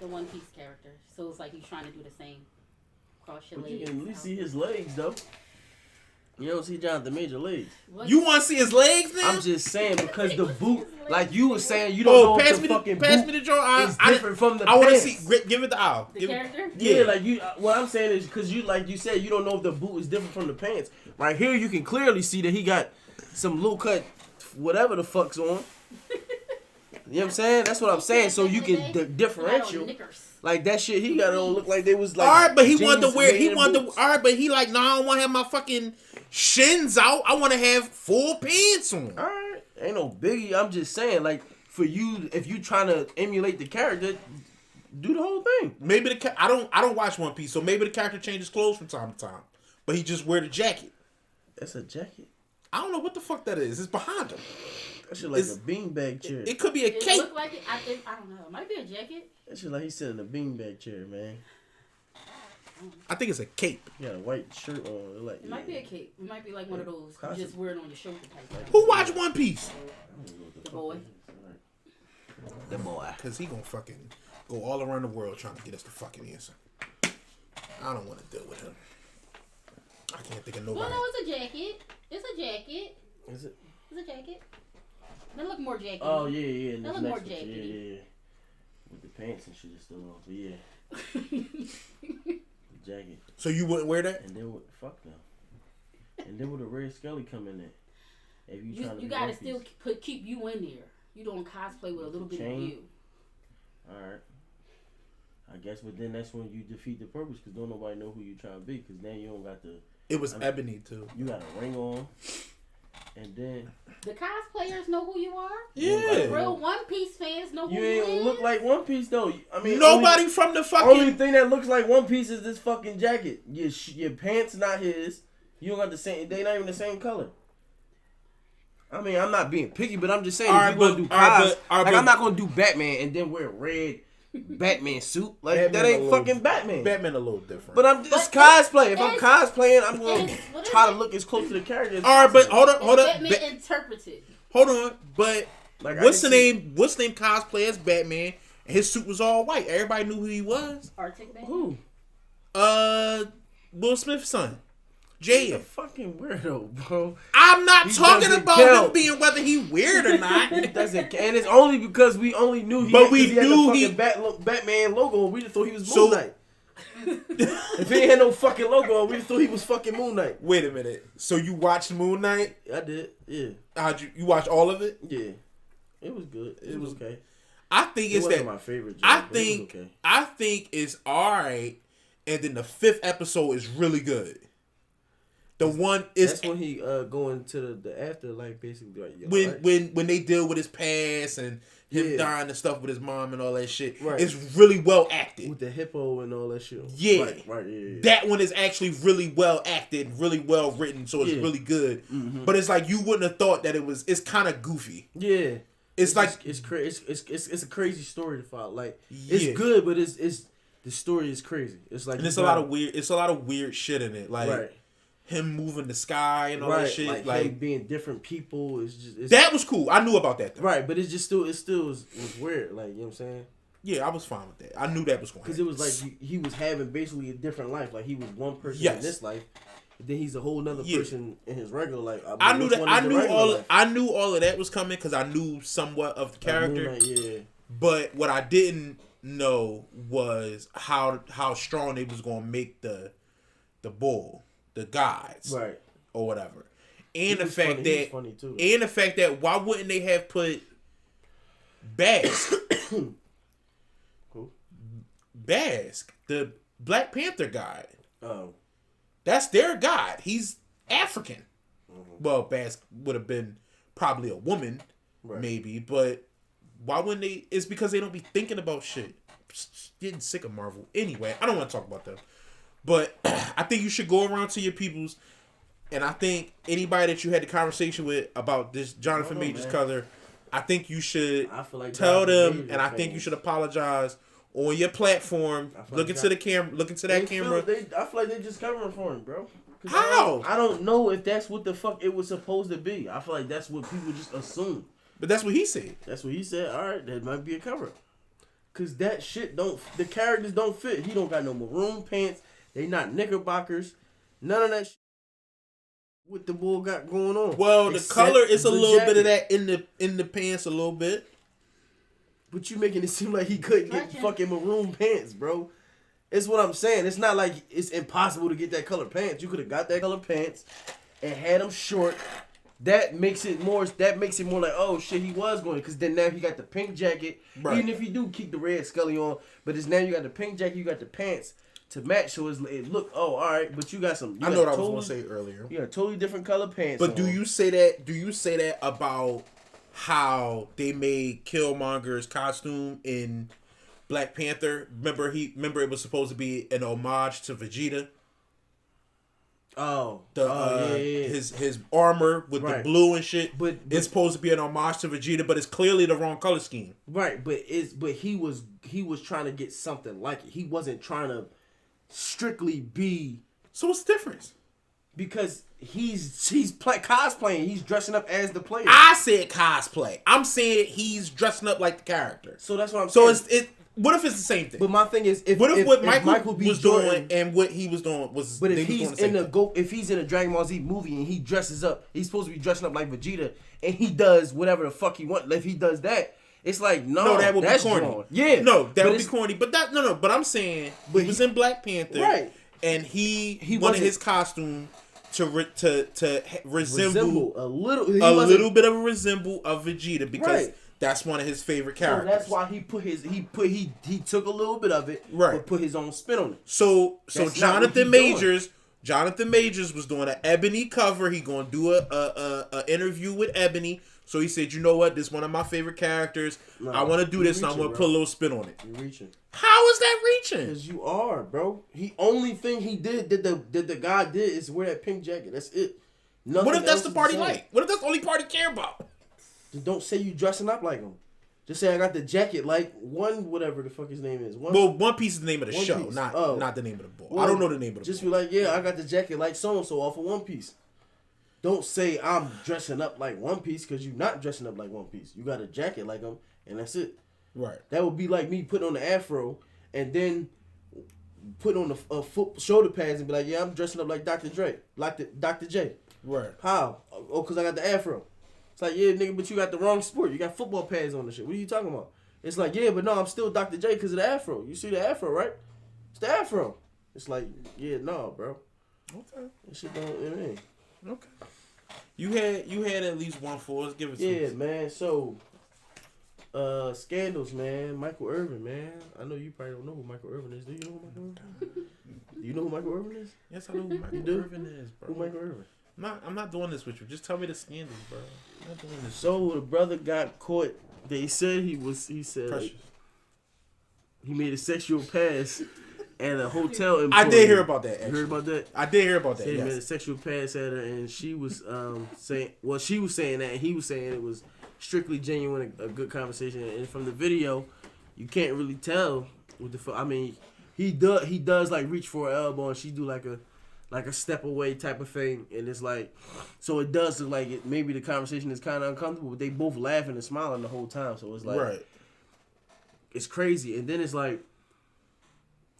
The One Piece character. So it's like he's trying to do the same. Cross your But legs. you can at least see his legs though. You don't see Jonathan Major legs. You want to see his legs now? I'm just saying because the boot, like you were saying, you don't know if the fucking boot pass me the joint. is different from the I want to pants. see. Give it the aisle. The character? Yeah, like you. What I'm saying is because you, like you said, you don't know if the boot is different from the pants. Right here, you can clearly see that he got some low cut, whatever the fuck's on. You know what I'm saying? That's what I'm saying. So you can differential. Like that shit he got on look like they was like. All right, but he wanted to wear. He wanted to. All right, but he like, I don't want to have my fucking shins out. I want to have full pants on. All right, ain't no biggie. I'm just saying, like for you, if you trying to emulate the character, do the whole thing. Maybe I don't watch One Piece, so maybe the character changes clothes from time to time, but he just wear the jacket. That's a jacket. I don't know what the fuck that is. It's behind him. That shit like a beanbag chair. It could be a cape. cape. Look like it. I don't know. It might be a jacket. That shit like he's sitting in a beanbag chair, man. I think it's a cape. He got a white shirt on. Like, it might be a cape. It might be like one of those. You just wear it on your shoulder type. Who watch One Piece? The boy. The boy. Because he gonna fucking go all around the world trying to get us the fucking answer. I don't want to deal with him. I can't think of nobody. Well, no, it's a jacket. It's a jacket. Is it? It's a jacket. They look more jacket. Oh, yeah. They look more jacket. Yeah. With the pants and shit still on. But yeah. The jacket. So you wouldn't wear that? And then what? Fuck no. And then with a Red Scully coming in. If you gotta still keep you in there. You don't cosplay with a little bit of you. Alright. I guess, but then that's when you defeat the purpose because don't nobody know who you trying to be because now you don't got the. It was Ebony too. You got a ring on, and then the cosplayers know who you are. Yeah, the real One Piece fans know who you ain't is. Look like One Piece though. I mean, nobody from the fucking. Only thing that looks like One Piece is this fucking jacket. Your pants not his. You don't got the same. They not even the same color. I mean, I'm not being picky, but I'm just saying if you're gonna do cos, I'm not gonna do Batman and then wear a red Batman suit. Like Batman that ain't fucking Batman. Batman a little different. But I'm just cosplay. If I'm cosplaying, I'm gonna try to look as close to the character as all right, but hold up. Batman interpreted. Hold on, but like, what's the name cosplay as Batman? And his suit was all white. Everybody knew who he was. Arctic Batman. Who? Will Smith's son. Jay. He's a fucking weirdo, bro. I'm not talking about him being whether he weird or not. He doesn't, and it's only because we only knew he. But we knew he Batman logo. And we just thought he was Moon Knight. If he ain't had no fucking logo, we just thought he was fucking Moon Knight. Wait a minute. So you watched Moon Knight? I did. Yeah. How'd you watch all of it? Yeah. It was good. It was okay. I think it's that my favorite. Joke, I think it's alright, and then the 5th episode is really good. The one is that's when he going to the afterlife, basically. Like, when they deal with his past and him dying and stuff with his mom and all that shit. Right. It's really well acted with the hippo and all that shit. Yeah, right. Yeah. That one is actually really well acted, really well written, so it's really good. Mm-hmm. But it's like you wouldn't have thought that it was. It's kind of goofy. Yeah, it's like it's crazy. It's a crazy story to follow. Like it's good, but it's the story is crazy. It's like and it's a lot of weird. It's a lot of weird shit in it. Like. Right. Him moving the sky and all that shit, like being different people is just that was cool. I knew about that though. Right, but it's just still was weird. Like, you know what I'm saying? Yeah, I was fine with that. I knew that was going because it was like he was having basically a different life. Like he was one person in this life, and then he's a whole nother person in his regular life. I knew that. I knew all of that was coming because I knew somewhat of the character. But what I didn't know was how strong they was going to make the bull. The gods, right, or whatever, and the fact that why wouldn't they have put Bask, Bask, the Black Panther god? Oh, that's their god. He's African. Mm-hmm. Well, Bask would have been probably a woman, maybe, but why wouldn't they? It's because they don't be thinking about shit. Getting sick of Marvel. Anyway, I don't want to talk about them. But I think you should go around to your peoples, and I think anybody that you had the conversation with about this Jonathan Majors color, I think you should tell them, and I think you should apologize on your platform. Look into the camera. Look into that camera. I feel like they just covering for him, bro. How? I don't know if that's what the fuck it was supposed to be. I feel like that's what people just assume. But that's what he said. That's what he said. All right, that might be a cover. Cause that shit the characters don't fit. He don't got no maroon pants. They not knickerbockers. None of that shit. what the bull got going on. Well, the color is a little bit of that in the pants, a little bit. But you making it seem like he couldn't get fucking maroon pants, bro. It's what I'm saying. It's not like it's impossible to get that color pants. You could have got that color pants and had them short. That makes it more like, oh shit, he was going, because then now he got the pink jacket. Right. Even if you do keep the red Scully on, but it's now you got the pink jacket, you got the pants to match, so it look, oh, all right, but you got some. I know what I was gonna say earlier. You got totally different color pants. But do you say that about how they made Killmonger's costume in Black Panther? Remember it was supposed to be an homage to Vegeta. His armor with the blue and shit. But it's supposed to be an homage to Vegeta, but it's clearly the wrong color scheme. Right, but he was trying to get something like it. He wasn't trying to strictly be. So what's the difference? Because he's cosplaying. He's dressing up as the player. I said cosplay. I'm saying he's dressing up like the character. So that's what I'm saying. So what if it's the same thing? But my thing is, what Michael was doing and what he was doing was. But if he's in a Dragon Ball Z movie and he dresses up, he's supposed to be dressing up like Vegeta, and he does whatever the fuck he wants. If he does that, it's like that would be corny. Drawn. Yeah, that would be corny. But But I'm saying, he was in Black Panther, right? And he wanted his costume to resemble a little bit of a resemble of Vegeta, because. Right. That's one of his favorite characters. So that's why he took a little bit of it, right? But put his own spin on it. So Jonathan Majors was doing an Ebony cover. He gonna do a interview with Ebony. So he said, you know what? This is one of my favorite characters. No, I want to do this, and I want to put a little spin on it. You're reaching. How is that reaching? Because you are, bro. Only thing he did the guy did is wear that pink jacket. That's it. Nothing what if that's the part he like? What if that's the only part he care about? Don't say you dressing up like him. Just say I got the jacket like whatever the fuck his name is. One Piece is the name of the show, not the name of the book. Well, I don't know the name of the book. Just be like, yeah, I got the jacket like so and so off of One Piece. Don't say I'm dressing up like One Piece, because you're not dressing up like One Piece. You got a jacket like him, and that's it. Right. That would be like me putting on the afro and then put on the shoulder pads and be like, yeah, I'm dressing up like Dr. Dre, like Dr. J. Right. How? Oh, because I got the afro. It's like, yeah, nigga, but you got the wrong sport. You got football pads on the shit. What are you talking about? It's like, yeah, but no, I'm still Dr. J because of the afro. You see the afro, right? It's the afro. It's like, yeah, no, bro. Okay. That shit don't, it ain't. Okay. You had at least one for us. Give us some. Man. So, scandals, man. Michael Irvin, man. I know you probably don't know who Michael Irvin is. Do you know who Michael Irvin is? Do you know who Michael Irvin is? Yes, I know who Michael Irvin is, bro. Who Michael Irvin? I'm not doing this with you. Just tell me the scandals, bro. I'm not doing this. So the brother got caught. They said he said like, he made a sexual pass at a hotel employee. I did hear about that. You heard about that? I did hear about that. He made a sexual pass at her, and she was saying, well, she was saying that, and he was saying it was strictly genuine, a good conversation. And from the video, you can't really tell what the fuck. I mean, he does like reach for her elbow, and she do like a step away type of thing, and it's like, so it does look like it. Maybe the conversation is kind of uncomfortable, but they both laughing and smiling the whole time. So it's like, right. It's crazy, and then it's like,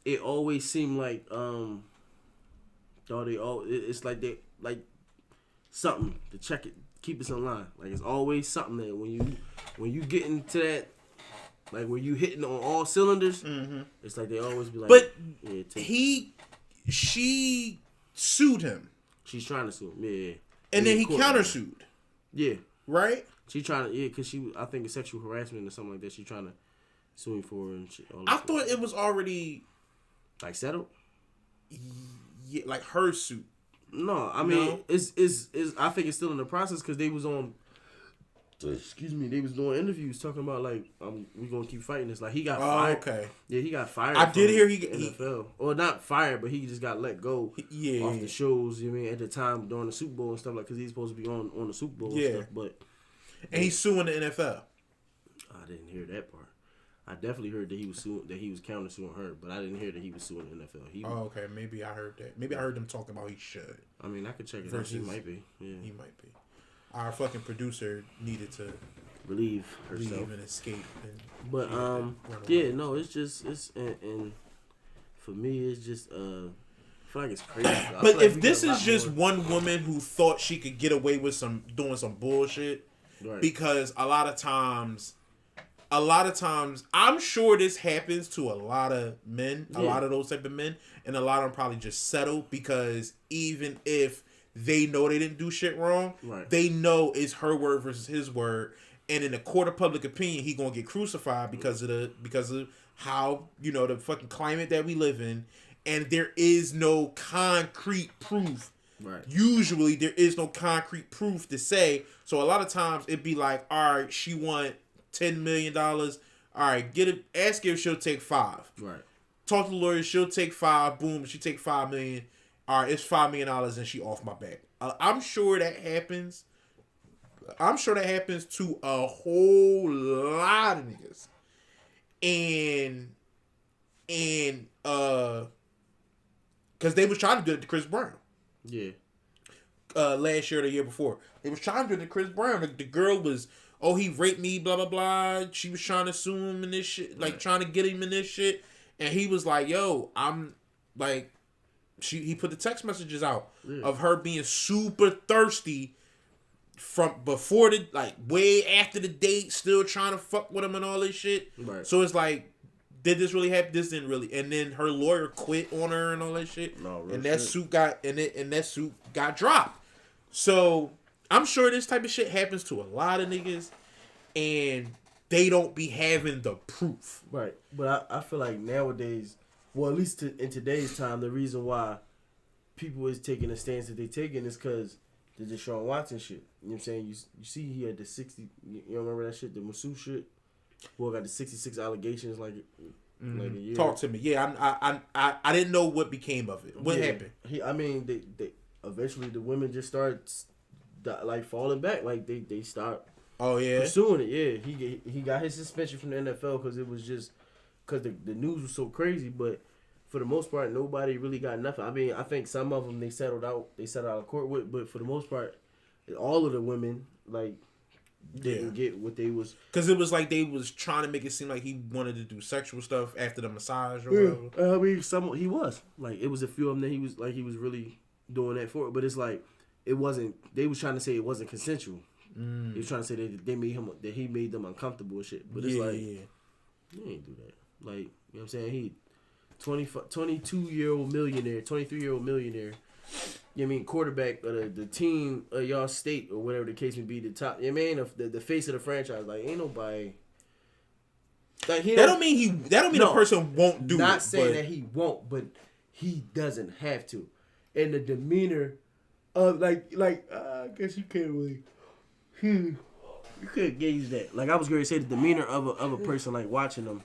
it always seemed like, it's like they like something to check it, keep us in line. Like it's always something that when you get into that. Like when you hitting on all cylinders, it's like they always be like. But yeah, she sued him. She's trying to sue him, yeah. And then he countersued. Yeah. Right? She trying to, because I think it's sexual harassment or something like that. She trying to sue him for and shit. I thought it was already like settled. Yeah, like her suit. No, I mean it's I think it's still in the process because they was on. Excuse me, they was doing interviews talking about like we gonna keep fighting this. Like he got fired. Okay. Yeah, he got fired. I did hear he NFL. Or not fired, but he just got let go. Yeah. Off the shows. You know what I mean, at the time during the Super Bowl and stuff, like because he's supposed to be on the Super Bowl. And stuff, but he's suing the NFL. I didn't hear that part. I definitely heard that he was countersuing her, but I didn't hear that he was suing the NFL. Okay, maybe I heard that. Maybe I heard them talking about he should. I mean, I could check it out. He might be. Yeah, he might be. Our fucking producer needed to relieve herself and escape. But yeah, no, it's just and for me, it's just feel like it's crazy. But like if this is just one woman who thought she could get away with doing some bullshit, right. Because a lot of times, I'm sure this happens to a lot of men, a lot of those type of men, and a lot of them probably just settle because even if they know they didn't do shit wrong, right. They know it's her word versus his word, and in a court of public opinion, he gonna get crucified because of how the fucking climate that we live in. And there is no concrete proof. Right. Usually, there is no concrete proof to say. So a lot of times, it'd be like, all right, she want $10 million. All right, ask her if she'll take 5. Right. Talk to the lawyer. She'll take 5. Boom. She take $5 million. All right, it's $5 million, and she off my back. I'm sure that happens. I'm sure that happens to a whole lot of niggas. And because they was trying to do it to Chris Brown. Yeah. Last year or the year before. They was trying to do it to Chris Brown. The girl was, he raped me, blah, blah, blah. She was trying to sue him and this shit. Like, trying to get him in this shit. And he was like, yo, I'm, like, he put the text messages out of her being super thirsty from before way after the date, still trying to fuck with him and all this shit. Right. So it's like, did this really happen? This didn't really. And then her lawyer quit on her and all that shit. No, and that suit got dropped. So I'm sure this type of shit happens to a lot of niggas, and they don't be having the proof. Right. But I feel like nowadays, well, at least in today's time, the reason why people is taking the stance that they taking is because the Deshaun Watson shit. You know what I'm saying? You see, he had the 60. You remember that shit, the Masseuse shit. Well, got the 66 allegations like a year. Talk to me. Yeah, I didn't know what became of it. What happened? They eventually the women just start like falling back. Like they start. Oh yeah. Pursuing it. Yeah, he got his suspension from the NFL because it was just because the news was so crazy. But for the most part, nobody really got nothing. I mean, I think some of them they settled out of court with, but for the most part, all of the women didn't get what they was, because it was like they was trying to make it seem like he wanted to do sexual stuff after the massage or whatever. I mean, he was like, it was a few of them that he was really doing that for, but it's like it wasn't. They was trying to say it wasn't consensual. They was trying to say that he made them uncomfortable and shit. But it's you ain't do that. Like, you know what I'm saying? He 22-year-old millionaire, 23-year-old millionaire. You know what I mean, quarterback of the team of y'all state or whatever the case may be, the top. You know what I mean, the face of the franchise. Like, ain't nobody. Like, that don't mean the person won't do it. Not saying that he won't, but he doesn't have to. And the demeanor of I guess you can't really. You could gauge that. Like, I was going to say the demeanor of a person, like watching them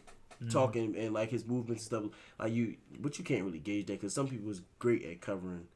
talking and like his movements and stuff. Like but you can't really gauge that because some people is great at covering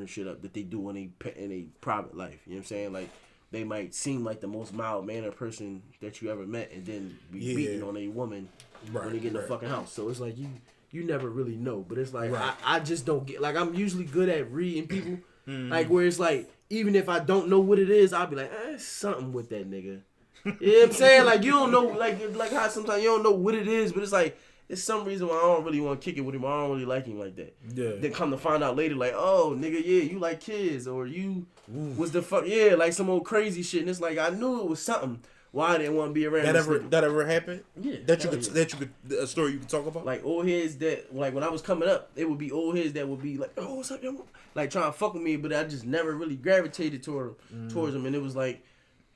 shit up that they do in a private life. You know what I'm saying? Like, they might seem like the most mild-mannered person that you ever met and then be beating on a woman when they get in the fucking house. So it's like you never really know. But it's like, I just don't get... Like, I'm usually good at reading people. Like, where it's like, even if I don't know what it is, I'll be like, something with that nigga. You know what I'm saying? Like, you don't know... Like how sometimes you don't know what it is, but it's like... It's some reason why I don't really want to kick it with him. I don't really like him like that. Yeah. Then come to find out later, like, oh, nigga, yeah, you like kids. Or you was the fuck, yeah, like some old crazy shit. And it's like, I knew it was something. Why I didn't want to be around that ever happened? Yeah. That you could a story you could talk about? Like, old heads that, like, when I was coming up, it would be old heads that would be like, oh, what's up, yo? Like, trying to fuck with me, but I just never really gravitated towards them. And it was like,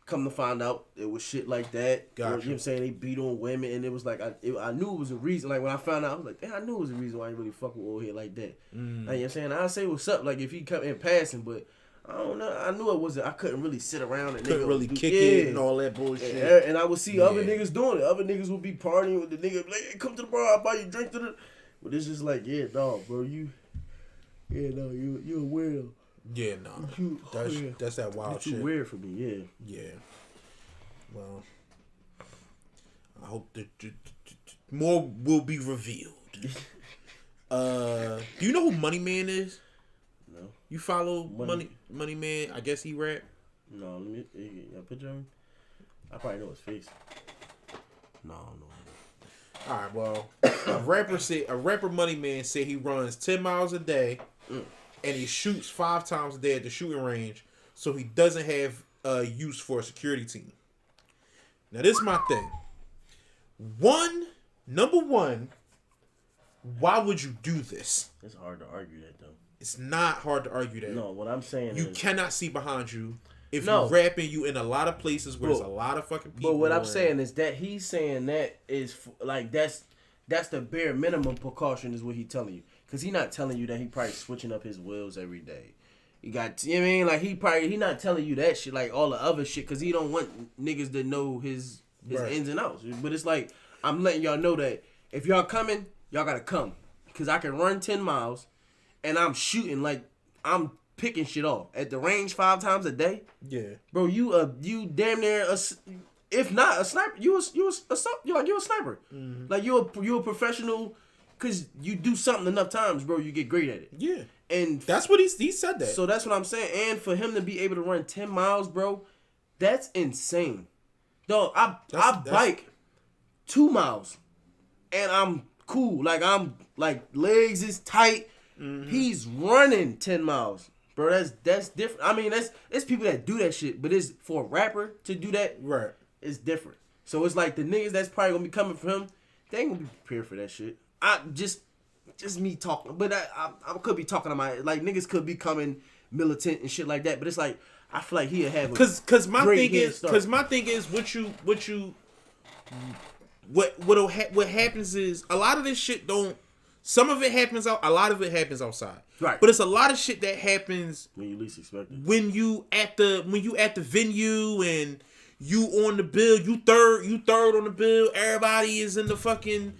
come to find out, it was shit like that. Gotcha. You know what I'm saying? They beat on women, and it was like, I knew it was a reason. Like, when I found out, I was like, damn, I knew it was a reason why he really fuck with old head like that. Like, you know what I'm saying? I'd say what's up, like, if he come in passing, but I don't know. I knew it wasn't, I couldn't really sit around and couldn't really kick it and all that bullshit. And I would see other niggas doing it. Other niggas would be partying with the nigga, like, hey, come to the bar, I'll buy you a drink to the... But it's just like, yeah, dog, bro, you a weirdo. Yeah, no. That's that wild shit. Too weird for me, yeah. Yeah. Well, I hope that more will be revealed. Do you know who Money Man is? No. You follow Money Man? I guess he rap. No, let me a picture of him. I probably know his face. No. All right, well, a rapper Money Man said he runs 10 miles a day and he shoots 5 times a day at the shooting range, so he doesn't have use for a security team. Now, this is my thing. Number one, why would you do this? It's hard to argue that, though. It's not hard to argue that. No, what I'm saying you is... cannot see behind you. If you're rapping, you in a lot of places where there's a lot of fucking people. But what I'm saying is that he's saying that is, like, that's the bare minimum precaution is what he's telling you. Because he's not telling you that he probably switching up his wheels every day. You got, you know what I mean? Like, he not telling you that shit, like all the other shit, because he don't want niggas to know his ins and outs. But it's like, I'm letting y'all know that if y'all coming, y'all gotta come. Because I can run 10 miles, and I'm shooting, like, I'm picking shit off. At the range 5 times a day? Yeah. Bro, you damn near, if not a sniper, you're a sniper. Mm-hmm. Like, you're a professional, because you do something enough times, bro, you get great at it. Yeah. And that's what he said that. So that's what I'm saying. And for him to be able to run 10 miles, bro, that's insane. Dog, I bike 2 miles and I'm cool. Like, I'm like, legs is tight. Mm-hmm. He's running 10 miles. Bro, that's different. I mean, it's people that do that shit, but it's for a rapper to do that. Right. It's different. So it's like the niggas that's probably gonna be coming for him, they ain't gonna be prepared for that shit. Just me talking, but I could be talking to my, like, niggas could be coming militant and shit like that. But it's like, I feel like he'll have because my thing is what happens is a lot of this shit don't. Some of it happens out. A lot of it happens outside. Right. But it's a lot of shit that happens when you least expect it. When you at the venue and you on the bill, you third on the bill. Everybody is in the fucking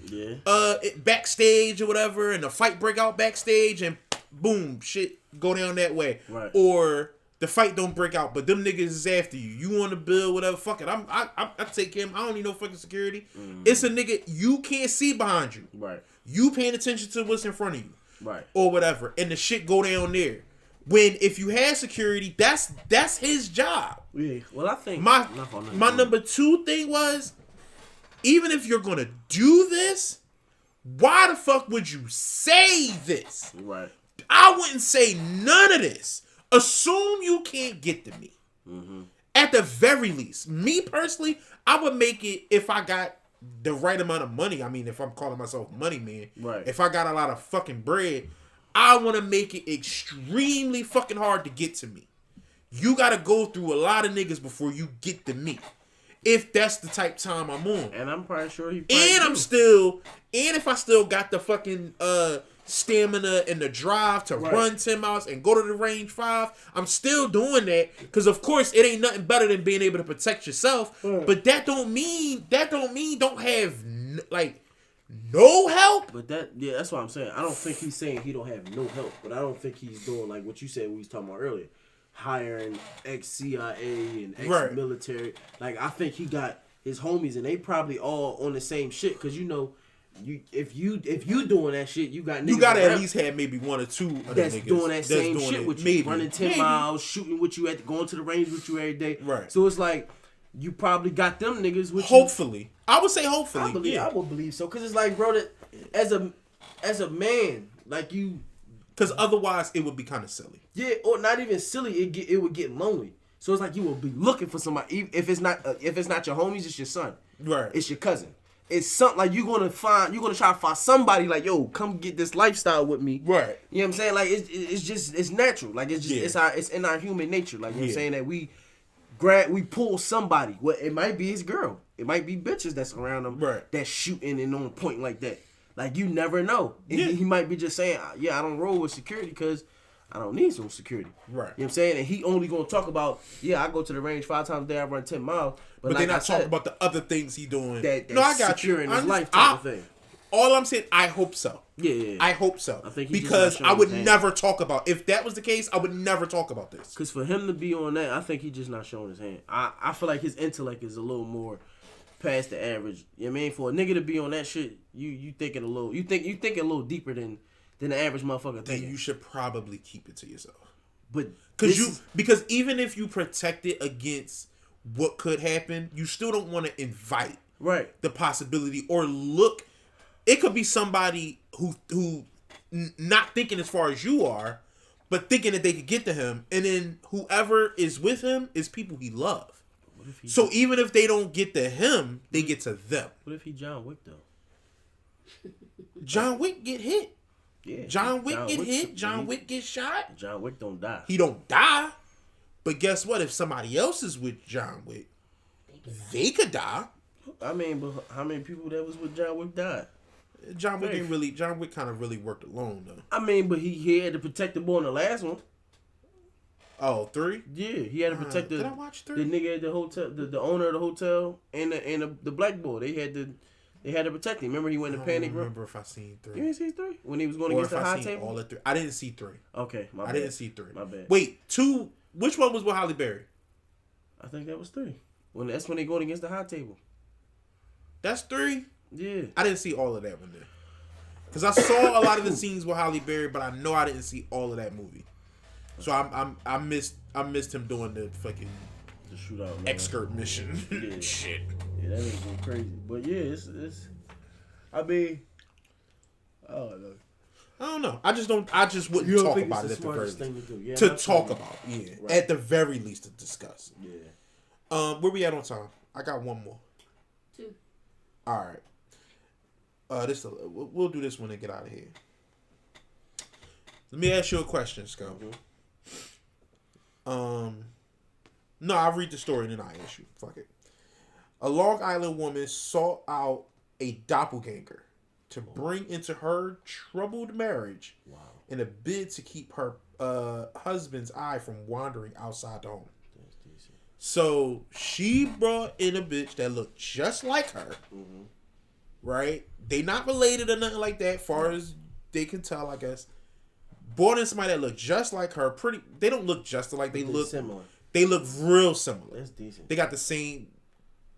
backstage or whatever, and the fight break out backstage, and boom, shit go down that way. Right. Or the fight don't break out, but them niggas is after you. You on the bill, whatever. Fuck it. I take him. I don't need no fucking security. Mm-hmm. It's a nigga you can't see behind you. Right. You paying attention to what's in front of you. Right. Or whatever, and the shit go down there. When if you had security, that's his job. Yeah. Well, I think my number 2 thing was, even if you're gonna do this, why the fuck would you say this? Right. I wouldn't say none of this. Assume you can't get to me. Mm-hmm. At the very least, me personally, I would make it if I got the right amount of money. I mean, if I'm calling myself money man, right? If I got a lot of fucking bread, I want to make it extremely fucking hard to get to me. You got to go through a lot of niggas before you get to me. If that's the type time I'm on. And I'm probably sure he if I still got the fucking stamina and the drive to run 10 miles and go to the range 5, I'm still doing that, because of course it ain't nothing better than being able to protect yourself. But that don't mean don't have no help. But that's what I'm saying. I don't think he's saying he don't have no help, but I don't think he's doing like what you said we was talking about earlier, hiring ex-CIA and ex-military. Like, I think he got his homies and they probably all on the same shit, because if you doing that shit, you got niggas. You gotta at least have maybe 1 or 2 of that's niggas doing that same doing shit with you, maybe, running 10 miles, shooting with you, going to the range with you every day. Right. So it's like you probably got them niggas with hopefully. you. I would say hopefully. I would believe so, because it's like, bro, that as a man, like you, because otherwise it would be kind of silly. Yeah, or not even silly. It would get lonely. So it's like you will be looking for somebody. If it's not your homies, it's your son. Right. It's your cousin. It's something like you're gonna try to find somebody like, yo, come get this lifestyle with me. Right. You know what I'm saying? Like it's natural. Like it's in our human nature. Like, you know what I'm saying, that we pull somebody. Well, it might be his girl. It might be bitches that's around him that's shooting and on point like that. Like, you never know. He might be just saying, I don't roll with security because I don't need some security. Right. You know what I'm saying? And he only going to talk about, I go to the range 5 times a day, I run 10 miles. But like they're not talking about the other things he doing. No, I got you. In his life type of thing. All I'm saying, I hope so. Yeah. I hope so. I think because I would never talk about, if that was the case, I would never talk about this. Because for him to be on that, I think he's just not showing his hand. I feel like his intellect is a little more past the average. You know what I mean? For a nigga to be on that shit, you thinking a little, you think a little deeper than the average motherfucker. Then you should probably keep it to yourself. But because even if you protect it against what could happen, you still don't want to invite the possibility or look. It could be somebody who not thinking as far as you are, but thinking that they could get to him, and then whoever is with him is people he loves. So even if they don't get to him, they get to them. What if he John Wick though? John Wick get hit. Yeah. John Wick get hit. John Wick get shot. John Wick don't die. He don't die. But guess what? If somebody else is with John Wick, they could die. I mean, but how many people that was with John Wick died? John Wick kind of really worked alone though. I mean, but he had to protect the boy in the last one. Oh, 3? Yeah, he had to protect did I watch 3? the nigga at the hotel, the owner of the hotel, and the black boy. They had to protect him. Remember, he went in panic. I don't remember if I seen 3. You didn't see 3 when he was going against the high table. All 3. I didn't see 3. Okay, my bad. I didn't see 3. My bad. Wait, 2. Which one was with Halle Berry? I think that was 3. That's when they going against the high table. That's 3. Yeah, I didn't see all of that one there. Because I saw a lot of the scenes with Halle Berry, but I know I didn't see all of that movie. So I missed him doing the fucking the shootout excursion mission. Yeah. Shit. Yeah, that was crazy. But yeah, it's. I mean, I don't know. I just wouldn't talk about it at the very least. To talk about, yeah. Right. At the very least to discuss. Yeah. Where we at on time? I got one more. 2. All right. We'll do this one and get out of here. Let me ask you a question, Scott. No, I'll read the story and then I'll ask you. Fuck it. A Long Island woman sought out a doppelganger to bring into her troubled marriage in a bid to keep her husband's eye from wandering outside the home. So she brought in a bitch that looked just like her. Mm-hmm. Right? They not related or nothing like that, far as they can tell, I guess. Brought in somebody that looked just like her. They don't look just like they look similar. They look real similar. That's decent. They got the same.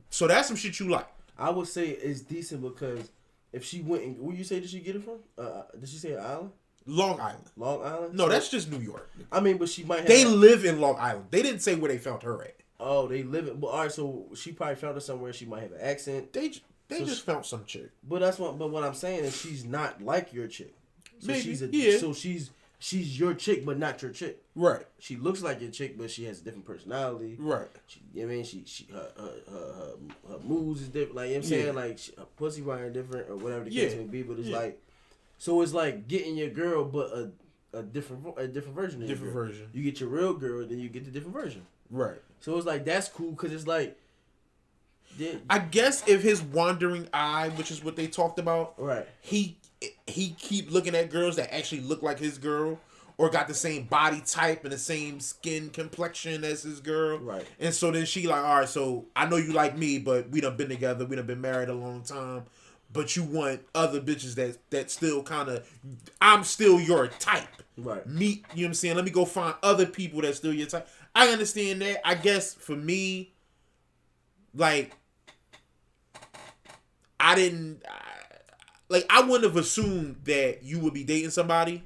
So that's some shit you like. I would say it's decent because if she went and where you say did she get it from? Did she say an island? Long Island. Long Island? No, that's just New York. I mean, but she might have. They live in Long Island. They didn't say where they found her at. Oh, they live in. Well, all right, so she probably found her somewhere. She might have an accent. They just found some chick. But that's what. But what I'm saying is she's not like your chick. So maybe. So she's your chick, but not your chick. Right. She looks like your chick, but she has a different personality. Right. I mean, her moods is different. Like, you know what I'm saying? Like, her pussy wiring different or whatever the case may be. But it's like, so it's like getting your girl, but a different version of different version. You get your real girl, then you get the different version. Right. So it's like, that's cool because it's like. I guess if his wandering eye, which is what they talked about, right? He keep looking at girls that actually look like his girl or got the same body type and the same skin complexion as his girl, right? And so then she like, all right, so I know you like me, but we done been together, we done been married a long time, but you want other bitches that still kind of, I'm still your type, right? Me, you know what I'm saying? Let me go find other people that's still your type. I understand that. I guess for me, like. I wouldn't have assumed that you would be dating somebody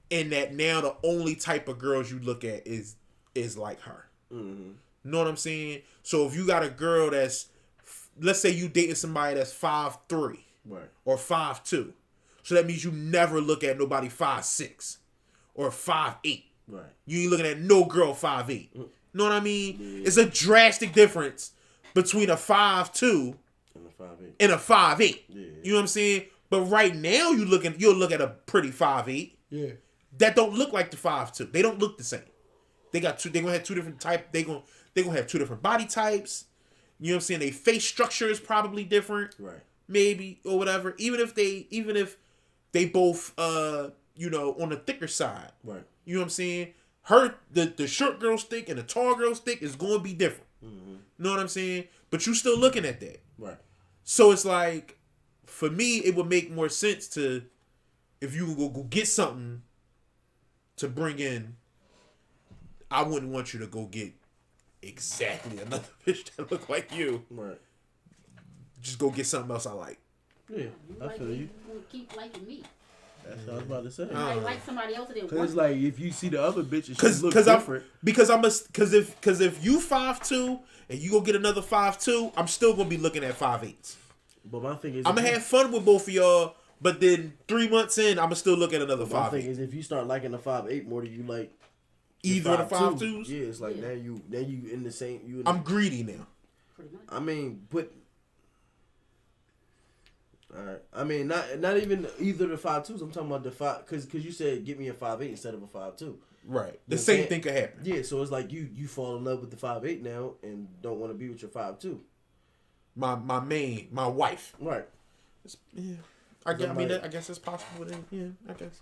and that now the only type of girls you look at is like her. Mm-hmm. Know what I'm saying? So if you got a girl that's, let's say you dating somebody that's 5'3", right, or 5'2", so that means you never look at nobody 5'6" or 5'8". Right. You ain't looking at no girl 5'8". Mm-hmm. Know what I mean? Yeah. It's a drastic difference between a 5'2" and a 5'8". Yeah. You know what I'm saying? But right now you'll look at a pretty 5'8". Yeah. That don't look like the 5'2". They don't look the same. They're gonna have two different types. They're gonna have two different body types. You know what I'm saying? Their face structure is probably different. Right. Maybe or whatever. Even if they both on the thicker side. Right. You know what I'm saying? The short girl's thick and the tall girl's thick is gonna be different. Mm-hmm. You know what I'm saying? But you still looking at that. Right. So it's like, for me, it would make more sense to, if you go get something to bring in, I wouldn't want you to go get exactly another bitch that look like you. Right. Just go get something else I like. Yeah, I feel you. You keep liking me. That's what I was about to say. You might like somebody else. Because it's like, if you see the other bitches, she look different. Because if you 5'2" and you go get another 5'2", I'm still gonna be looking at 5'8". But my thing is, I'm gonna have fun with both of y'all, But then 3 months in, I'ma still look at another 5'8". My thing is, if you start liking the 5'8" more, do you like either the 5'2"s? Yeah, it's like now you in the same. I'm greedy now. I mean, but. Alright. I mean, not even either the 5'2"s. I'm talking about the 5, because you said get me a 5'8" instead of a 5'2". Right. The same thing could happen. Yeah, so it's like you fall in love with the 5'8" now and don't want to be with your 5'2". My wife. Right. Yeah. I guess it's possible. Then. Yeah, I guess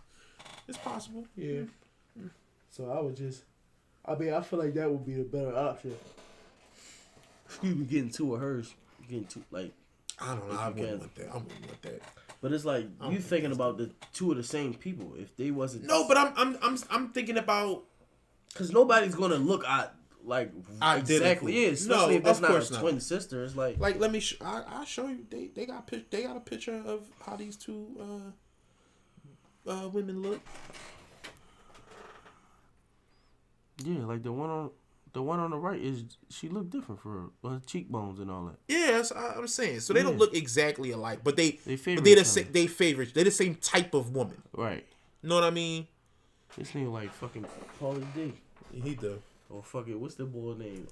it's possible. Yeah. So I feel like that would be the better option. You be getting two of hers, getting two like. I don't know. I wouldn't want that. I wouldn't want that. But it's like you thinking about the two of the same people. If they wasn't. No, but I'm thinking about. Because nobody's gonna look at like exactly. Yeah, especially if that's not a twin sister. It's like let me. I'll show you. They got a picture of how these two women look. Yeah, like the one on the right she look different for her cheekbones and all that. Yeah, that's what I'm saying. So they don't look exactly alike, but they favorite. They're the same type of woman. Right. You know what I mean? This nigga like fucking Paulie D. He do. Oh fuck it, what's the boy name?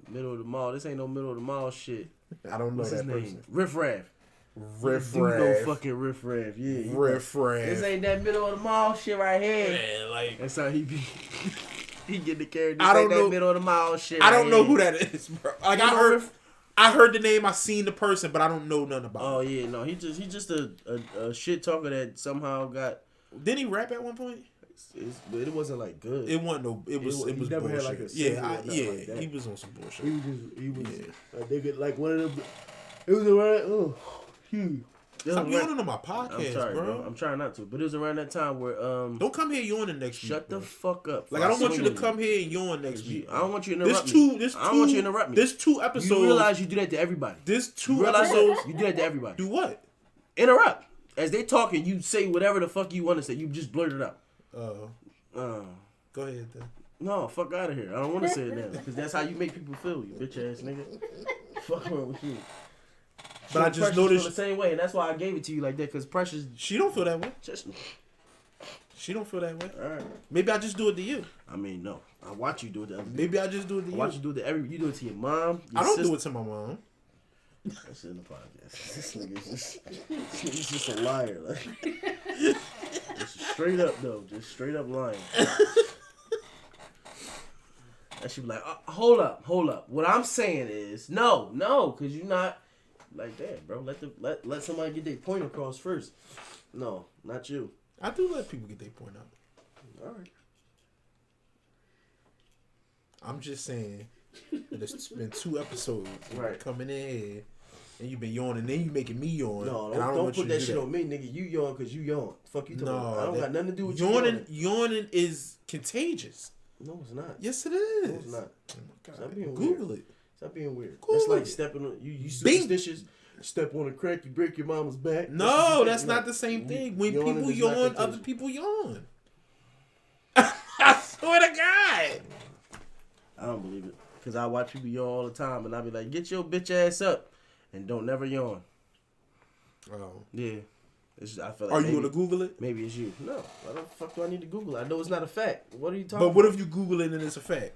Middle of the Mall. This ain't no Middle of the Mall shit. I don't know what's that his person. Name? Riff Raff. Riff Raff. No fucking Riff Raff. Yeah. Riff Raff. This ain't that Middle of the Mall shit right here. Man, like that's how he be. He get the character. I don't know. That Middle of the Mall shit. I don't know who that is, bro. Like I heard the name, I seen the person, but I don't know nothing about. Oh yeah, no, he just a shit talker that somehow got. Didn't he rap at one point? But it wasn't like good. It wasn't no. It was never bullshit. had like a yeah. Like he was on some bullshit. He was like they get like one of them. It was around. Stop yawning on my podcast, I'm sorry, bro. I'm trying not to, but it was around that time where don't come here yawning next week. Shut the fuck up. Like I don't want you to come here and yawn next week. I don't want you to interrupt me. I don't want you to interrupt me. This 2 episodes. You realize you do that to everybody. This 2 episodes. You do that to everybody. Do what? Interrupt. As they talking, you say whatever the fuck you want to say. You just blurt it out. Go ahead then. No, fuck out of here. I don't want to say it now because that's how you make people feel. You bitch ass nigga. Fuck wrong with you. But I just noticed the same way, and that's why I gave it to you like that. Because Precious, she don't feel that way. Just she don't feel that way. All right. Maybe I just do it to you. I mean, no. I watch you do it to others. Maybe I just do it to you. I watch you do it to you do it to your mom. Your I don't sister. do it to my mom. That's in the podcast. This nigga's just a liar. Like, just straight up though, just straight up lying. And she be like, hold up. What I'm saying is, no, because you're not like that, bro. Let somebody get their point across first. No, not you. I do let people get their point out. All right. I'm just saying that it's been 2 episodes right coming in here, and you've been yawning, then you making me yawn. No, don't put that shit on me, nigga. You yawn because you yawn. Fuck you talking about. I don't got nothing to do with yawning. Yawning is contagious. No, it's not. Yes, it is. No, it's not. Stop being Google weird. it. Stop being weird. Google that's like it. stepping on you superstitious. Step on a crack, you break your mama's back. No, that's not the same thing. When people yawn, other people yawn. I swear to God. I don't believe it. Because I watch people yawn all the time, and I be like, get your bitch ass up, and don't never yawn. Oh. Yeah. I feel like are you going to Google it? Maybe it's you. No. Why the fuck do I need to Google it? I know it's not a fact. What are you talking about? But what if you Google it and it's a fact?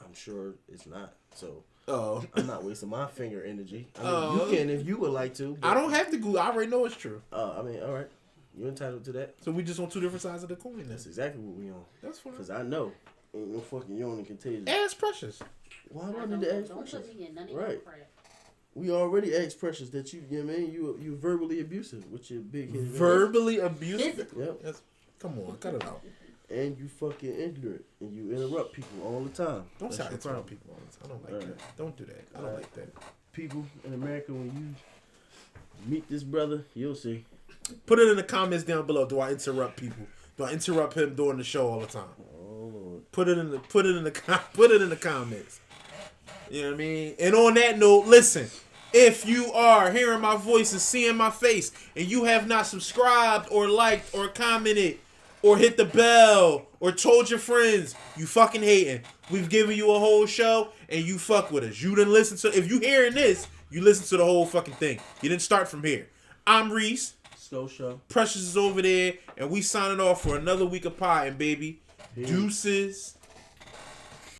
I'm sure it's not. So Oh. I'm not wasting my finger energy. I mean, you can if you would like to. I don't have to Google. I already know it's true. I mean, all right. You're entitled to that. So we just on 2 different sides of the coin. That's exactly what we on. That's fine. Because I know ain't no fucking yawning contagious. Ask Precious. Why do I need to ask don't Precious? Put me in none of right. crap. We already asked Precious that you know what I mean? You verbally abusive with your big head. Verbally abusive? Yep. Come on, cut it out. And you fucking ignorant. And you interrupt people all the time. Don't say I interrupt people all the time. I don't like that. Don't do that. I don't like that. People in America, when you meet this brother, you'll see. Put it in the comments down below. Do I interrupt people? Do I interrupt him during the show all the time? Oh Lord. Put it in the comments. You know what I mean? And on that note, listen. If you are hearing my voice and seeing my face and you have not subscribed or liked or commented or hit the bell or told your friends, you fucking hating. We've given you a whole show and you fuck with us. You didn't listen to, if you hearing this, you listen to the whole fucking thing. You didn't start from here. I'm Reese. Scotia. Precious is over there, and we signing off for another week of potting, baby. Deuces.